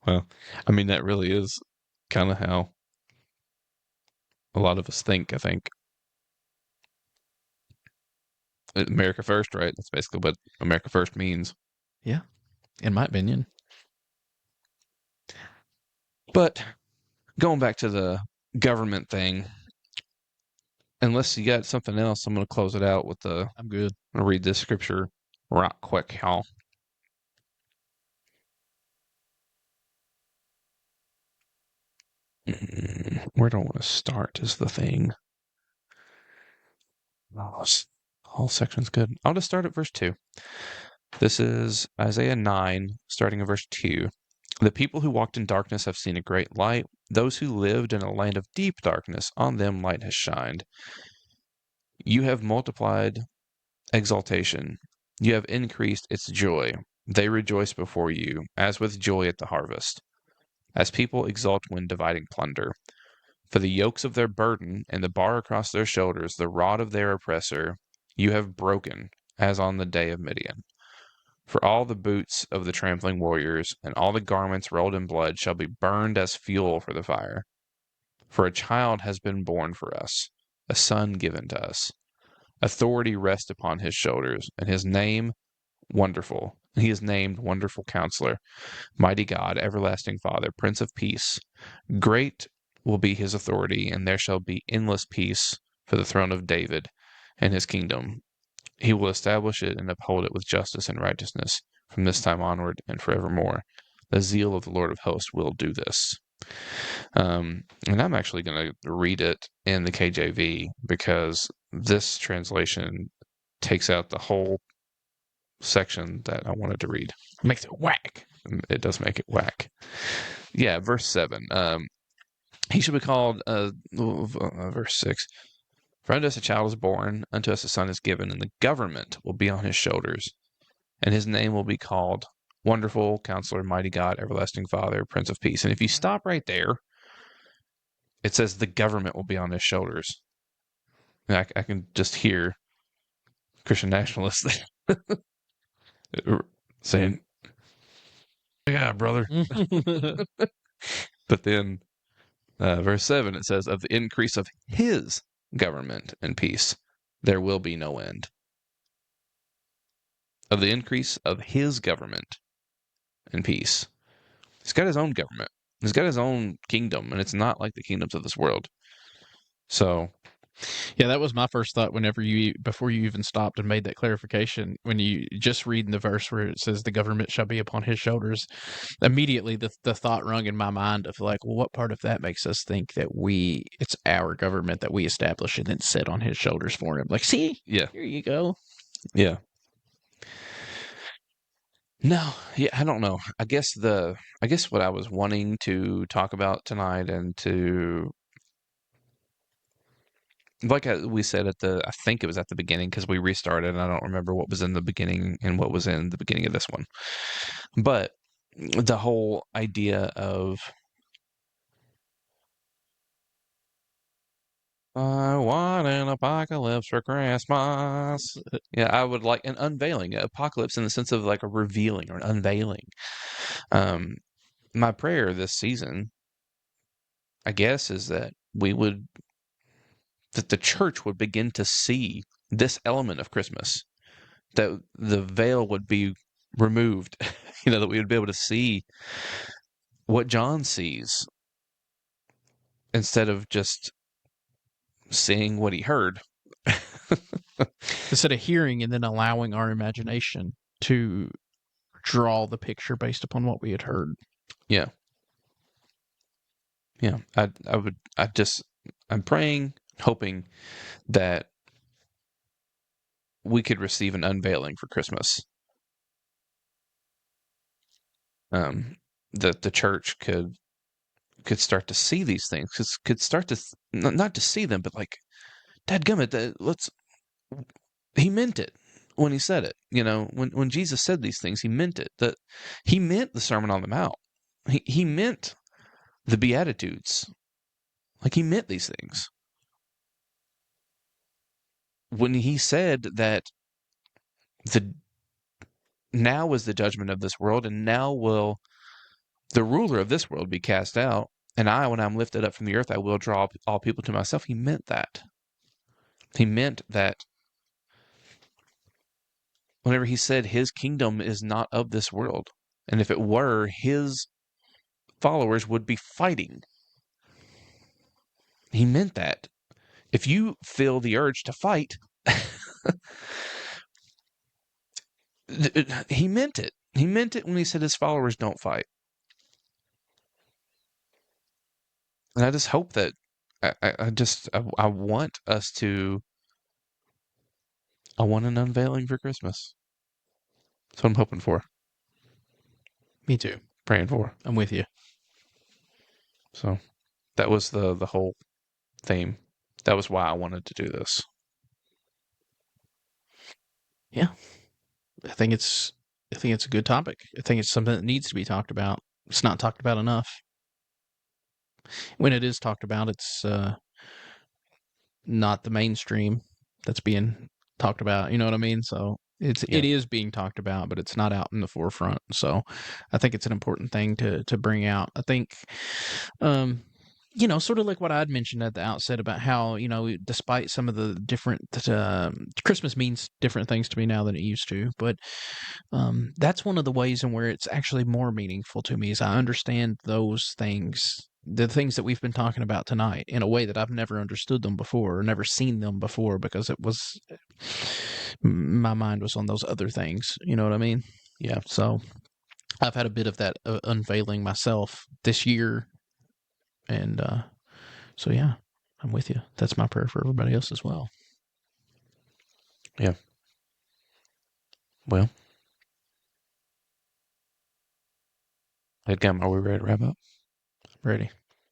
[SPEAKER 3] Well, I mean, that really is kind of how a lot of us think, I think. America first, right? That's basically what America first means.
[SPEAKER 1] Yeah, in my opinion.
[SPEAKER 3] But going back to the government thing, unless you got something else, I'm going to close it out with
[SPEAKER 1] I'm good.
[SPEAKER 3] I'm going to read this scripture right quick, y'all. Where do I want to start is the thing. Whole section's good. I'll just start at verse 2. This is Isaiah 9, starting at verse 2. The people who walked in darkness have seen a great light. Those who lived in a land of deep darkness, on them light has shined. You have multiplied exaltation. You have increased its joy. They rejoice before you, as with joy at the harvest, as people exult when dividing plunder. For the yokes of their burden and the bar across their shoulders, the rod of their oppressor, you have broken, as on the day of Midian. For all the boots of the trampling warriors and all the garments rolled in blood shall be burned as fuel for the fire. For a child has been born for us, a son given to us. Authority rests upon his shoulders, and his name, Wonderful. He is named Wonderful Counselor, Mighty God, Everlasting Father, Prince of Peace. Great will be his authority, and there shall be endless peace for the throne of David and his kingdom. He will establish it and uphold it with justice and righteousness from this time onward and forevermore. The zeal of the Lord of hosts will do this. And I'm actually going to read it in the KJV because this translation takes out the whole section that I wanted to read.
[SPEAKER 1] Makes it whack.
[SPEAKER 3] It does make it whack. Yeah, verse 7. He shall be called, verse 6. For unto us a child is born, unto us a son is given, and the government will be on his shoulders. And his name will be called Wonderful, Counselor, Mighty God, Everlasting Father, Prince of Peace. And if you stop right there, it says the government will be on his shoulders. And I can just hear Christian nationalists saying, yeah, brother. But then verse 7, it says, of the increase of his government and peace, there will be no end. Of the increase of his government and peace. He's got his own government. He's got his own kingdom, and it's not like the kingdoms of this world. So,
[SPEAKER 1] yeah, that was my first thought before you even stopped and made that clarification. When you just reading the verse where it says the government shall be upon his shoulders, immediately the thought rung in my mind of like, well, what part of that makes us think that it's our government that we establish and then sit on his shoulders for him? Like, see,
[SPEAKER 3] yeah,
[SPEAKER 1] here you go.
[SPEAKER 3] Yeah. No, yeah, I don't know. I guess what I was wanting to talk about tonight and to like we said I think it was at the beginning because we restarted and I don't remember what was in the beginning and what was in the beginning of this one. But the whole idea of I want an apocalypse for Christmas. Yeah, I would like an unveiling, an apocalypse in the sense of like a revealing or an unveiling. My prayer this season, I guess, is that that the church would begin to see this element of Christmas, that the veil would be removed, that we would be able to see what John sees instead of just seeing what he heard.
[SPEAKER 1] Instead of hearing and then allowing our imagination to draw the picture based upon what we had heard.
[SPEAKER 3] Yeah. Yeah. I'm praying, hoping that we could receive an unveiling for Christmas. That the church could start to see these things, could start to not to see them, but like, dadgummit, he meant it when he said it. When Jesus said these things, he meant it. That he meant the Sermon on the Mount. He meant the Beatitudes. Like, he meant these things. When he said that now is the judgment of this world, and now will the ruler of this world be cast out, and when I'm lifted up from the earth, I will draw all people to myself. He meant that. He meant that whenever he said his kingdom is not of this world, and if it were, his followers would be fighting. He meant that. If you feel the urge to fight, he meant it. He meant it when he said his followers don't fight. And I just hope that I want us to. I want an unveiling for Christmas. That's what I'm hoping for.
[SPEAKER 1] Me too.
[SPEAKER 3] Praying for.
[SPEAKER 1] I'm with you.
[SPEAKER 3] So that was the whole theme. That was why I wanted to do this.
[SPEAKER 1] Yeah. I think it's a good topic. I think it's something that needs to be talked about. It's not talked about enough. When it is talked about, it's not the mainstream that's being talked about. You know what I mean? So it is being talked about, but it's not out in the forefront. So I think it's an important thing to bring out. I think, sort of like what I'd mentioned at the outset about how, despite some of the different, Christmas means different things to me now than it used to, but that's one of the ways in where it's actually more meaningful to me is I understand those things the things that we've been talking about tonight in a way that I've never understood them before or never seen them before because it was my mind was on those other things. You know what I mean?
[SPEAKER 3] Yeah.
[SPEAKER 1] So I've had a bit of that unveiling myself this year, and so yeah, I'm with you. That's my prayer for everybody else as well.
[SPEAKER 3] Yeah. Well, again, are we ready to wrap up?
[SPEAKER 1] Ready?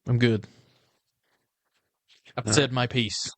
[SPEAKER 1] I'm good. I've
[SPEAKER 3] All
[SPEAKER 1] said
[SPEAKER 3] right.
[SPEAKER 1] my piece.